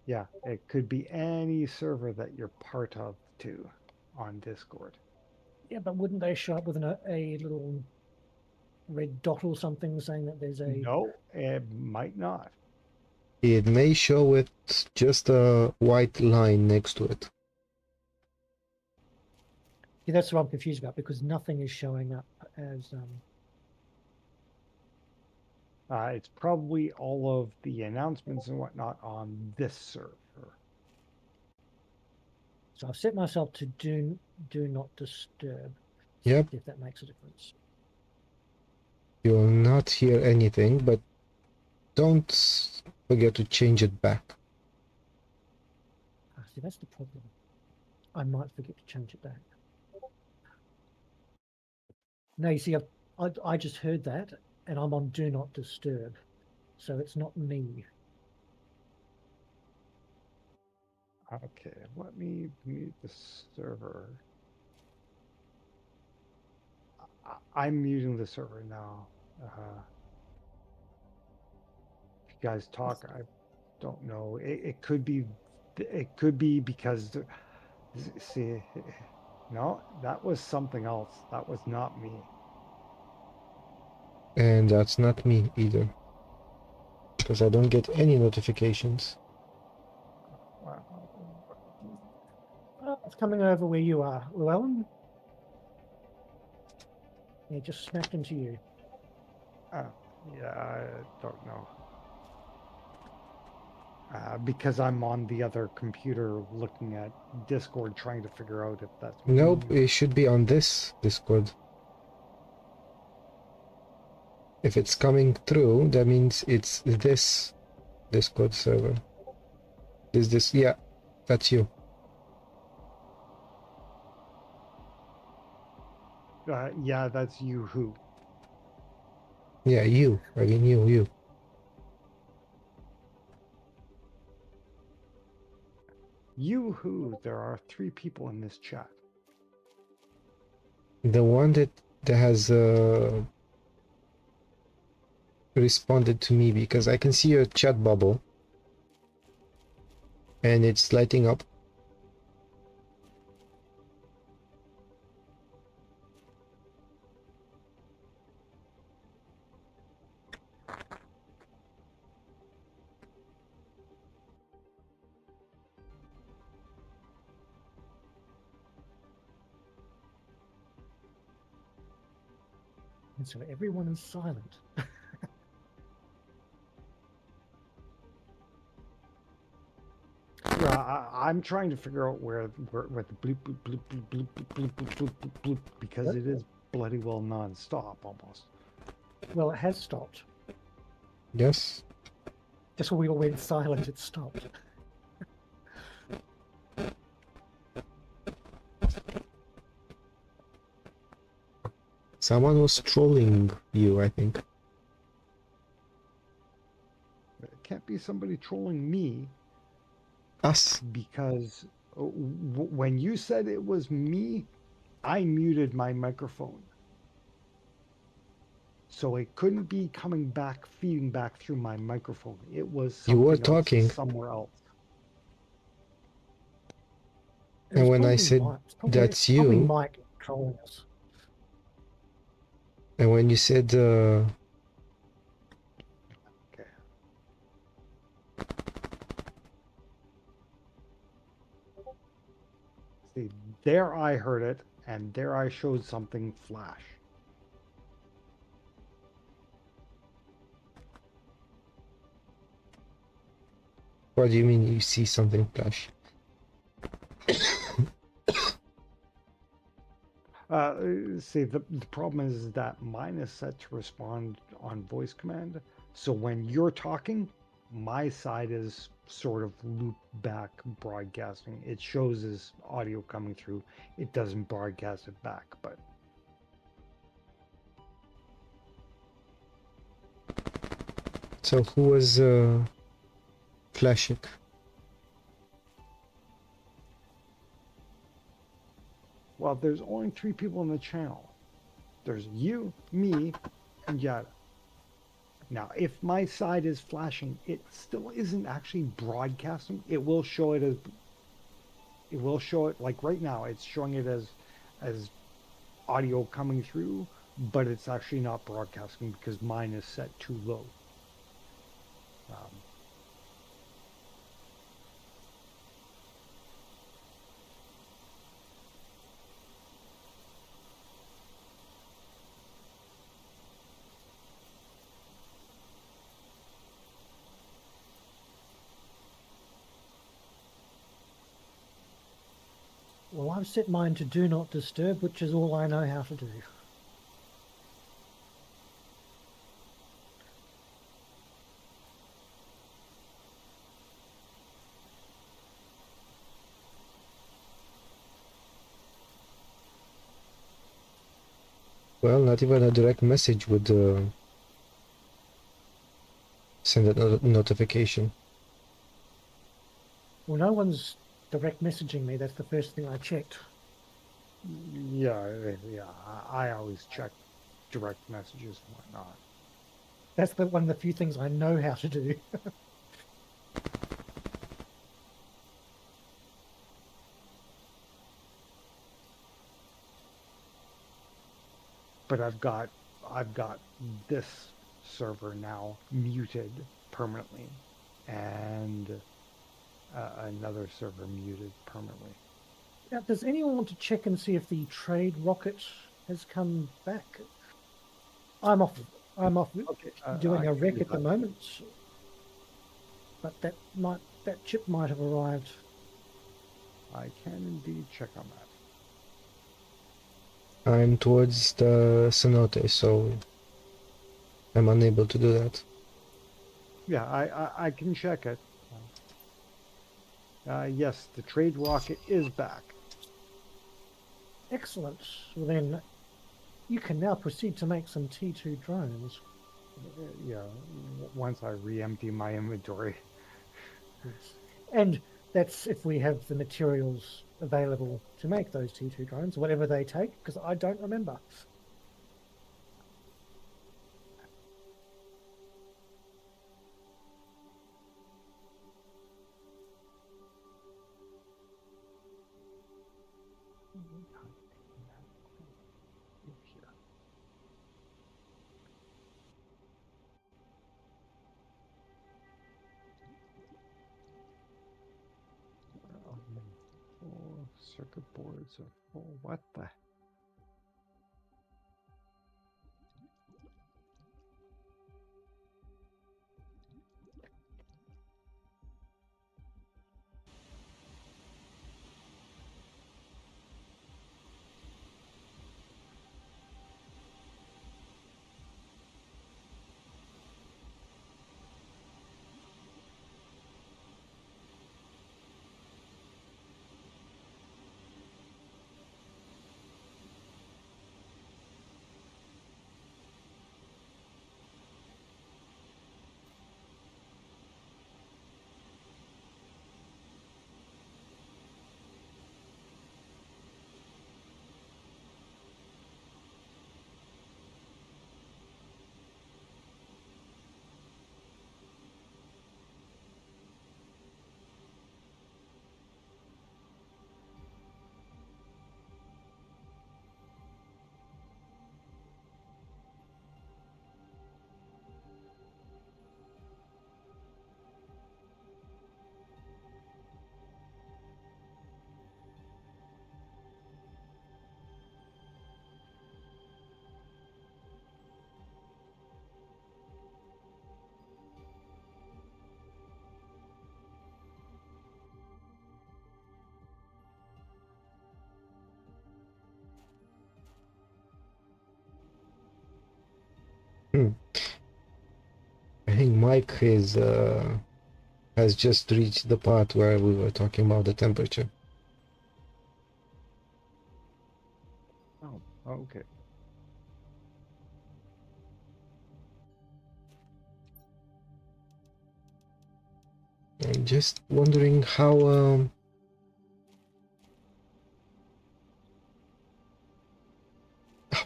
Yeah, it could be any server that you're part of too on Discord. Yeah, but wouldn't they show up with a little red dot or something saying that there's a... No, it might not. It may show with just a white line next to it. Yeah, that's what I'm confused about because nothing is showing up as... It's probably all of the announcements and whatnot on this server. So I've set myself to do not disturb. Yep. If that makes a difference. You'll not hear anything, but don't forget to change it back. See, that's the problem. I might forget to change it back. No, you see, I just heard that, and I'm on Do Not Disturb, so it's not me. Okay, let me mute the server. I'm muting the server now. If you guys talk, I don't know. It could be because see, no, that was something else. That was not me. And that's not me either, because I don't get any notifications. Oh, it's coming over where you are, Llewellyn. Yeah, just smacked into you. Yeah, I don't know. Because I'm on the other computer looking at Discord trying to figure out if that's Nope, me. it should be on this Discord. If it's coming through, that means it's this Discord server. Yeah, that's you. Yeah, that's you who. Yeah, you. I mean you. You who? There are 3 people in this chat. The one that has responded to me, because I can see your chat bubble and it's lighting up. And so everyone is silent. Yeah, I'm trying to figure out where the bloop bloop bloop bloop bloop bloop bloop bloop bloop bloop because What? it is bloody well non-stop almost. Well, it has stopped. Yes. Just when we all went silent, it stopped. Someone was trolling you, I think. It can't be somebody trolling me Us. because when you said it was me, I muted my microphone. So it couldn't be coming back, feeding back through my microphone. It was You were something else talking, somewhere else. It and was when I probably said Mike. that's Probably you, Mike trolling us. and when you said Okay. See, there I heard it, and there I showed something flash. what do you mean you see something flash? See, the problem is that mine is set to respond on voice command. So when you're talking, my side is sort of loop back broadcasting. It shows as audio coming through. It doesn't broadcast it back, but So who was flashing? well, there's only 3 people in the channel. There's you, me, and Yada. Now, if my side is flashing, it still isn't actually broadcasting. It will show it as like right now. It's showing it as audio coming through, but it's actually not broadcasting because mine is set too low. Um, Well, I've set mine to do not disturb, which is all I know how to do. Well, not even a direct message would send a notification. Well, no one's direct messaging me. That's the first thing I checked. yeah, yeah. I always check direct messages and whatnot. That's one of the few things I know how to do. But I've got this server now muted permanently, and another server muted permanently. Now, does anyone want to check and see if the trade rocket has come back? I'm off Okay, doing I a can wreck do at the that. moment, but that chip might have arrived. I can indeed check on that. I'm towards the cenote, so I'm unable to do that. Yeah, I can check it. Yes, the trade rocket is back. Excellent. Well, then you can now proceed to make some T2 drones. Yeah, once I re-empty my inventory. Yes. And that's if we have the materials available to make those T2 drones, whatever they take, because I don't remember. Oh, circuit boards are full. What the? Hmm. I think Mike is has just reached the part where we were talking about the temperature. Oh, okay. I'm just wondering how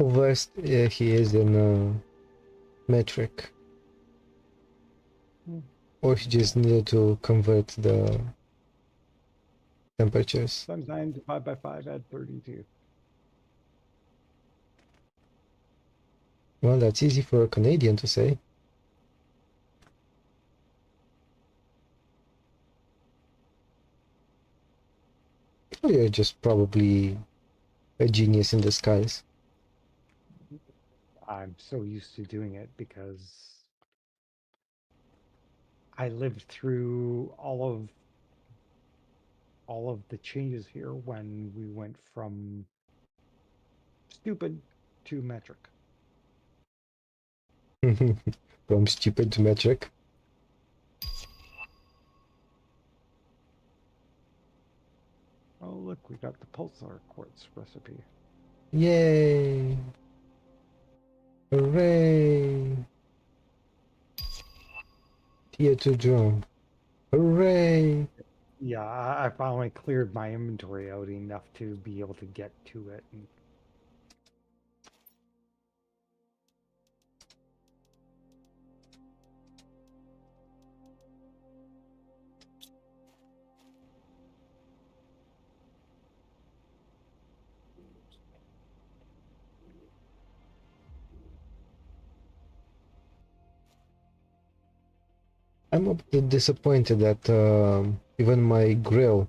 versed he is in metric, Hmm. or he just needed to convert the temperatures. Times 9 divided by 5 add 32. Well, that's easy for a Canadian to say. Or you're just probably a genius in disguise. I'm so used to doing it because I lived through all of the changes here when we went from stupid to metric. From stupid to metric. Oh, look, we got the pulsar quartz recipe. Yay! Hooray! Tier 2 drone. Hooray! Yeah, I finally cleared my inventory out enough to be able to get to it. And I'm a bit disappointed that even my grill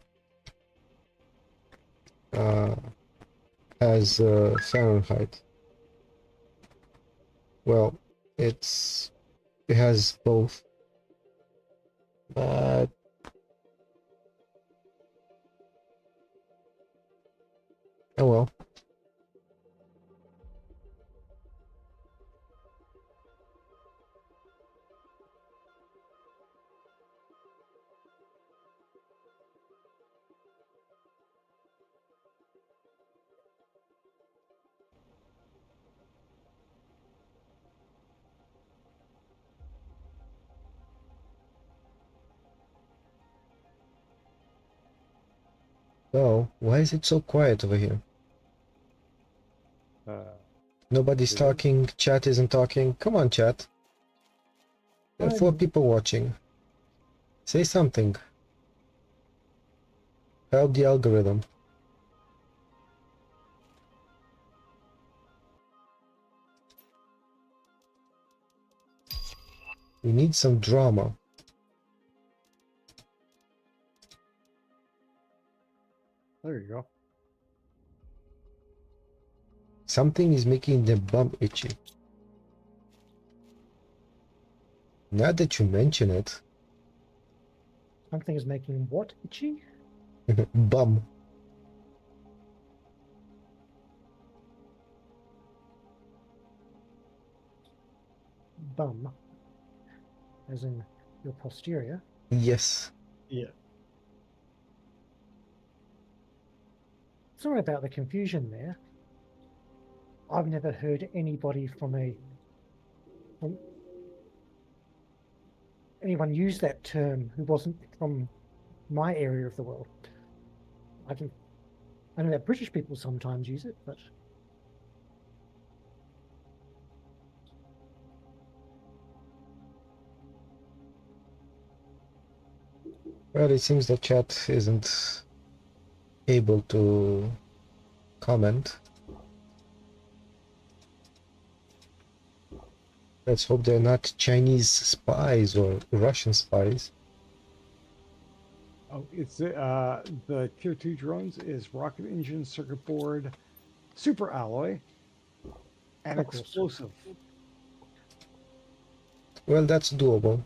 uh, has Fahrenheit. Well, it has both, but oh well. So, why is it so quiet over here? uh, Nobody's it is. talking, chat isn't talking. Come on, chat. There are 4 I'm people watching. Say something. Help the algorithm. We need some drama. There you go. Something is making the bum itchy. Now that you mention it. something is making what itchy? Bum. Bum, as in your posterior. Yes. Yeah. Sorry about the confusion there. I've never heard anybody from anyone use that term who wasn't from my area of the world. I know that British people sometimes use it, but Well, it seems the chat isn't able to comment. Let's hope they're not Chinese spies or Russian spies. Oh, it's the tier 2 drones is rocket engine, circuit board, super alloy, and of course. explosive. Well, that's doable.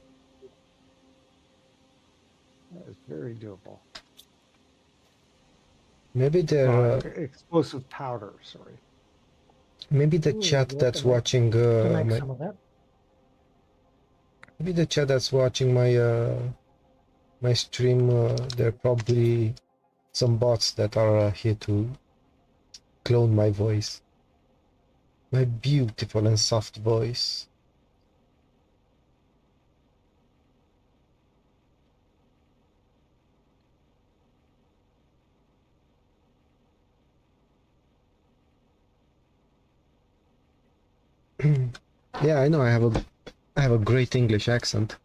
That is very doable. Maybe they're Explosive powder, sorry. maybe the Ooh, chat yeah, that's can make- watching can make my some of that. Maybe the chat that's watching my stream, there are probably some bots that are here to clone my voice. My beautiful and soft voice. Yeah, I know I have a great English accent.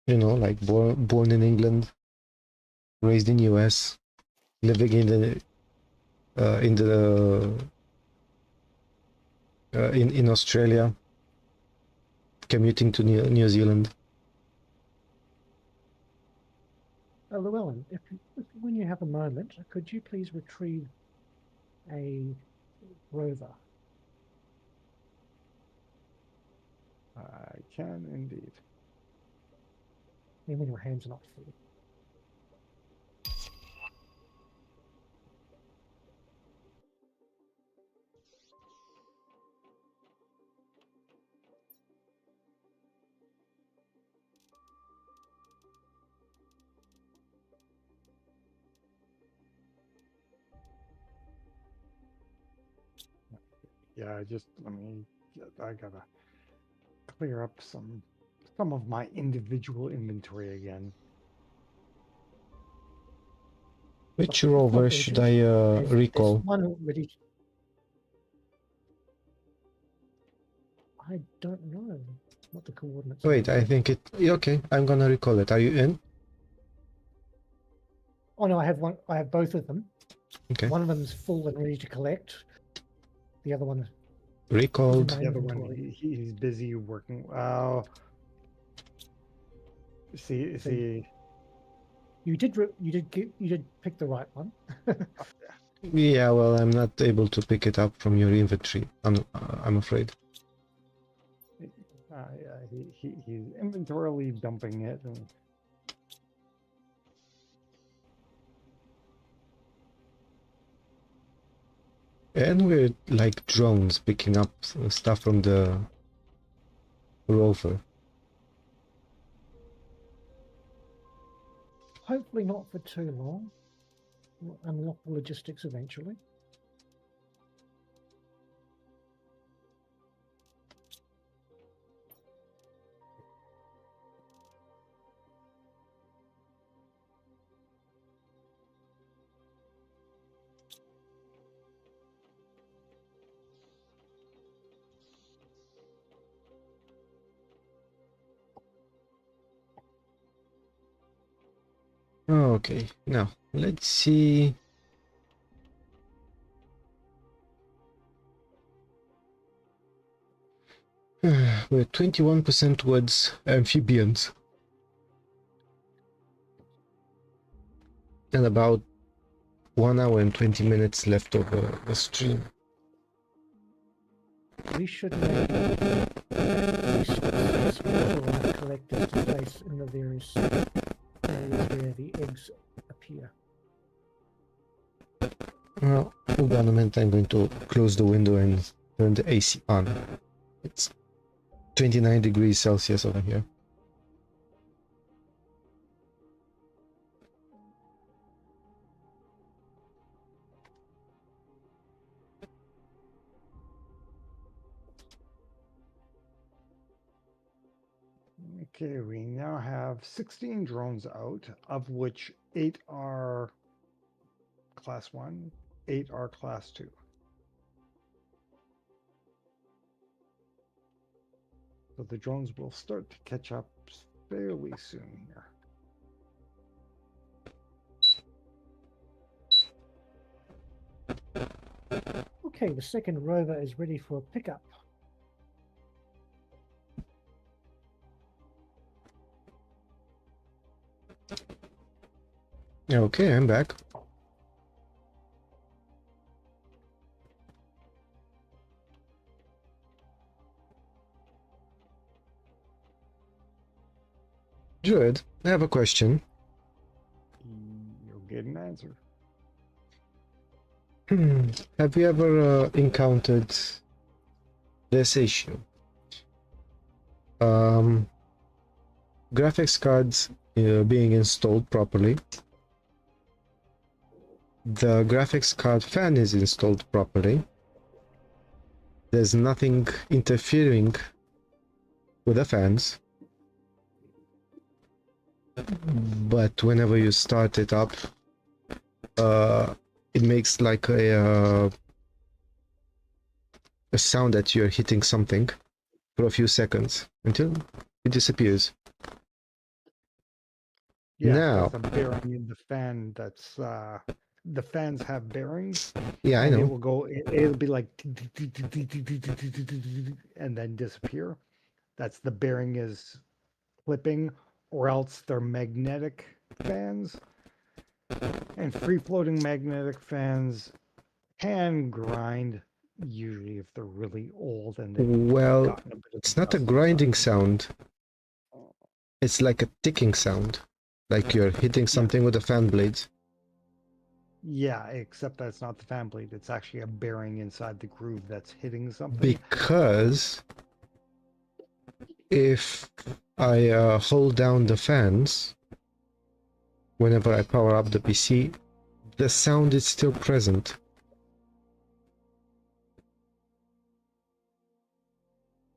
You know, like born in England, raised in US, living in Australia, commuting to New Zealand. Llewellyn, when you have a moment, could you please retrieve a rover? I can indeed. Even when your hands are not full. Yeah, just let me. I gotta clear up some of my individual inventory again. Which It's not rover should urgent. I There's recall? one already. I don't know what the coordinates Wait, are. I think it. Okay, I'm gonna recall it. Are you in? Oh no, I have one. I have both of them. Okay. One of them's full and ready to collect. The other one is in Recalled. my The other one, inventory. he's busy working. Well, see. You did pick the right one. Yeah, well, I'm not able to pick it up from your inventory. I'm afraid. He's inventorily dumping it. And we're like drones picking up stuff from the rover. Hopefully not for too long. We'll unlock the logistics eventually. Okay, now let's see. We're 21% towards amphibians. And about 1 hour and 20 minutes left of the stream. We should make successful collectors to place in the various areas where the eggs appear. Well, hold on a minute, I'm going to close the window and turn the AC on. It's 29 degrees Celsius over here. Okay, we now have 16 drones out, of which 8 are class 1, 8 are class 2. So the drones will start to catch up fairly soon here. Okay, the second rover is ready for a pickup. Okay, I'm back. Druid, I have a question. You'll get an answer. Have you ever encountered this issue. Graphics cards being installed properly. The graphics card fan is installed properly. There's nothing interfering with the fans. But whenever you start it up, it makes like a sound that you're hitting something for a few seconds until it disappears. Yeah, Now, that's a bearing in the fan. That's the fans have bearings, yeah, I and it know. will go. It'll be like, and then disappear. That's the bearing is clipping, or else they're magnetic fans. And free-floating magnetic fans can grind, usually if they're really old and they've Well, gotten a bit of it's not a dust grinding inside. sound. It's like a ticking sound, like you're hitting something with the fan blades. Yeah, except that's not the fan blade. It's actually a bearing inside the groove that's hitting something. Because if I hold down the fans whenever I power up the PC, the sound is still present.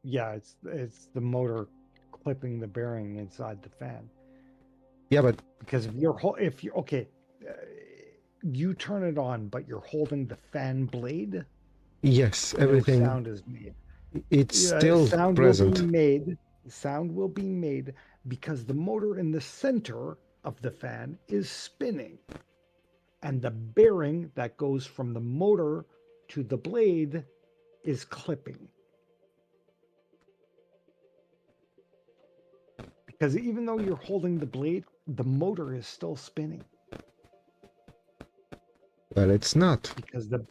Yeah, it's the motor clipping the bearing inside the fan. Yeah, but Because if you okay, you turn it on, but you're holding the fan blade, yes, no everything, sound is made. it's still Sound present. will be made. Sound will be made because the motor in the center of the fan is spinning, and the bearing that goes from the motor to the blade is clipping. Because even though you're holding the blade, the motor is still spinning. Well, it's not. Because the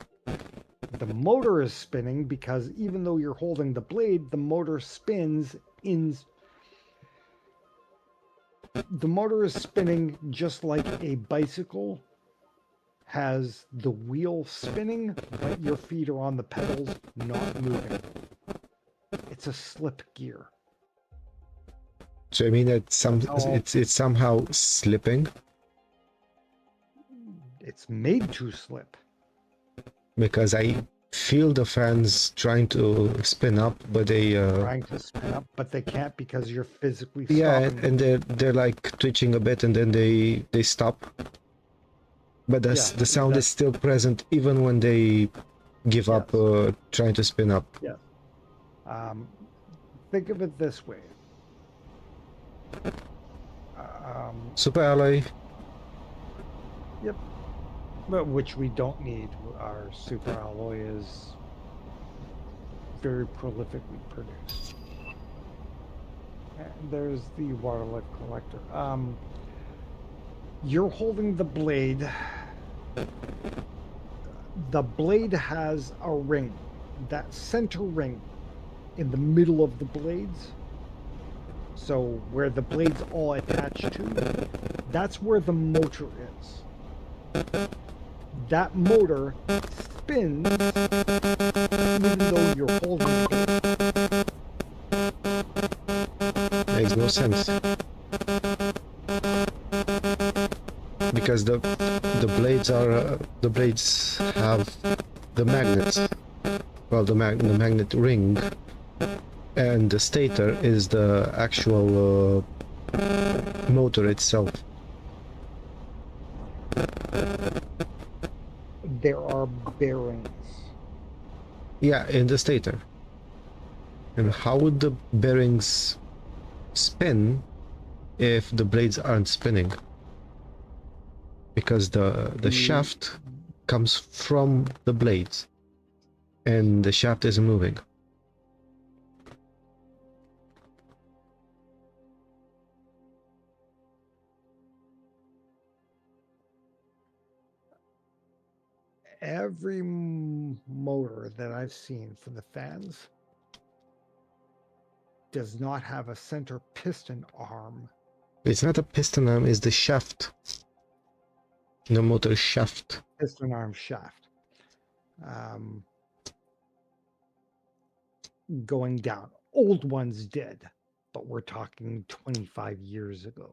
motor is spinning, because even though you're holding the blade, the motor spins in. The motor is spinning just like a bicycle has the wheel spinning, but your feet are on the pedals, not moving. It's a slip gear. So I mean, it's somehow slipping It's made to slip. because I feel the fans trying to spin up, but they Trying to spin up, but they can't because you're physically yeah, stopping. and they're like twitching a bit, and then they stop. But the sound is still present even when they give up trying to spin up. Yes. Think of it this way. Super alloy. Yep. But which we don't need. Our super alloy is very prolifically produced. And there's the water lift collector. You're holding the blade. The blade has a ring. That center ring in the middle of the blades. So where the blades all attach to, that's where the motor is. That motor spins even though you're holding the blade. Makes no sense. Because the blades have the magnets. Well, the magnet ring, and the stator is the actual motor itself. There are bearings. Yeah, in the stator. And how would the bearings spin if the blades aren't spinning? Because the shaft comes from the blades, and the shaft isn't moving. Every motor that I've seen for the fans does not have a center piston arm. It's not a piston arm, it's the shaft. The motor shaft. Piston arm shaft. going down. Old ones did, but we're talking 25 years ago.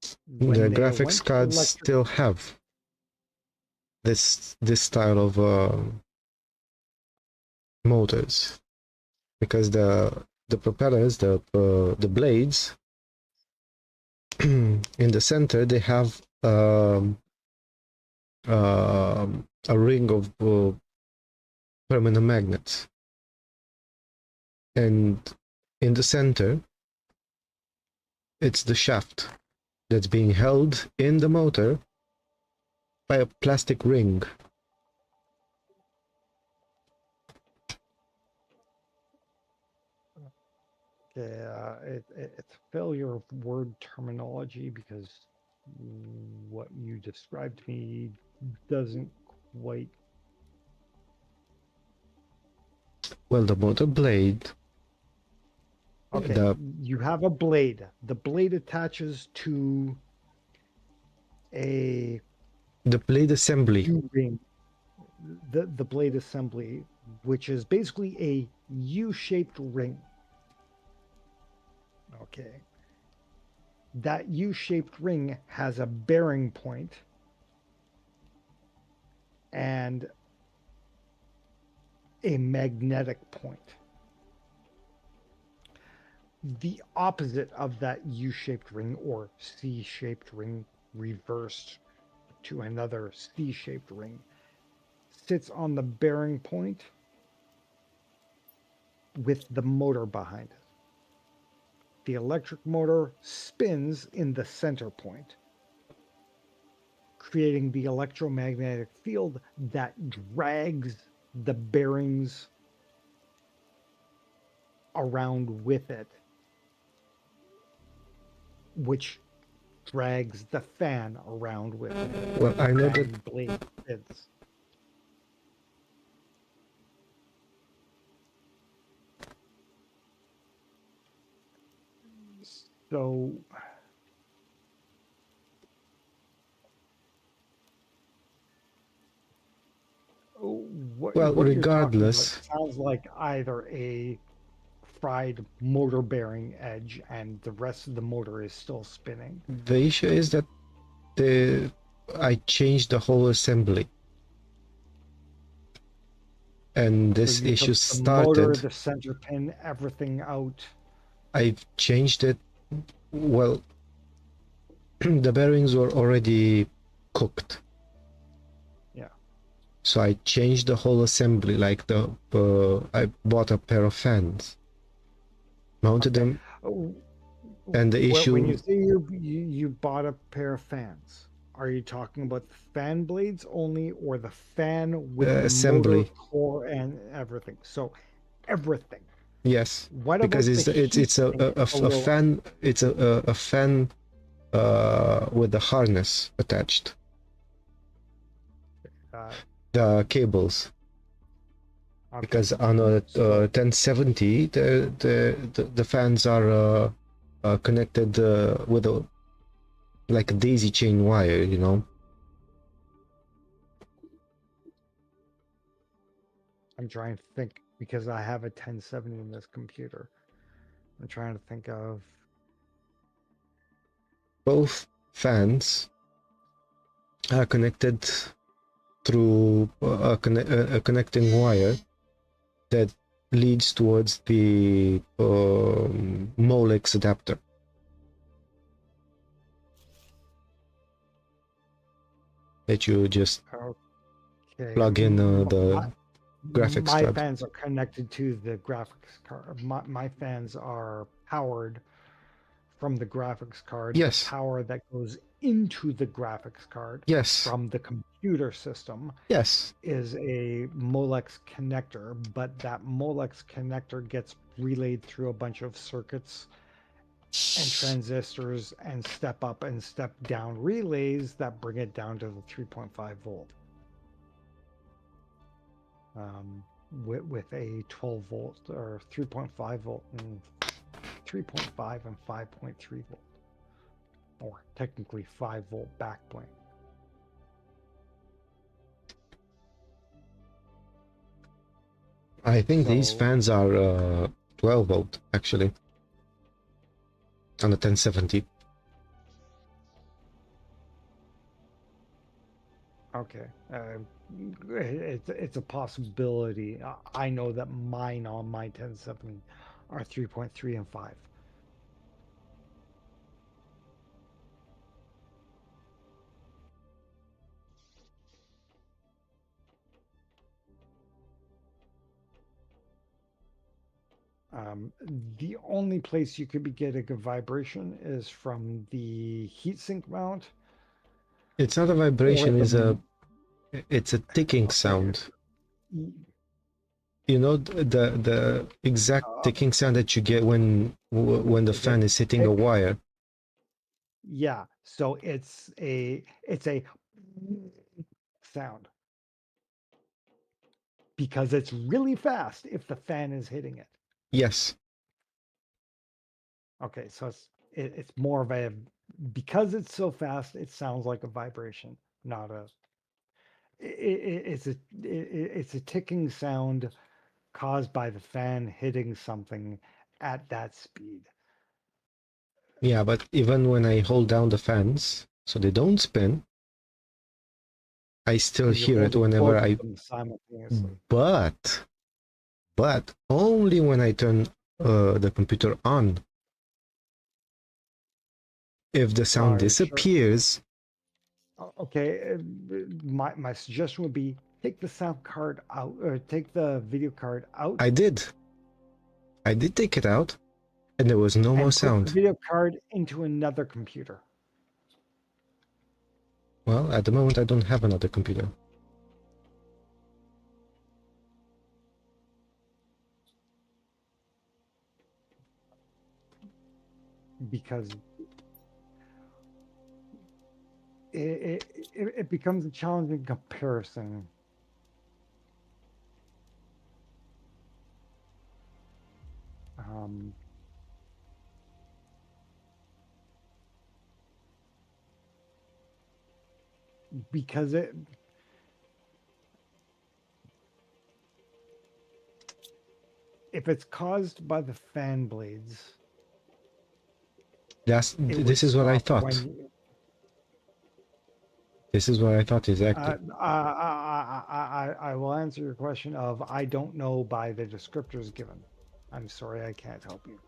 The When they graphics went to cards electric, still have this style of motors, because the propellers, the blades in the center, they have a ring of permanent magnets, and in the center it's the shaft that's being held in the motor by a plastic ring. it's failure of word terminology, because what you described to me doesn't quite. Well, the motor blade, Okay, you have a blade. The blade attaches to a the blade assembly. U-ring, the blade assembly, which is basically a U-shaped ring. Okay. That U-shaped ring has a bearing point and a magnetic point. The opposite of that U-shaped ring, or C-shaped ring reversed to another C-shaped ring, sits on the bearing point with the motor behind it. The electric motor spins in the center point, creating the electromagnetic field that drags the bearings around with it, which drags the fan around with it. Well, I know that Blade spins. So well, what you're talking about regardless, sounds like either a fried motor bearing edge and the rest of the motor is still spinning. the issue is that I changed the whole assembly, and this So you issue took the motor, started. the center pin, everything out. I've changed it. Well, the bearings were already cooked, Yeah. so I changed the whole assembly. Like I bought a pair of fans, mounted Okay. them, Oh, and the when you issue say you bought a pair of fans, are you talking about the fan blades only, or the fan with the motor assembly. core and everything? So everything. Yes, What because about the heat it's a, sink a below? fan. It's a fan with the harness attached. Uh, The cables, okay. because on a So 1070 the fans are connected with a like a daisy chain wire, you know. I'm trying to think, because I have a 1070 in this computer. I'm trying to think of Both fans are connected through a connecting wire that leads towards the Molex adapter. That you just plug in the graphics my card. fans are connected to the graphics card. My fans are powered from the graphics card. Yes. The power that goes into the graphics card Yes. from the computer system Yes. is a Molex connector, but that Molex connector gets relayed through a bunch of circuits and transistors and step up and step down relays that bring it down to the 3.5 volt. With a 12 volt or 3.5 volt and 3.5 and 5.3 volt, or technically 5 volt backplane. I think these So, fans are 12 volt actually on the 1070. okay, it's a possibility. I know that mine on my 1070 are 3.3 and 5. Um, the only place you could be getting a vibration is from the heatsink mount It's not a or vibration, the it's a ticking okay. sound. You know the exact Uh, ticking sound that you get when the okay, fan is hitting a tick. wire. Yeah, so it's a sound because it's really fast if the fan is hitting it. Yes. Okay, so it's more of a because it's so fast, it sounds like a vibration, not a. It's it's a ticking sound caused by the fan hitting something at that speed. Yeah, but even when I hold down the fans so they don't spin, I still You're hear it holding whenever both of I. them simultaneously. But only when I turn the computer on. If the sound Are you sure? disappears, Okay, my suggestion would be take the sound card out or take the video card out I did. I did take it out, and there was no more and put the sound. video card into another computer. Well, at the moment I don't have another computer. Because it becomes a challenging comparison. Um, because if it's caused by the fan blades, it would This is what I stop thought. when This is what I thought exactly. I will answer your question of I don't know by the descriptors given. I'm sorry, I can't help you.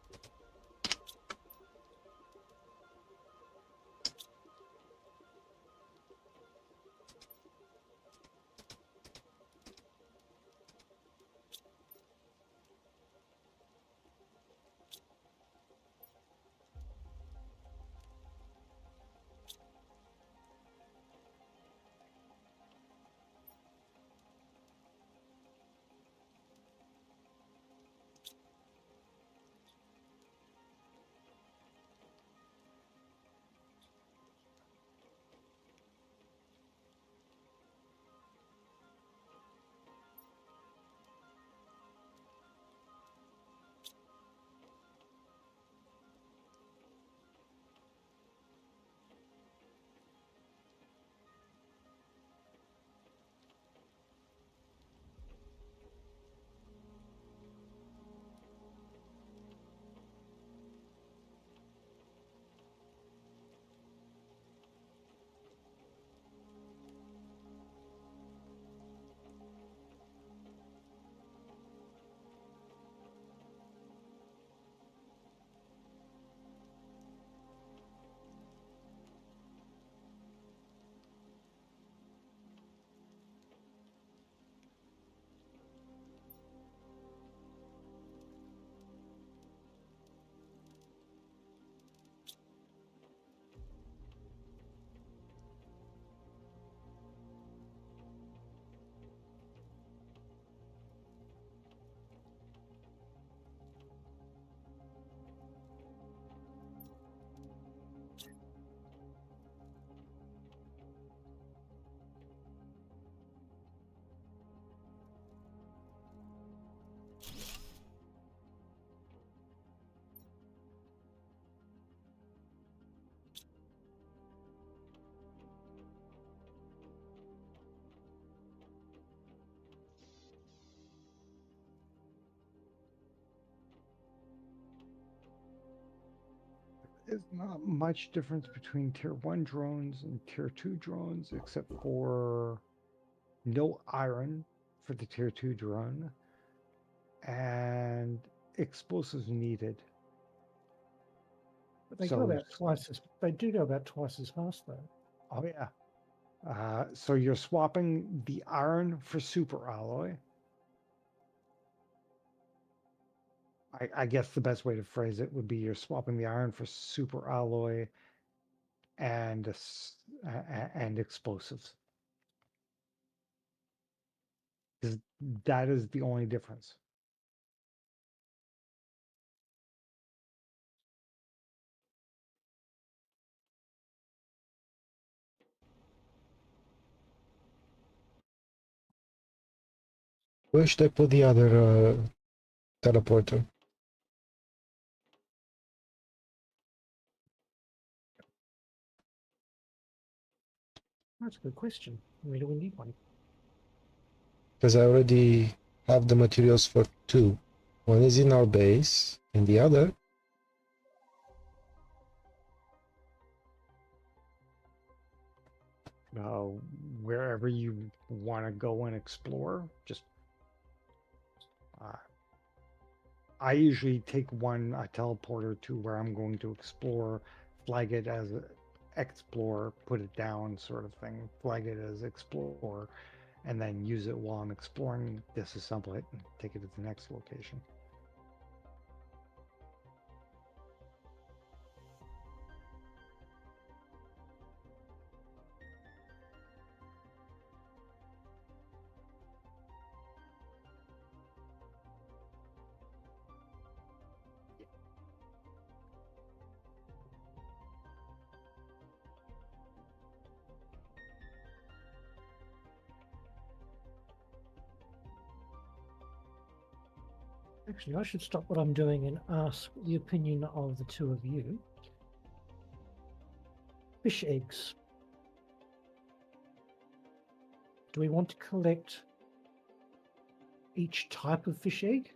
is not much difference between tier 1 drones and tier 2 drones, except for no iron for the tier 2 drone and explosives needed. But they So go about twice as they do go about twice as fast though. oh yeah. So you're swapping the iron for super alloy. I guess the best way to phrase it would be you're swapping the iron for super alloy and and explosives. 'Cause that is the only difference. Where should I put the other teleporter? That's a good question. Where do we need one? Because I already have the materials for two. One is in our base, and the other. Uh, Wherever you want to go and explore, just uh, I usually take a teleporter to where I'm going to explore, flag it as explore, put it down, sort of thing, flag it as explore, and then use it while I'm exploring, disassemble it, and take it to the next location. Actually, I should stop what I'm doing and ask the opinion of the two of you. Fish eggs. Do we want to collect each type of fish egg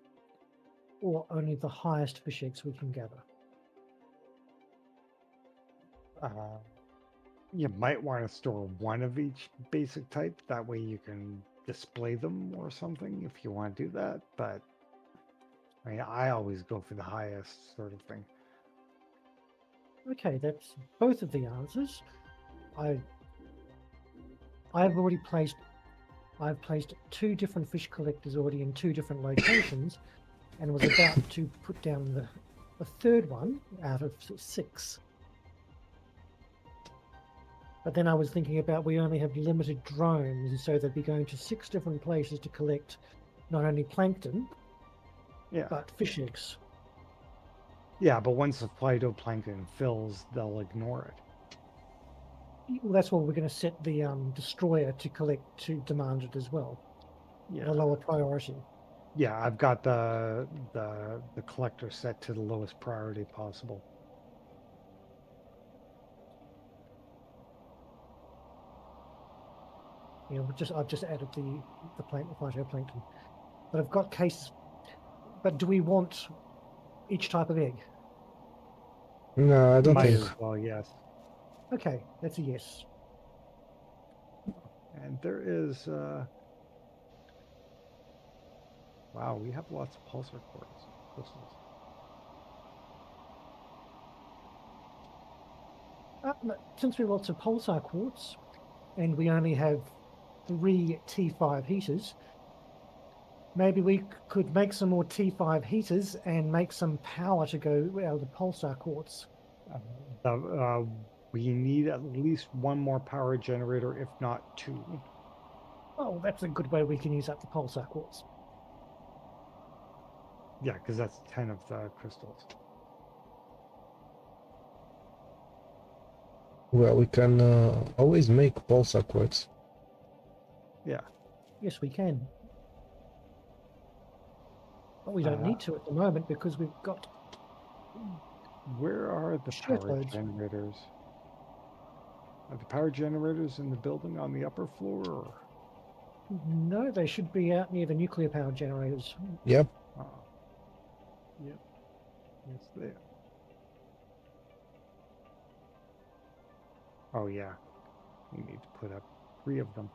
or only the highest fish eggs we can gather? Uh, you might want to store one of each basic type. That way you can display them or something if you want to do that. But I mean, I always go for the highest sort of thing. Okay, that's both of the answers. I've already placed I've placed two different fish collectors already in two different locations and was about to put down the third one out of 6. But then I was thinking about we only have limited drones, and so they'd be going to 6 different places to collect not only plankton, Yeah. but fish eggs. Yeah, but once the phytoplankton fills, they'll ignore it. Well, that's what we're going to set the destroyer to demand it as well. Yeah. At a lower priority. Yeah, I've got the collector set to the lowest priority possible. You know, I've just added the phytoplankton. But I've got cases. But do we want each type of egg? No, I don't Might think. as well, yes. Okay, that's a yes. And there is wow, we have lots of pulsar cores crystals. Since we have lots of pulsar quartz, and we only have 3 T5 heaters, maybe we could make some more T5 heaters and make some power to go out of the pulsar quartz. We need at least one more power generator, if not 2. Oh, that's a good way we can use up the pulsar quartz. Yeah, because that's 10 of the crystals. Well, we can always make pulsar quartz. Yeah. Yes, we can. But we don't need to at the moment because we've got... Where are the power Shitloads. generators? Are the power generators in the building on the upper floor? Or? No, they should be out near the nuclear power generators. Yep. Yep. Yes, they are. Oh yeah, you need to put up 3 of them.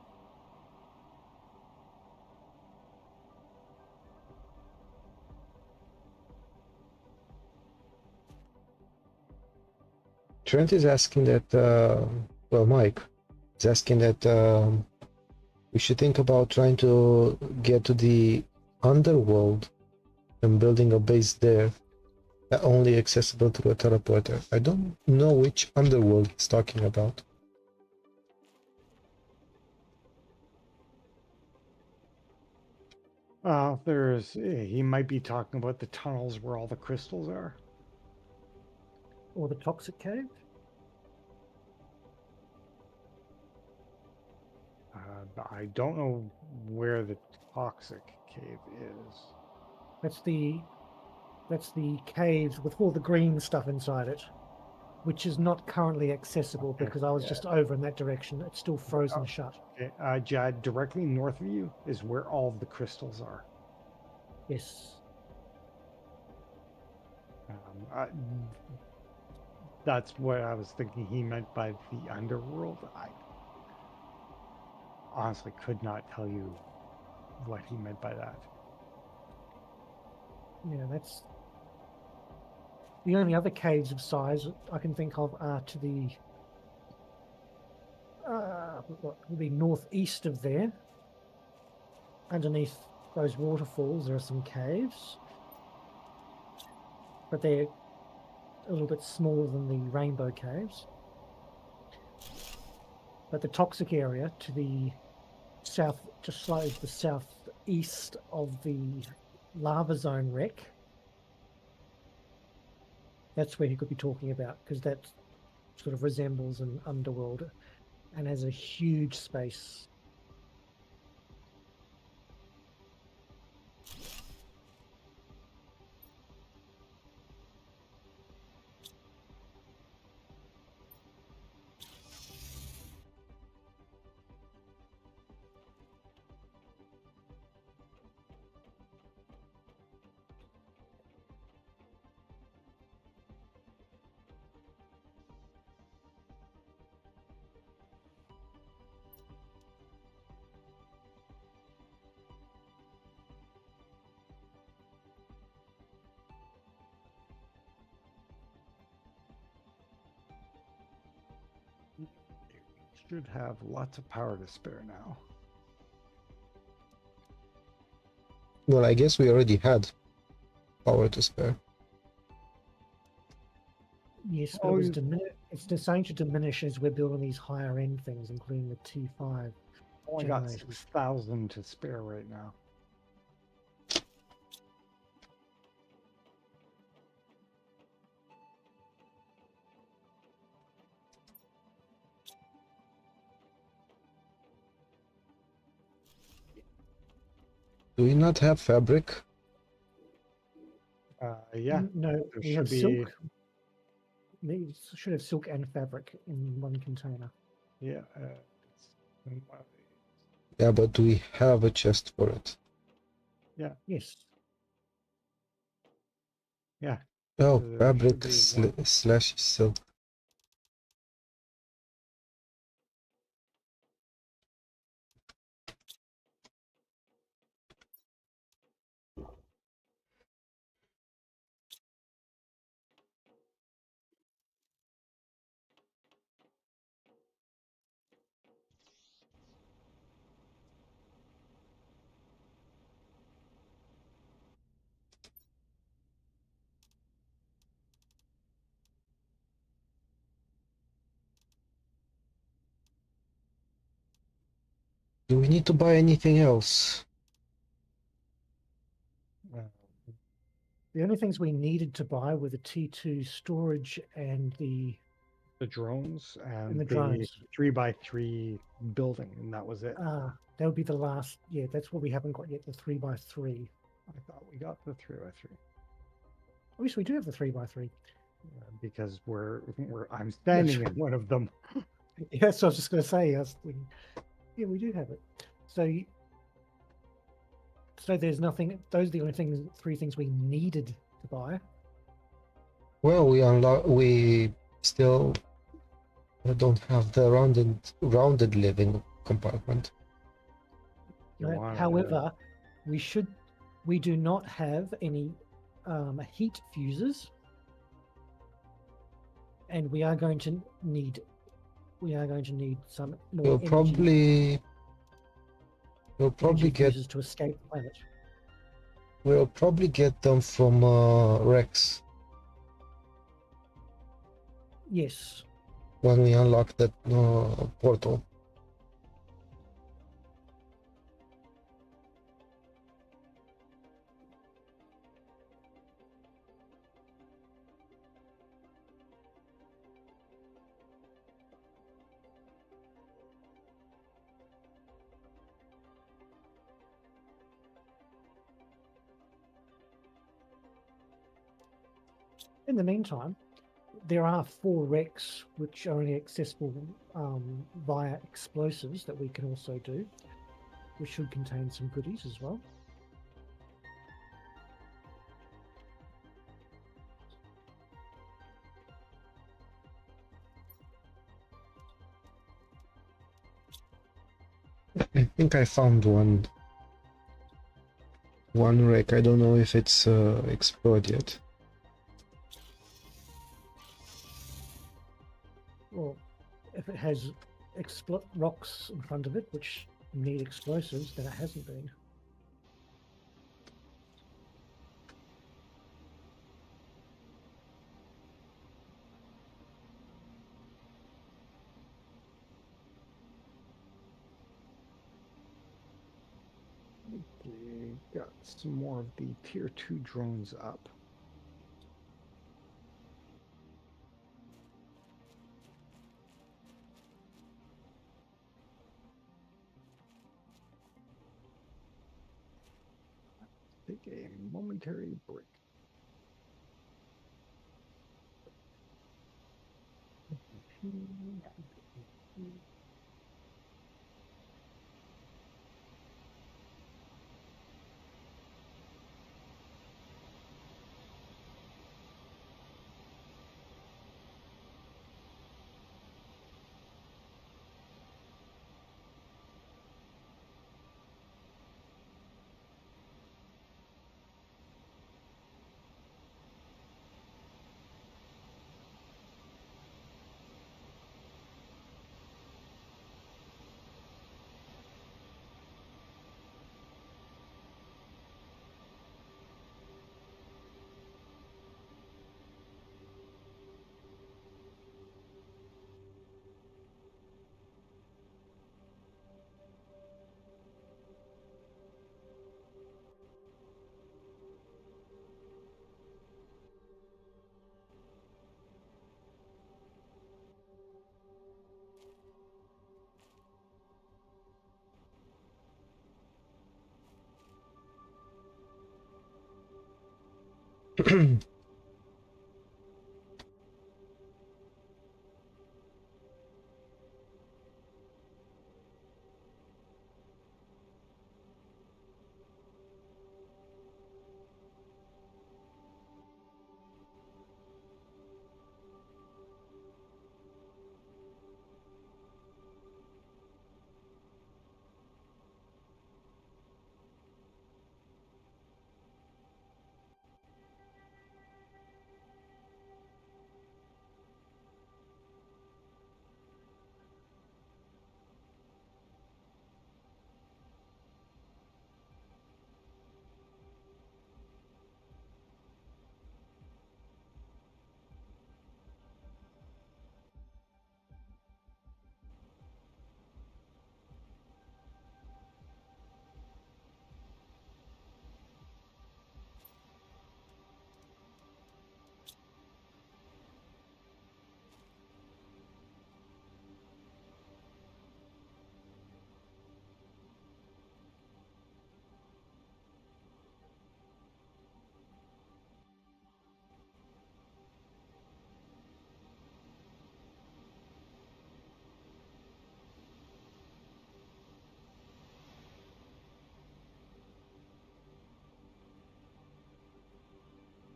Trent is asking that, well, Mike is asking that we should think about trying to get to the underworld and building a base there, only accessible through a teleporter. I don't know which underworld he's talking about. He might be talking about the tunnels where all the crystals are. Or the toxic cave? I don't know where the toxic cave is. That's the caves with all the green stuff inside it, which is not currently accessible Okay, because I was yeah. just over in that direction. It's still frozen shut. Okay, Jad, directly north of you is where all of the crystals are. Yes. That's what I was thinking he meant by the underworld. I honestly could not tell you what he meant by that. Yeah, that's the only other caves of size I can think of are to the what would be northeast of there. Underneath those waterfalls, there are some caves, but they're a little bit smaller than the rainbow caves. But the toxic area to the south, just slightly to the southeast of the lava zone wreck, that's where he could be talking about, because that sort of resembles an underworld and has a huge space. You should have lots of power to spare now. Well, I guess we already had power to spare. Yes, but it's designed to diminish as we're building these higher end things, including the T5 Only got generators. 6,000 to spare right now. Do we not have fabric? Yeah, No, there we should have be. silk. We should have silk and fabric in one container. Yeah, it's in one of these. Yeah, but do we have a chest for it? Yeah, Yes. yeah. Oh, There fabric should be one. slash silk. Do we need to buy anything else? Uh, The only things we needed to buy were the T2 storage and the drones and the the drones. 3x3 building, and that was it. That would be the last. Yeah, that's what we haven't got yet. The 3x3. I thought we got the 3x3 Oh, yes, we do have the 3x3. because I'm standing in one of them. Yes, I was just going to say. Yeah, we do have it. So there's nothing. Those are the only things. 3 things we needed to buy. Well, we still I don't have the rounded living compartment. You No, want however, we do not have any heat fuses, and we are going to need some more We'll energy probably energy get fuses to escape the planet. we'll probably get them from Rex Yes. when we unlock that portal. In the meantime, there are 4 wrecks which are only accessible via explosives that we can also do, which should contain some goodies as well. I think I found one wreck. I don't know if it's explored yet. Well, if it has rocks in front of it which need explosives, then it hasn't been. okay, got some more of the tier 2 drones up. Take a momentary break.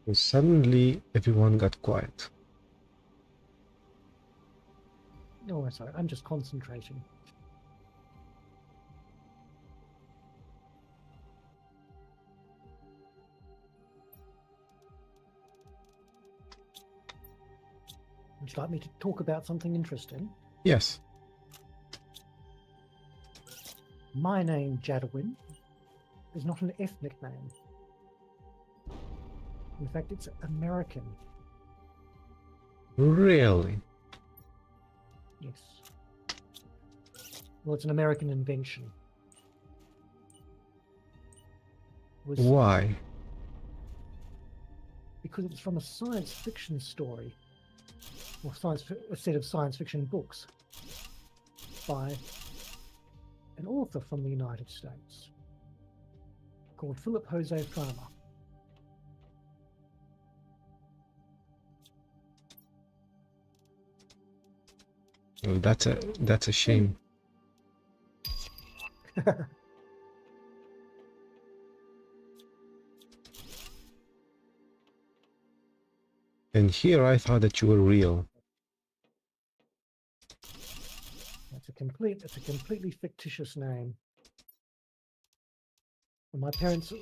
And suddenly everyone got quiet. Oh, sorry, I'm just concentrating. Would you like me to talk about something interesting? Yes. My name, Jadwin, is not an ethnic name. In fact, it's American. Really? Yes. Well, it's an American invention. Was Why? because it's from a science fiction story, or a set of science fiction books by an author from the United States called Philip Jose Farmer. Well, that's a shame. And here I thought that you were real. It's a completely fictitious name. And my parents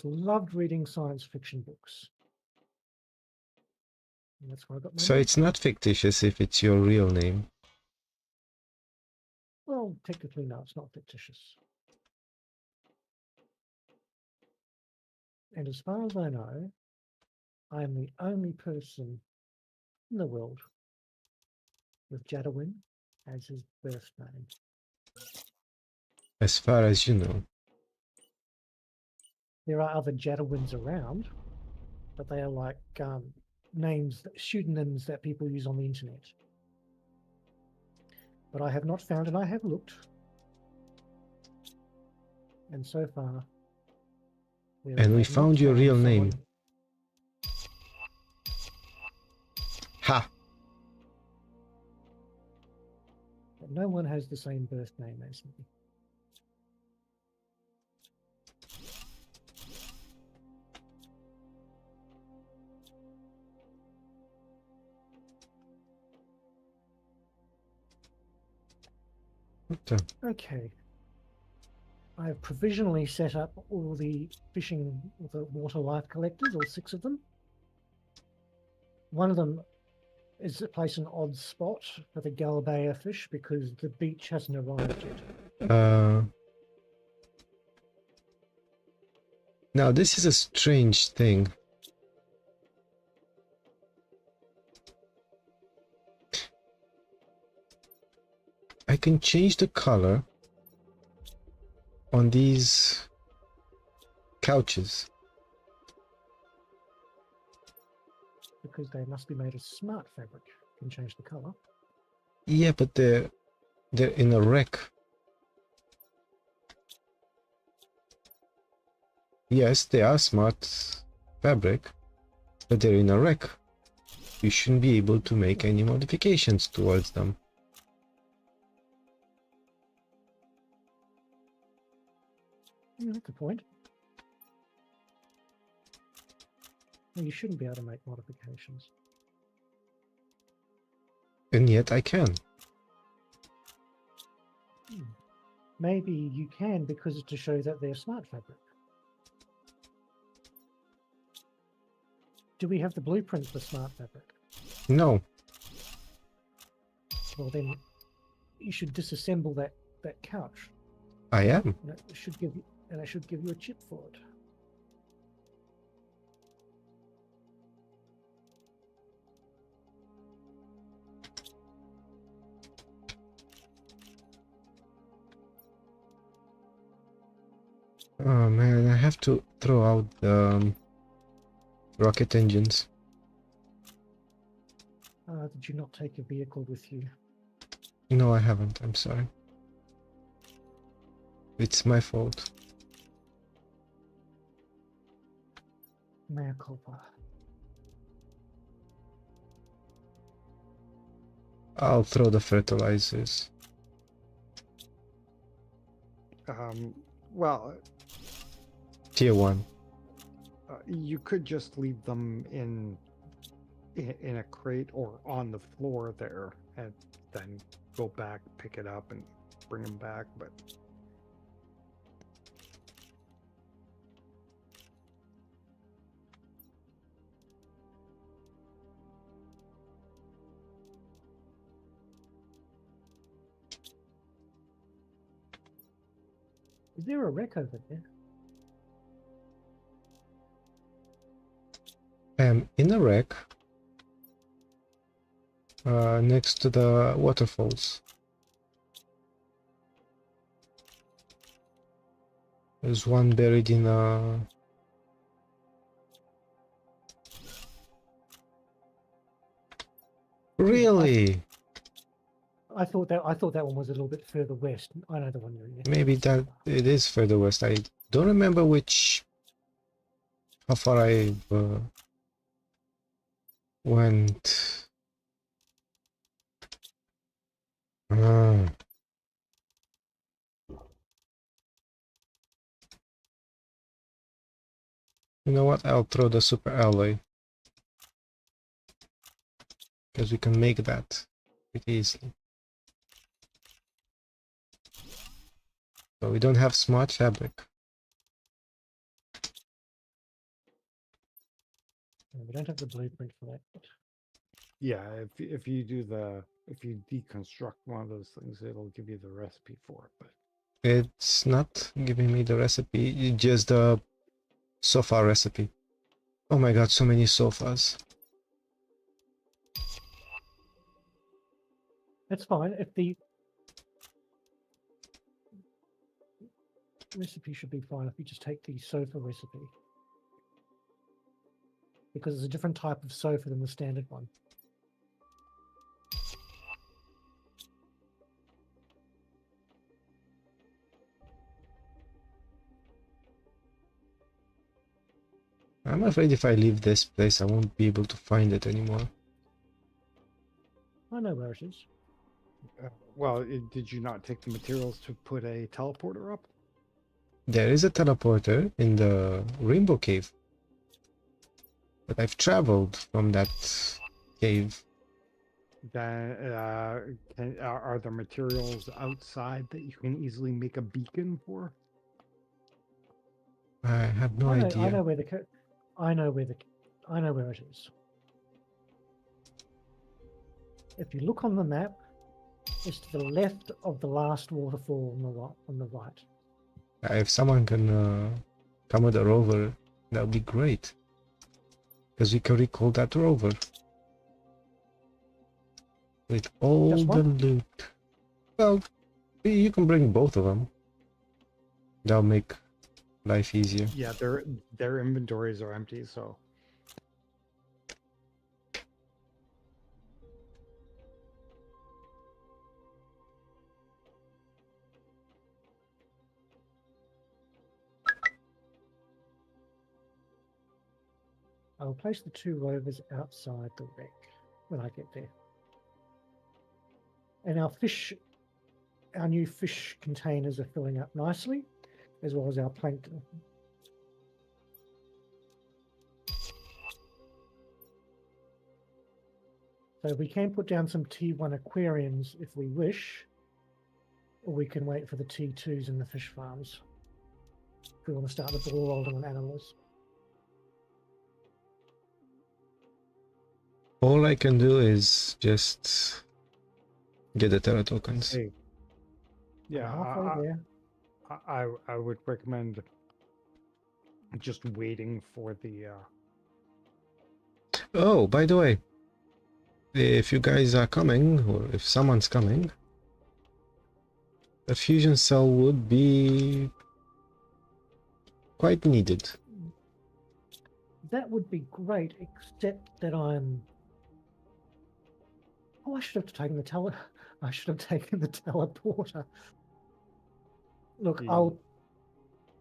loved reading science fiction books. And that's where I got my So name it's from. not fictitious if it's your real name. Well, technically, no, it's not fictitious. And as far as I know, I am the only person in the world with Jadwin as his birth name. As far as you know. There are other Jadwins around, but they are like names, pseudonyms that people use on the internet. But I have not found, and I have looked, and so far, And we found your real name. Ha! But no one has the same birth name as me. What the? Okay. I have provisionally set up all the fishing, the water life collectors, all 6 of them. One of them is placed an odd spot for the Galbea fish because the beach hasn't arrived yet. Now this is a strange thing. I can change the color on these couches. Because they must be made of smart fabric. You can change the color. Yeah, but they're in a wreck. Yes, they are smart fabric, but they're in a wreck. You shouldn't be able to make any modifications towards them. That's a point. Well, you shouldn't be able to make modifications. And yet I can. Maybe you can because it's to show that they're smart fabric. Do we have the blueprint for smart fabric? No. Well, then you should disassemble that couch. I am. And it should give you a chip for it. Oh man, I have to throw out the rocket engines. Did you not take a vehicle with you? No, I haven't. I'm sorry. It's my fault. Mea culpa. I'll throw the fertilizers. Well, Tier 1. you could just leave them in in a crate or on the floor there, and then go back, pick it up, and bring them back. But Is there a wreck over there? In a wreck, next to the waterfalls. There's one buried in a... Really? I thought that one was a little bit further west. I know the one you're in. Maybe that it is further west. I don't remember how far I went. You know what? I'll throw the super alloy. Because we can make that pretty easily. But we don't have smart fabric. We don't have the blueprint for that. yeah, if you deconstruct one of those things, it'll give you the recipe for it. But It's not giving me the recipe, just the sofa recipe. Oh my god, so many sofas. That's fine. If the recipe should be fine if you just take the sofa recipe. Because it's a different type of sofa than the standard one. I'm afraid if I leave this place, I won't be able to find it anymore. I know where it is. well, did you not take the materials to put a teleporter up? There is a teleporter in the Rainbow Cave. But I've traveled from that cave. Then are there materials outside that you can easily make a beacon for? I have no I idea. know where it is. If you look on the map, it's to the left of the last waterfall on the right. If someone can come with a rover, that would be great. Because we can recall that rover. With all Just the one? loot. Well, you can bring both of them. That'll make life easier. Yeah, their inventories are empty, so I'll place the two rovers outside the wreck when I get there. And our new fish containers are filling up nicely, as well as our plankton. So we can put down some T1 aquariums if we wish, or we can wait for the T2s in the fish farms if we want to start the ball rolling on animals. All I can do is just get the Terra tokens. hey, yeah, Halfway there. I would recommend just waiting for the. Oh, by the way, if you guys are coming, or if someone's coming, a fusion cell would be quite needed. That would be great, except that I'm. Oh, I should have taken the I should have taken the teleporter. Look, Yeah.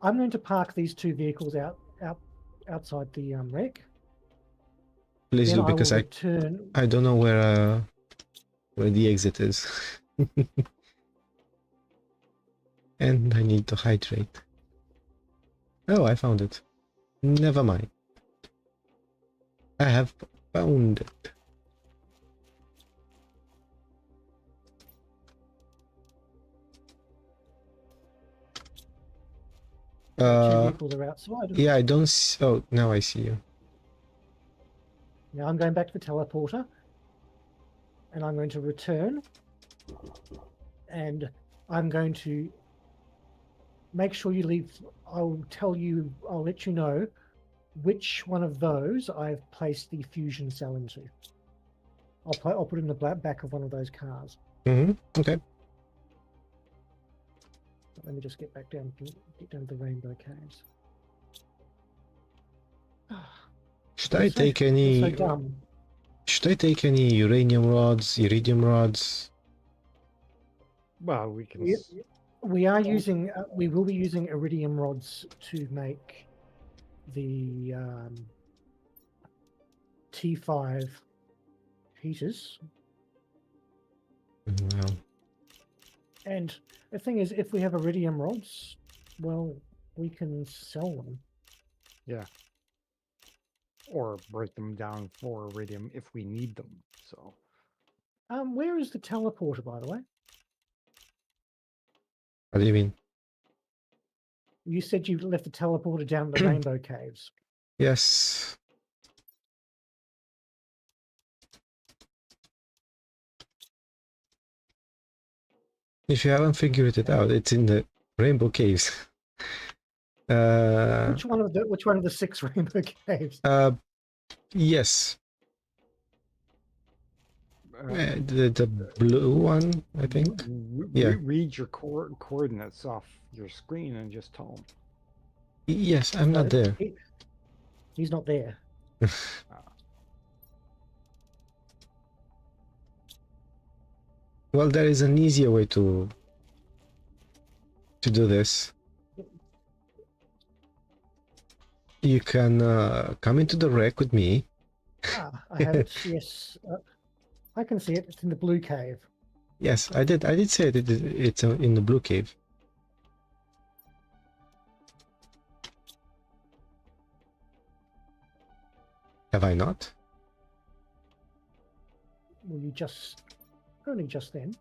I'm going to park these two vehicles outside the wreck. Please Then do, because will return. I don't know where the exit is. And I need to hydrate. Oh, I found it. Never mind. I have Found it. Two vehicles are outside. Yeah, I don't see. Oh, now I see you. Now I'm going back to the teleporter, and I'm going to return, and I'm going to make sure you leave. I'll let you know which one of those I've placed the fusion cell into. I'll put it in the back of one of those cars. Okay. Let me just get down to the rainbow caves. Should I take any? So dumb. Should I take any uranium rods, iridium rods? Well, we can. We are using. We will be using iridium rods to make the T5 heaters. Well, And the thing is, if we have iridium rods, well, we can sell them. Yeah. Or break them down for iridium if we need them. So. Where is the teleporter, by the way? what do you mean? You said you left the teleporter down the rainbow caves. Yes. If you haven't figured it out, it's in the rainbow caves. Which one of the 6 rainbow caves? Yes. The blue one, I think. Yeah. Read your coordinates off your screen and just tell them. Yes, I'm not there. He's not there. Well, there is an easier way to do this. You can come into the wreck with me. I have it. Yes, I can see it. It's in the blue cave. Yes, I did say that it's in the blue cave. Have I not? Well, you only just then.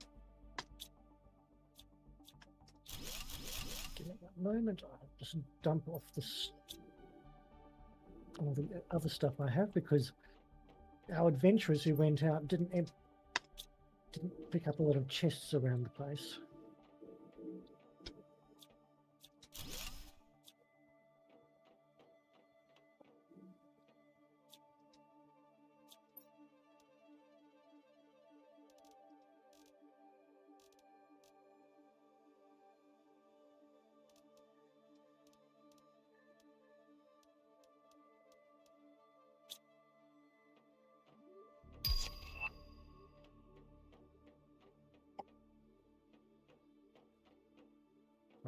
Give me a moment. I'll just dump off all the other stuff I have, because our adventurers who went out didn't pick up a lot of chests around the place.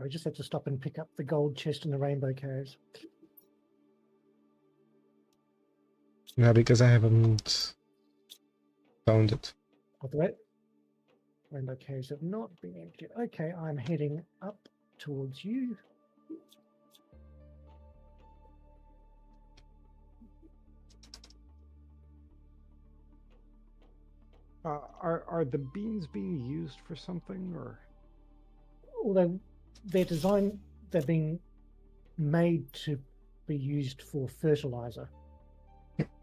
I just had to stop and pick up the gold chest in the rainbow caves. Yeah, because I haven't found it. By the way, rainbow caves have not been emptied. Okay, I'm heading up towards you. Are the beans being used for something, or? Although they're being made to be used for fertilizer.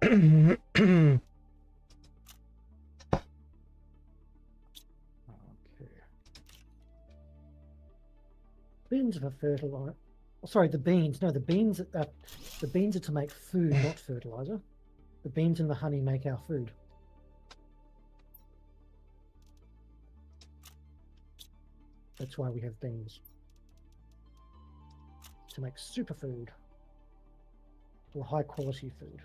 Okay. Beans are for fertilizer. Oh, sorry, the beans. No, the beans are to make food, not fertilizer. The beans and the honey make our food. That's why we have beans. To make superfood. Or high quality food.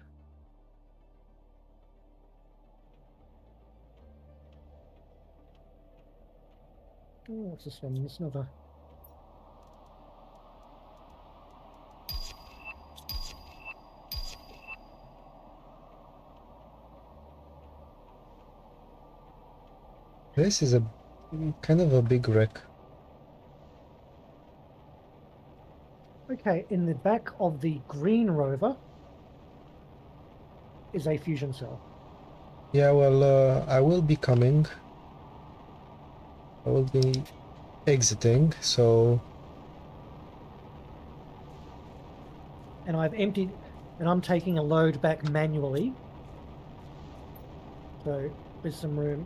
Oh, what's this one? It's another. This is a kind of a big wreck. Okay, in the back of the green rover is a fusion cell. Yeah, well, I will be coming. I will be exiting, so And I've emptied, and I'm taking a load back manually. So there's some room.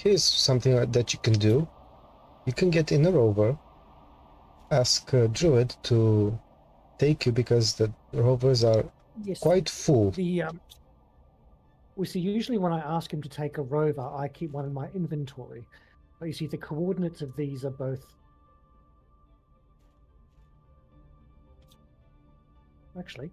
here's something that you can do. You can get in a rover, ask Druid to take you because the rovers are Yes, quite full. the we see usually when I ask him to take a rover, I keep one in my inventory. But you see, the coordinates of these are both. Actually,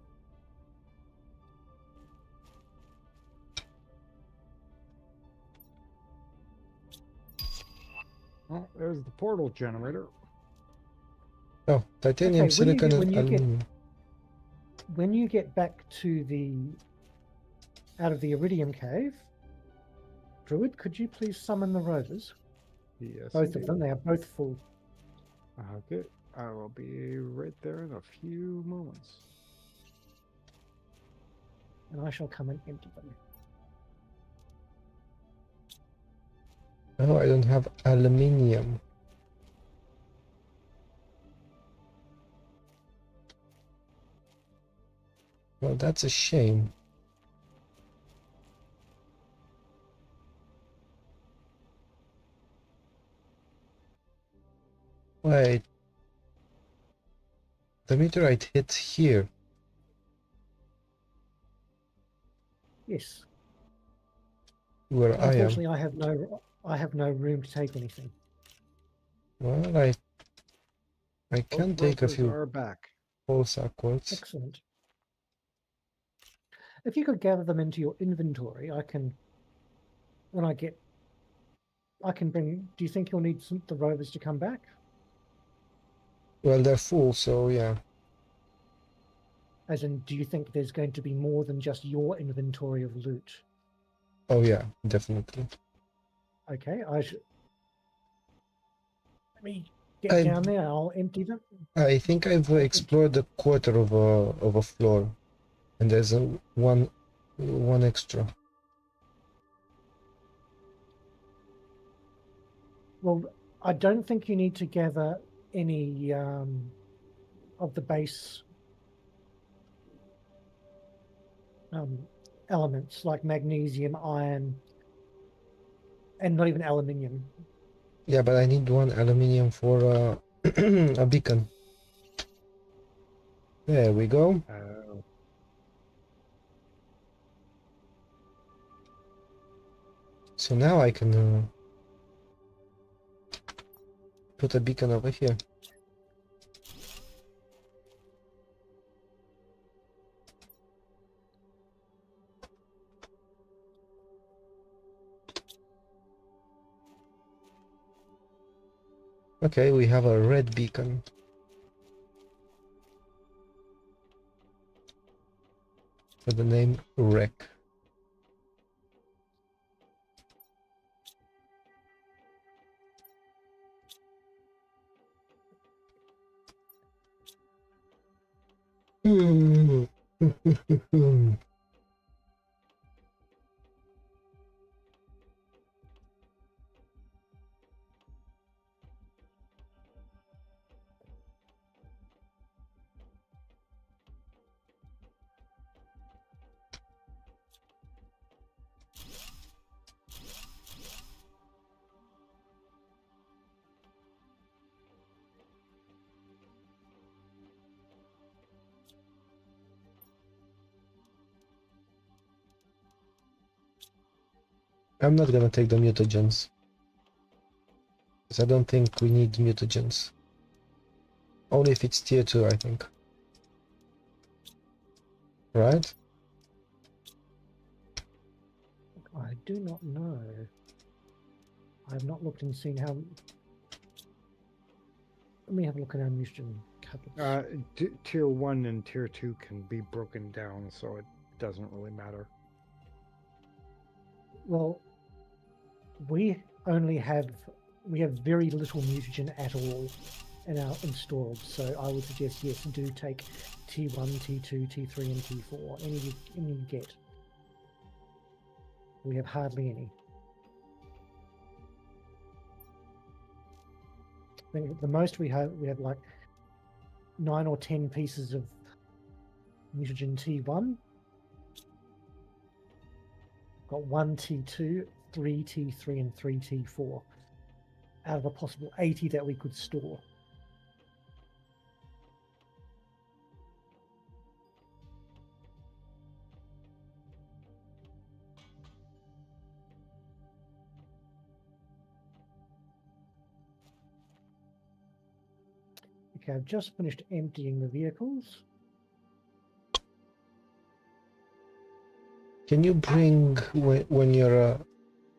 Oh, there's the portal generator. Oh, titanium, okay. silicon, and aluminum. When you get back to out of the Iridium cave, Druid, could you please summon the rovers? Yes, Both of indeed. them. They are both full. Okay, I will be right there in a few moments. And I shall come and empty them. Oh, I don't have aluminium. Well, that's a shame. Wait. The meteorite hit here. Yes. Where I am. Unfortunately, I have no room to take anything. Well, I can take a few Are back. pulsar quartz. Excellent. If you could gather them into your inventory, I can. When I can bring. Do you think you'll need the rovers to come back? Well, they're full, so yeah. As in, do you think there's going to be more than just your inventory of loot? Oh yeah, definitely. Okay, let me get down there. I'll empty them. I think I've explored a quarter of a floor, and there's one extra. Well, I don't think you need to gather any of the base elements like magnesium, iron, and not even aluminium. Yeah, but I need one aluminium for a beacon. There we go. So now I can put a beacon over here. Okay, we have a red beacon. With the name Wreck. I'm not gonna take the mutagens. Because I don't think we need mutagens. Only if it's tier 2, I think. Right? I do not know. I have not looked and seen how. Let me have a look at our mission cupboards. Tier 1 and Tier 2 can be broken down, so it doesn't really matter. Well, we have very little mutagen at all, and our installed. So I would suggest, yes, do take T1, T2, T3, and T4. Any you get. We have hardly any. I think the most we have like 9 or 10 pieces of mutagen T1. Got 1 T2, 3 T3, and 3 T4 out of a possible 80 that we could store. Okay, I've just finished emptying the vehicles. Can you bring, when you're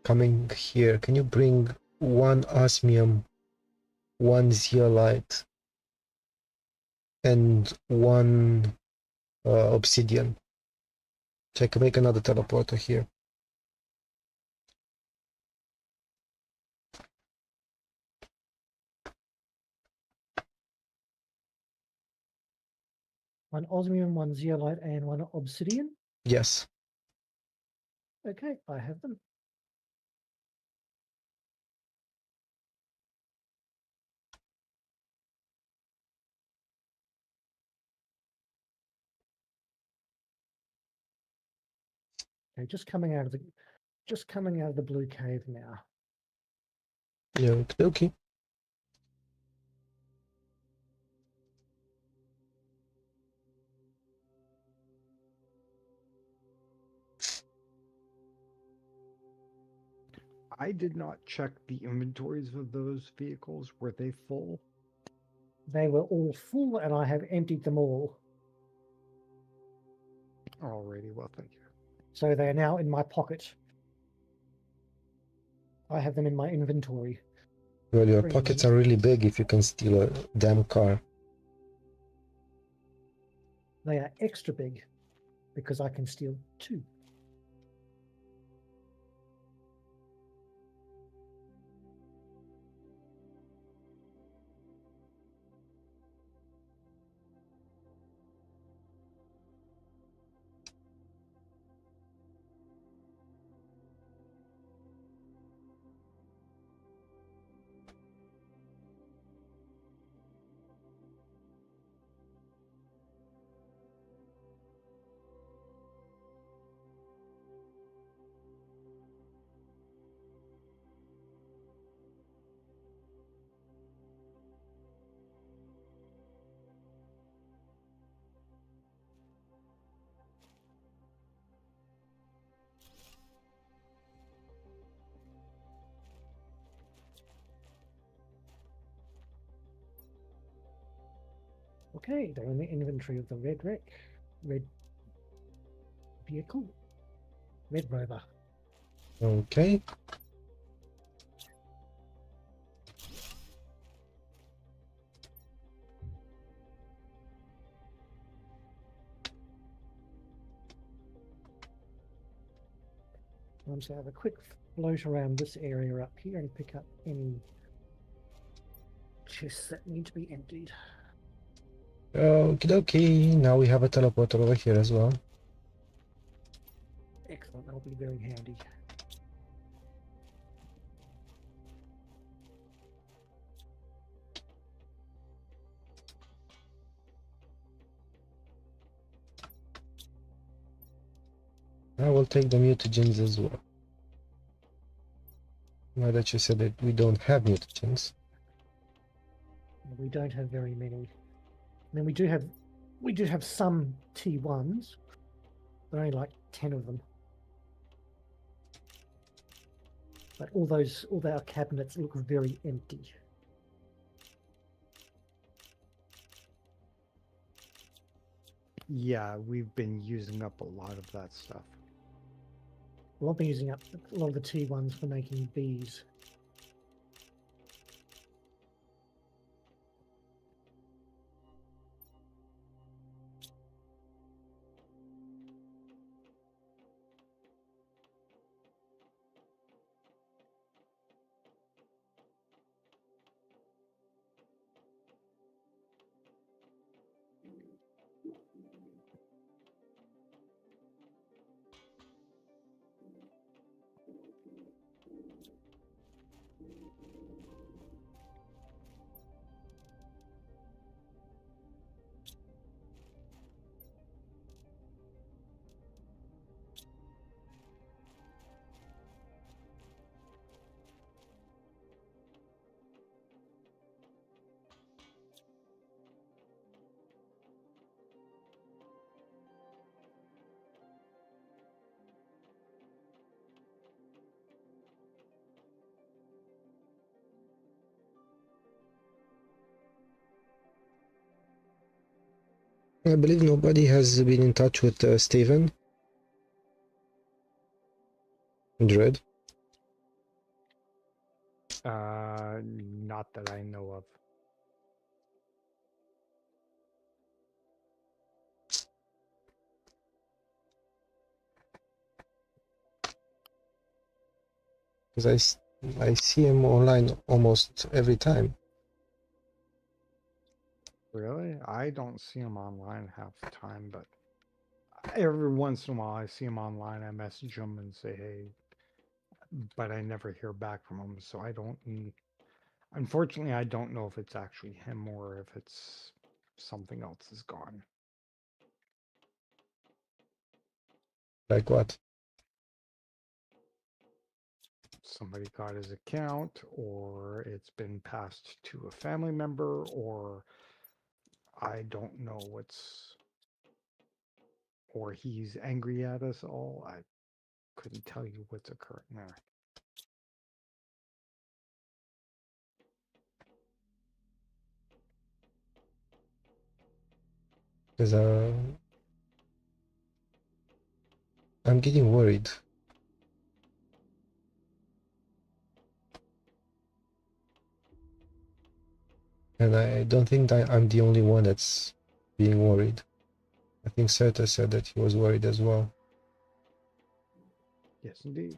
coming here, can you bring 1 osmium, 1 zeolite, and 1 obsidian? So I can make another teleporter here. One osmium, 1 zeolite, and 1 obsidian. Yes. Okay, I have them. Okay, just coming out of the blue cave now. Yeah, okay. I did not check the inventories of those vehicles. Were they full? They were all full, and I have emptied them all. Alrighty, well, thank you. So they are now in my pocket. I have them in my inventory. Well, your Pretty pockets neat. are really big if you can steal a damn car. They are extra big because I can steal 2. Okay, they're in the inventory of the red vehicle, red rover. Okay. I'm just going to have a quick float around this area up here and pick up any chests that need to be emptied. Okie dokie. Now we have a teleporter over here as well. Excellent, that'll be very handy. I will take the mutagens as well. Now that you said that we don't have mutagens. We don't have very many. I mean, we do have some T1s, but only like 10 of them. But all our cabinets look very empty. Yeah, we've been using up a lot of that stuff. Well, I've been using up a lot of the T1s for making bees. I believe nobody has been in touch with Steven. Dread. Not that I know of. Because I see him online almost every time. Really? I don't see him online half the time, but every once in a while I see him online. I message him and say, hey, but I never hear back from him. So I don't, unfortunately, I don't know if it's actually him or if it's something else is gone. Like what? Somebody got his account, or it's been passed to a family member, or I don't know what's, or he's angry at us all. I couldn't tell you what's occurring there. Because I'm getting worried. And I don't think that I'm the only one that's being worried. I think Serta said that he was worried as well. Yes, indeed.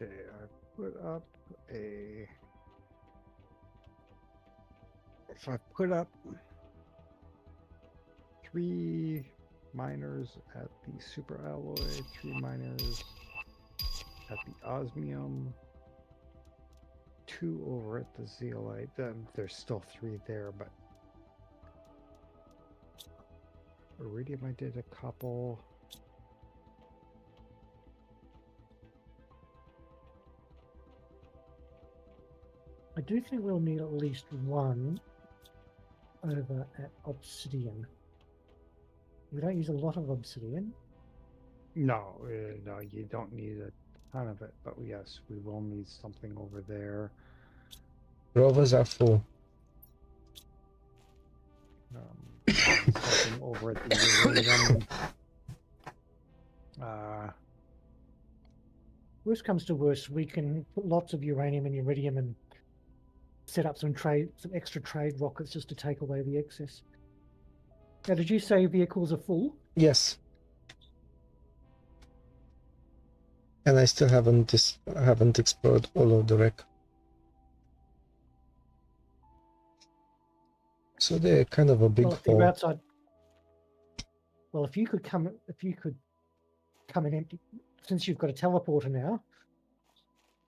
Okay, I put up a. If I put up 3 miners at the super alloy, 3 miners at the osmium, 2 over at the zeolite, then there's still 3 there, but iridium I did a couple. I do think we'll need at least one over at obsidian. We don't use a lot of obsidian. No, no, you don't need a ton of it, but yes, we will need something over there. Rovers are full. Something over at the uranium. Worst comes to worst, we can put lots of uranium and iridium and set up some extra trade rockets just to take away the excess. Now, did you say vehicles are full? Yes. And I still haven't explored all of the wreck. So they're kind of a big Well, if they're hole. outside, Well, if you could come and empty, since you've got a teleporter now,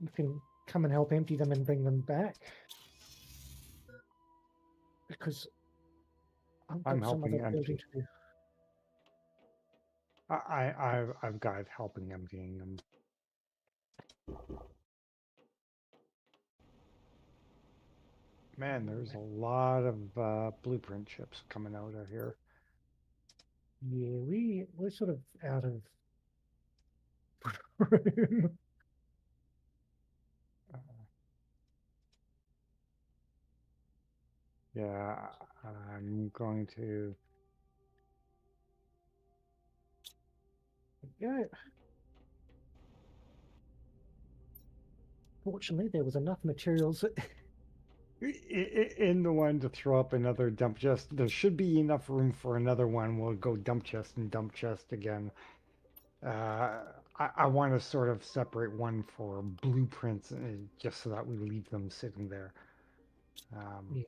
you can come and help empty them and bring them back. Because I've I'm got some helping other building empty. to do. I've got helping emptying them. Man, there's a lot of blueprint chips coming out of here. Yeah, we're sort of out of room. Yeah, I'm going to. Yeah. Fortunately, there was enough materials. In the one to throw up another dump chest, there should be enough room for another one. We'll go dump chest and dump chest again. I want to sort of separate one for blueprints, just so that we leave them sitting there. Yes.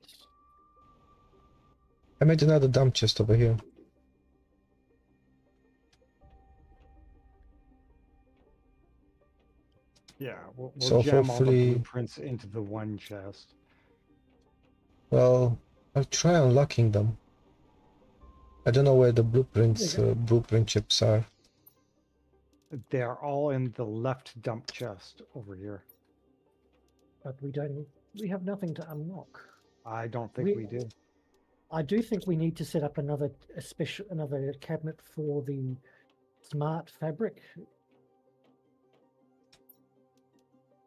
I made another dump chest over here. Yeah, we'll So jam all the hopefully, blueprints into the one chest. well, I'll try unlocking them. I don't know where the blueprints, blueprint chips are. They are all in the left dump chest over here. But we have nothing to unlock. I don't think we do. I do think we need to set up another cabinet for the smart fabric,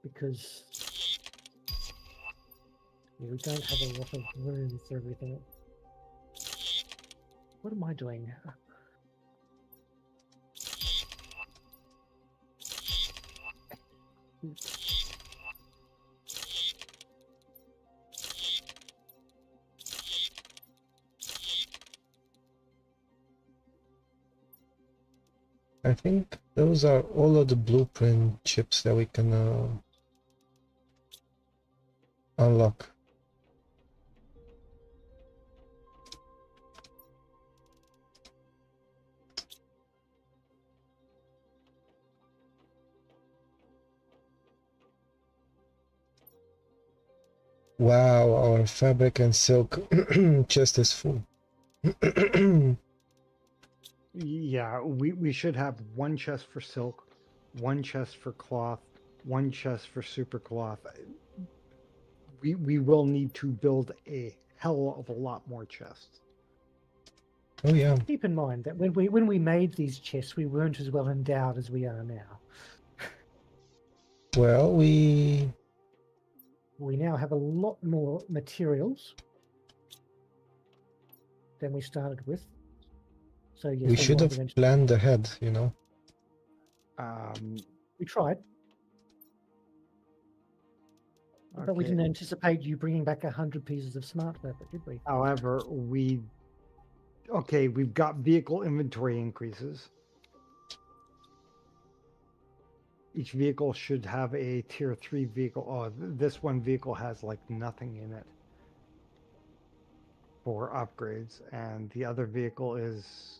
because we don't have a lot of room for everything. What am I doing? I think those are all of the blueprint chips that we can unlock. Wow, our fabric and silk chest is full. Yeah, we should have one chest for silk, one chest for cloth, one chest for super cloth. We will need to build a hell of a lot more chests. Oh yeah. Keep in mind that when we made these chests, we weren't as well endowed as we are now. Well, we now have a lot more materials than we started with. So yes, we should have planned ahead, you know. We tried, but we didn't anticipate you bringing back 100 pieces of smart fabric, did we? However, we've got vehicle inventory increases. Each vehicle should have a tier 3 vehicle. Oh, this one vehicle has like nothing in it for upgrades, and the other vehicle is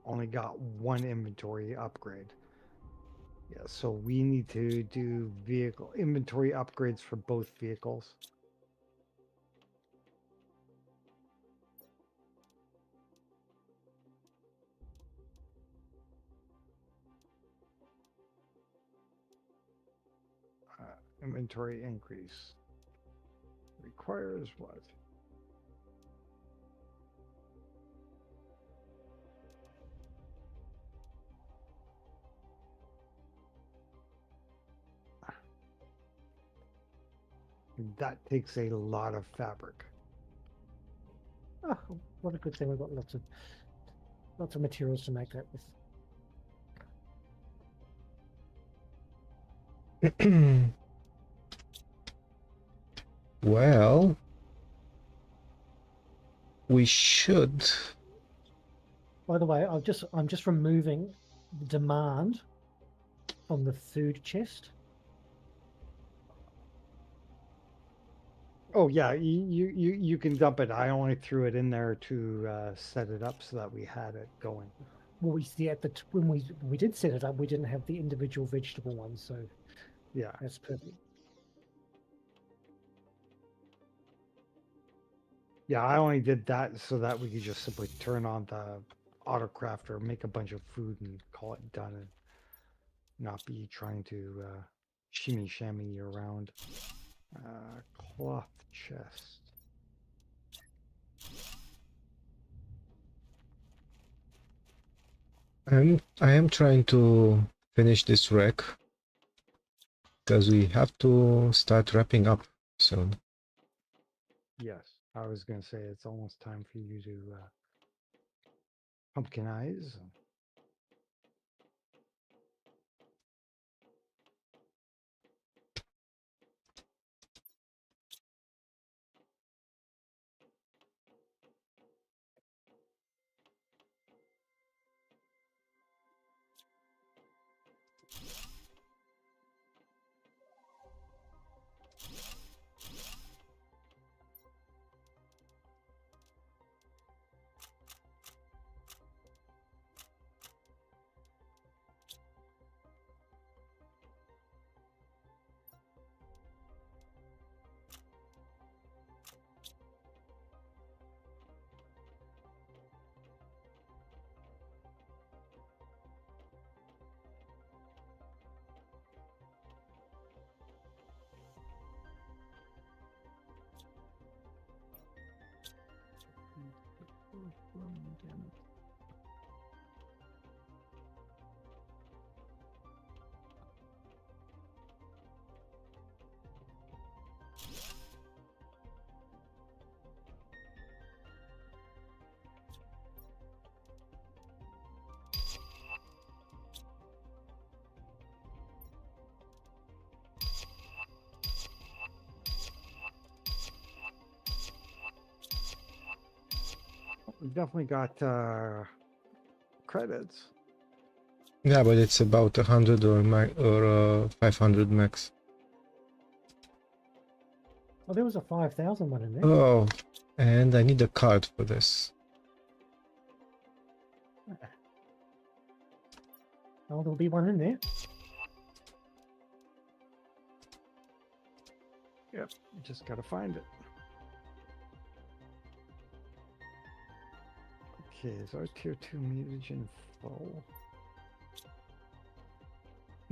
only got one inventory upgrade. Yeah, so we need to do vehicle inventory upgrades for both vehicles. Inventory increase requires what? That takes a lot of fabric. Oh, what a good thing! We've got lots of materials to make that with. Well, we should. By the way, I'm just removing the demand from the food chest. Oh yeah, you can dump it. I only threw it in there to set it up so that we had it going. Well, we see at the when we did set it up, we didn't have the individual vegetable ones, so Yeah. that's perfect. Yeah, I only did that so that we could just simply turn on the autocrafter, make a bunch of food, and call it done, and not be trying to shimmy shammy around. Cloth chest. I am trying to finish this wreck because we have to start wrapping up soon. Yes, I was going to say it's almost time for you to pumpkin eyes. We've definitely got credits. Yeah, but it's about 100 or 500 max. Oh, there was a 5,000 one in there. Oh, and I need a card for this. Oh, there'll be one in there. Yep, just got to find it. Okay, is our tier 2 mutagen full?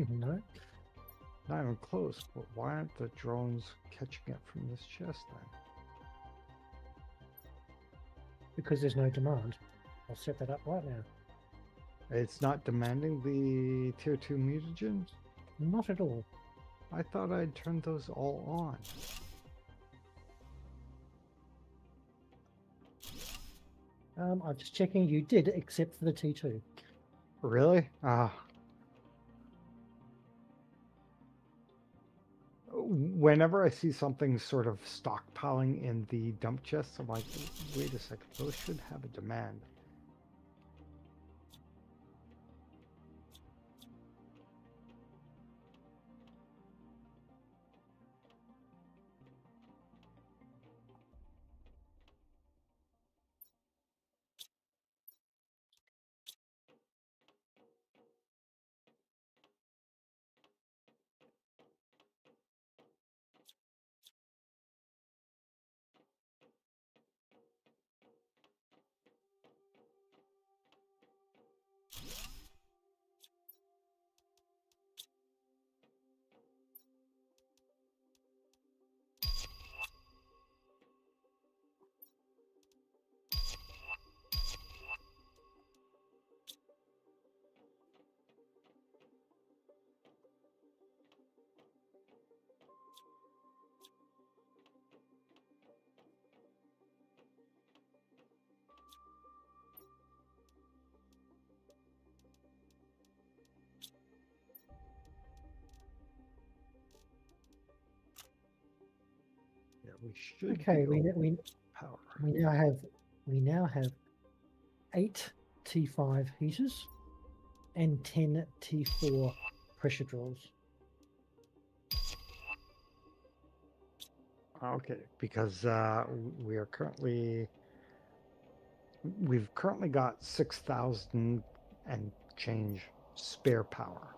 No, Not even close, but why aren't the drones catching it from this chest then? because there's no demand. I'll set that up right now. It's not demanding the tier 2 mutagens? Not at all. I thought I'd turned those all on. I'm just checking. You did, except for the T2. Really? Whenever I see something sort of stockpiling in the dump chests, I'm like, wait a second, those should have a demand. Yeah, we should. Okay, be we over power. we now have 8 T5 heaters and 10 T4 pressure drills. Okay, because we've currently got 6,000 and change spare power.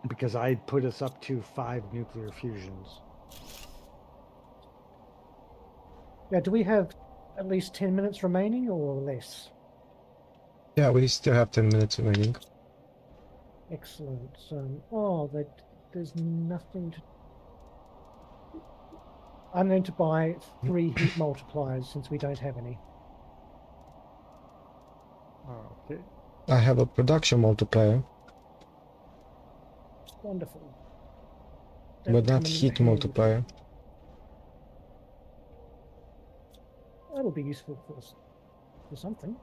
Because I put us up to 5 nuclear fusions. Yeah, do we have at least 10 minutes remaining or less? Yeah, we still have 10 minutes remaining. Excellent. Oh, there's nothing to... I'm going to buy 3 heat multipliers since we don't have any. Okay. I have a production multiplier, Wonderful. but will not come in heat handy. multiplier. That'll be useful for something.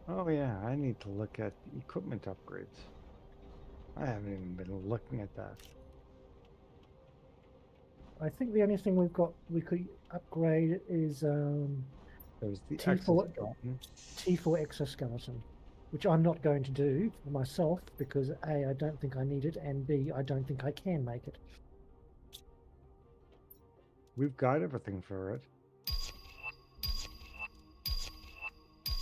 Oh yeah, I need to look at equipment upgrades. I haven't even been looking at that. I think the only thing we could upgrade is There's the T4 exoskeleton. T4 exoskeleton, which I'm not going to do for myself because A, I don't think I need it, and B, I don't think I can make it. We've got everything for it.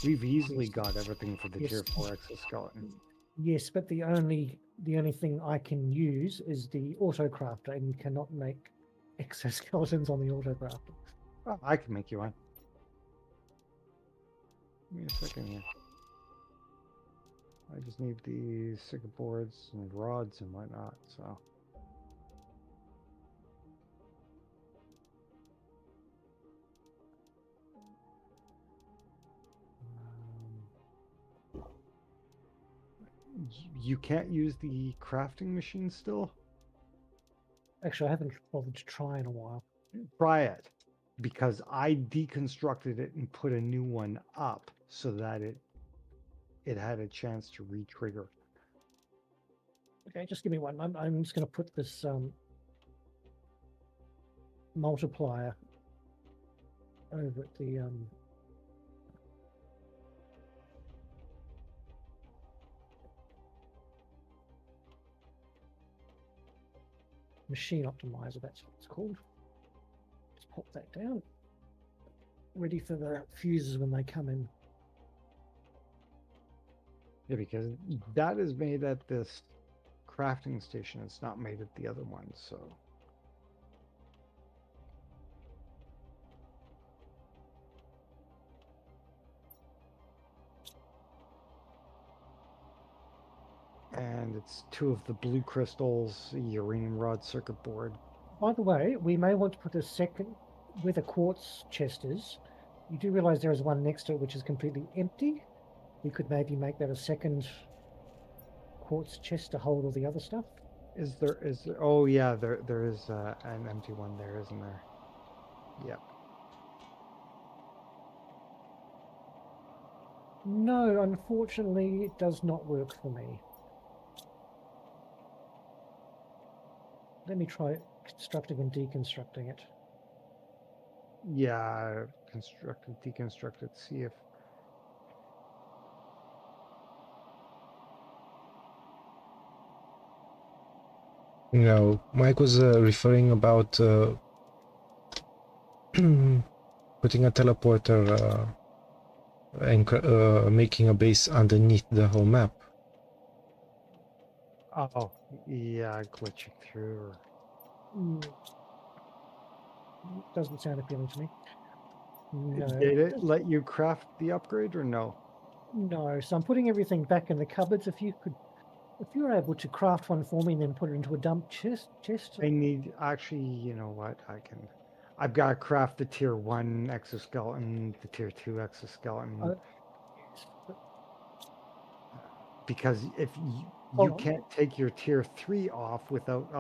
We've easily Yes. got everything for the Yes. tier 4 exoskeleton. Yes, but the only thing I can use is the autocrafter, and you cannot make exoskeletons on the autocrafter. Oh, I can make you one. Give me a second here. I just need the circuit boards and rods and whatnot, so. You can't use the crafting machine still? Actually, I haven't bothered to try in a while. Try it, because I deconstructed it and put a new one up so that it had a chance to re-trigger. Okay, just give me one. I'm just going to put this multiplier over at the machine optimizer, that's what it's called. Just pop that down. Ready for the fuses when they come in. Yeah, because that is made at this crafting station. It's not made at the other one, so. And it's 2 of the blue crystals, a uranium rod circuit board. By the way, we may want to put a second where the quartz chest is. You do realize there is one next to it which is completely empty. We could maybe make that a second quartz chest to hold all the other stuff. Is there, oh yeah, there is an empty one there, isn't there? Yep. No, unfortunately, it does not work for me. Let me try constructing and deconstructing it. Yeah, construct it, deconstruct it, see if. No, Mike was referring about putting a teleporter and making a base underneath the whole map. Oh, yeah, glitching through. Doesn't sound appealing to me. No. Did it let you craft the upgrade or no? No, so I'm putting everything back in the cupboards. If you were able to craft one for me and then put it into a dump chest. I need, actually, you know what, I've got to craft the tier 1 exoskeleton, the tier 2 exoskeleton. Because if you can't take your tier 3 off without,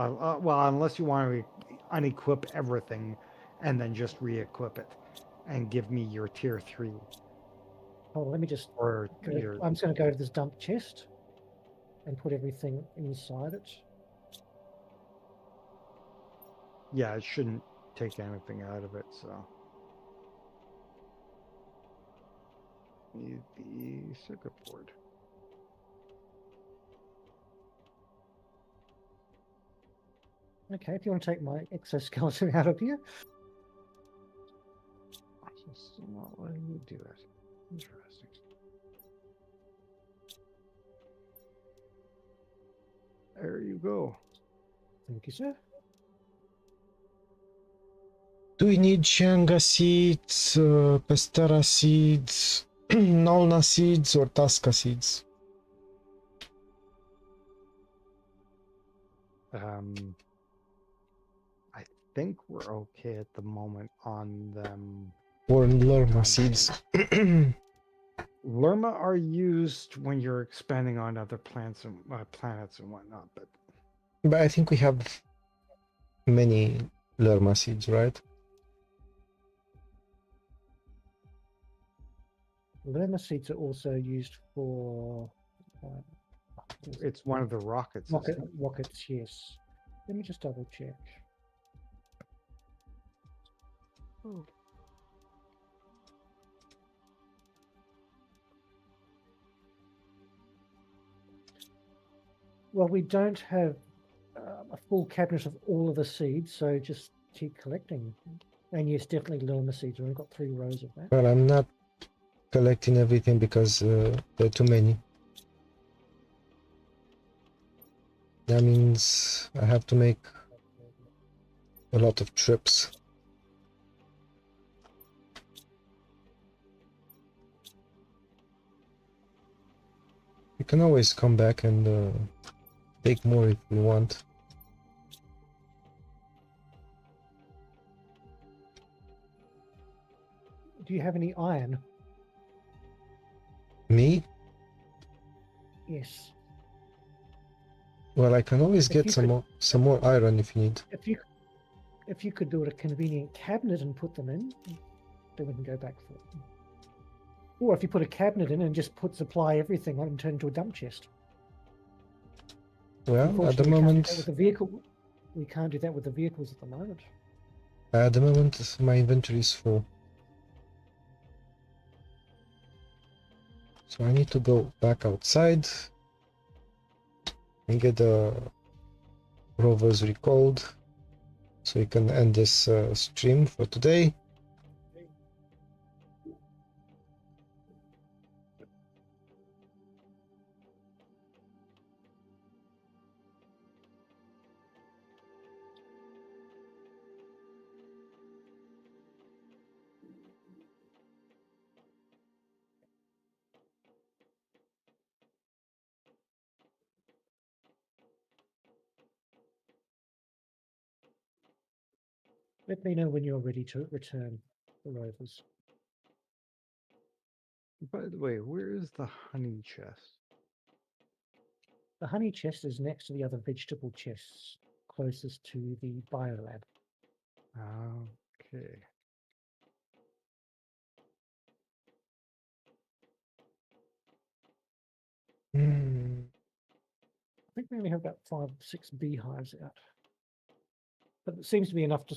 well, unless you want to unequip everything and then just re-equip it and give me your tier 3. Oh, let me just, or I'm just going to go to this dump chest and put everything inside it. Yeah, it shouldn't take anything out of it, so. Need the circuit board. Okay, if you want to take my exoskeleton out of here. It's just not letting me do it. Interesting. There you go. Thank you, sir. Do we need Changa seeds, Pestera seeds, Nolna seeds, or Tasca seeds? I think we're okay at the moment on them. Or Lurma seeds? Lerma are used when you're expanding on other plants and planets and whatnot, but But I think we have many Lurma seeds, right? Lerma seeds are also used for it's one of the rockets. isn't it? rockets, yes. Let me just double check. Oh. Well, we don't have a full cabinet of all of the seeds, so just keep collecting. And yes, definitely Lerma seeds. We've got 3 rows of that. Well, I'm not collecting everything because there are too many. That means I have to make a lot of trips. You can always come back and take more if you want. Do you have any iron? Me? Yes. Well, I can always If get you some more iron if you need. If you could build a convenient cabinet and put them in, then we can go back for it. Or if you put a cabinet in and just supply everything on and turn into a dump chest. Well, at the Unfortunately, we can't do that moment, with the vehicle. We can't do that with the vehicles at the moment. my inventory is full. So I need to go back outside and get the rovers recalled so we can end this stream for today. Let me know when you're ready to return the rovers. By the way, where is the honey chest? The honey chest is next to the other vegetable chests, closest to the biolab. Okay. I think we only have about 5 or 6 beehives out. But it seems to be enough to...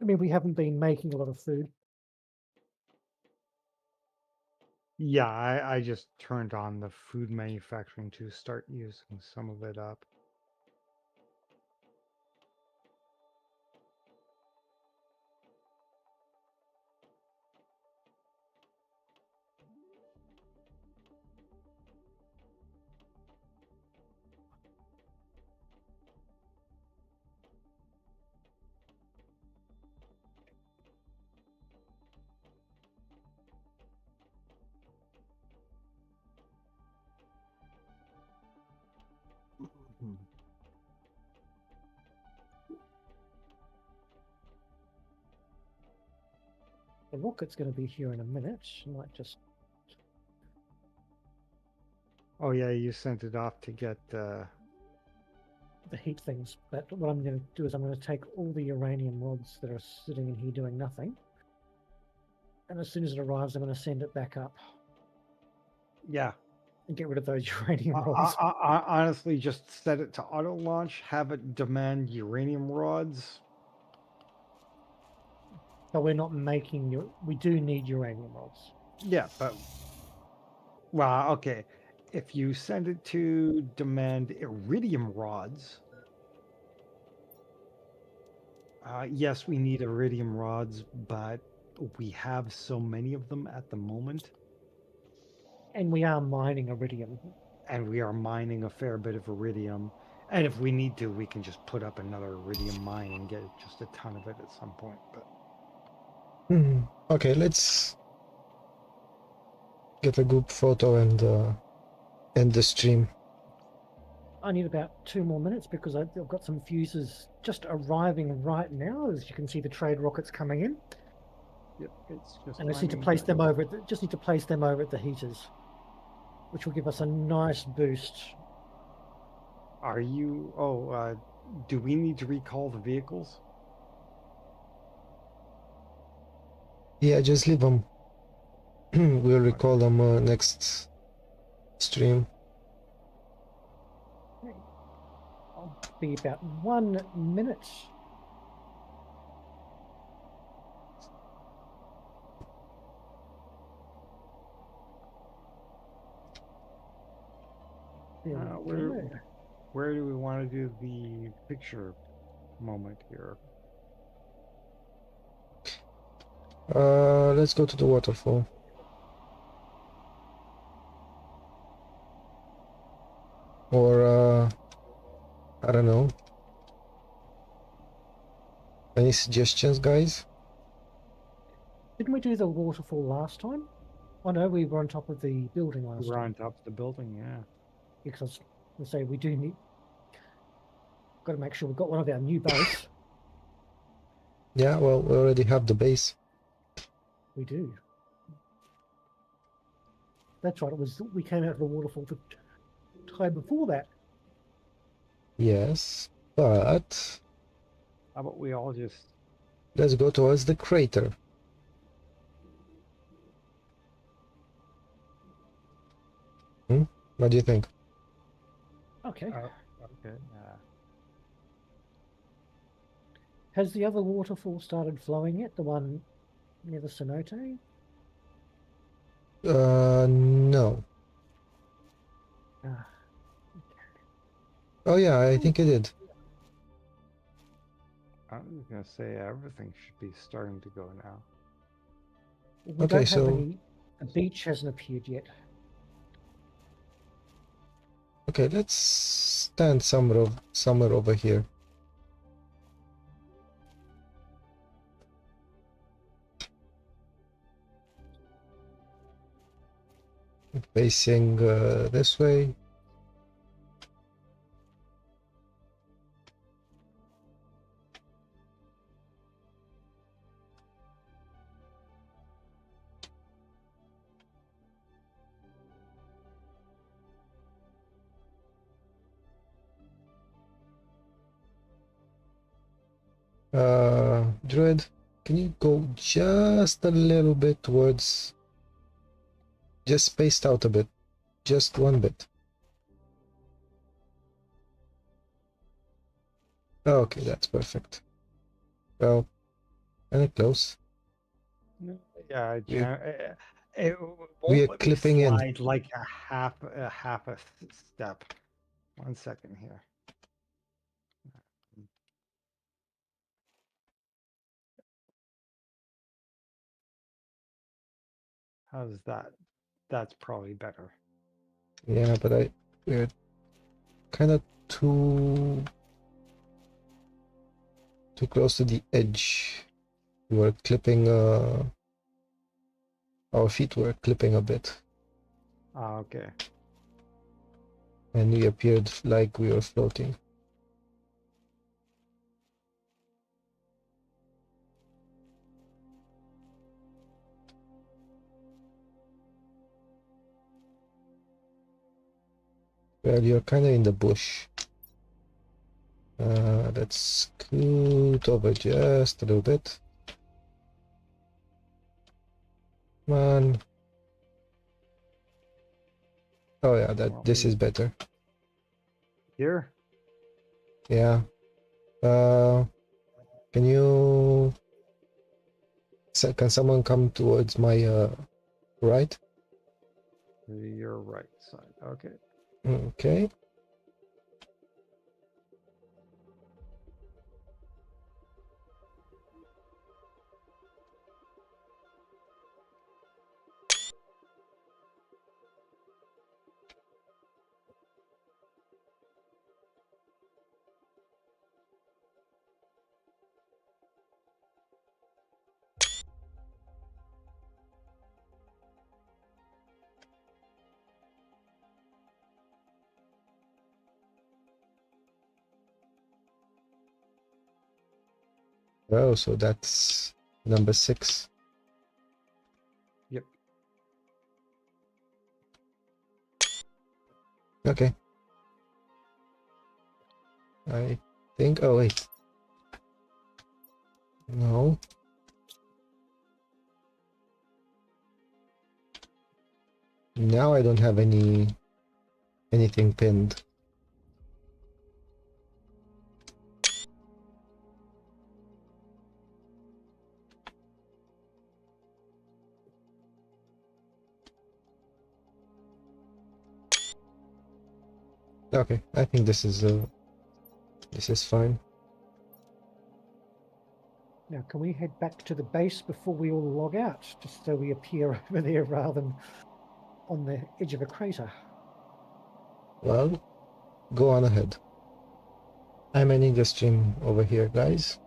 I mean, we haven't been making a lot of food. Yeah, I just turned on the food manufacturing to start using some of it up. The rocket's going to be here in a minute. I might just... Oh yeah, you sent it off to get the heat things. But what I'm going to do is I'm going to take all the uranium rods that are sitting in here doing nothing. And as soon as it arrives, I'm going to send it back up yeah. and get rid of those uranium rods. Honestly, just set it to auto launch, have it demand uranium rods, So we're not making your. We do need uranium rods. Yeah, but well, okay. If you send it to demand iridium rods, yes, we need iridium rods, but we have so many of them at the moment, And we are mining iridium. and we are mining a fair bit of iridium. And if we need to, we can just put up another iridium mine and get just a ton of it at some point. But Okay, let's get a group photo and end the stream. I need about 2 more minutes because I've got some fuses just arriving right now. As you can see, the trade rockets coming in, yep, it's just. and I just need to mining place time. them over. Just need to place them over at the heaters, which will give us a nice boost. Are you? Oh, do we need to recall the vehicles? Yeah, just leave them. We'll recall them next stream. I'll be about 1 minute. There we go. Where do we want to do the picture moment here? Let's go to the waterfall. Or I don't know. Any suggestions, guys? Didn't we do the waterfall last time? Oh no, we were on top of the building last We're time. on top of the building, yeah. Because we say we do need. Got to make sure we've got one of our new base. Yeah, well, we already have the base. We do. That's right. It was we came out of the waterfall the time before that. Yes, but How about we all just let's go towards the crater. What do you think? Okay. okay? Has the other waterfall started flowing yet? The one near the cenote? No. Ah, Oh yeah, I think it did. I was gonna say everything should be starting to go now. we Okay, don't have so any. The beach hasn't appeared yet. okay, let's stand somewhere over here. Facing this way. Druid, can you go just a little bit towards, just spaced out a bit, just one bit. Okay, that's perfect. Well, kind of close. Yeah, We are won't let me clipping in. slide like a half a step. 1 second here. How's that? That's probably better. Yeah, but we're kind of too close to the edge. We were clipping. Our feet were clipping a bit, Okay. and we appeared like we were floating. Well, you're kind of in the bush. Let's scoot over just a little bit. Come on. Oh yeah, this is better. Here? Yeah. Can you So can someone come towards my right? Your right side. Okay. Okay. Oh, so that's number 6. Yep. Okay. I think. Oh wait. No. Now I don't have anything pinned. Okay, I think this is fine. Now, can we head back to the base before we all log out, just so we appear over there rather than on the edge of a crater? Well, go on ahead. I'm ending the stream over here, guys.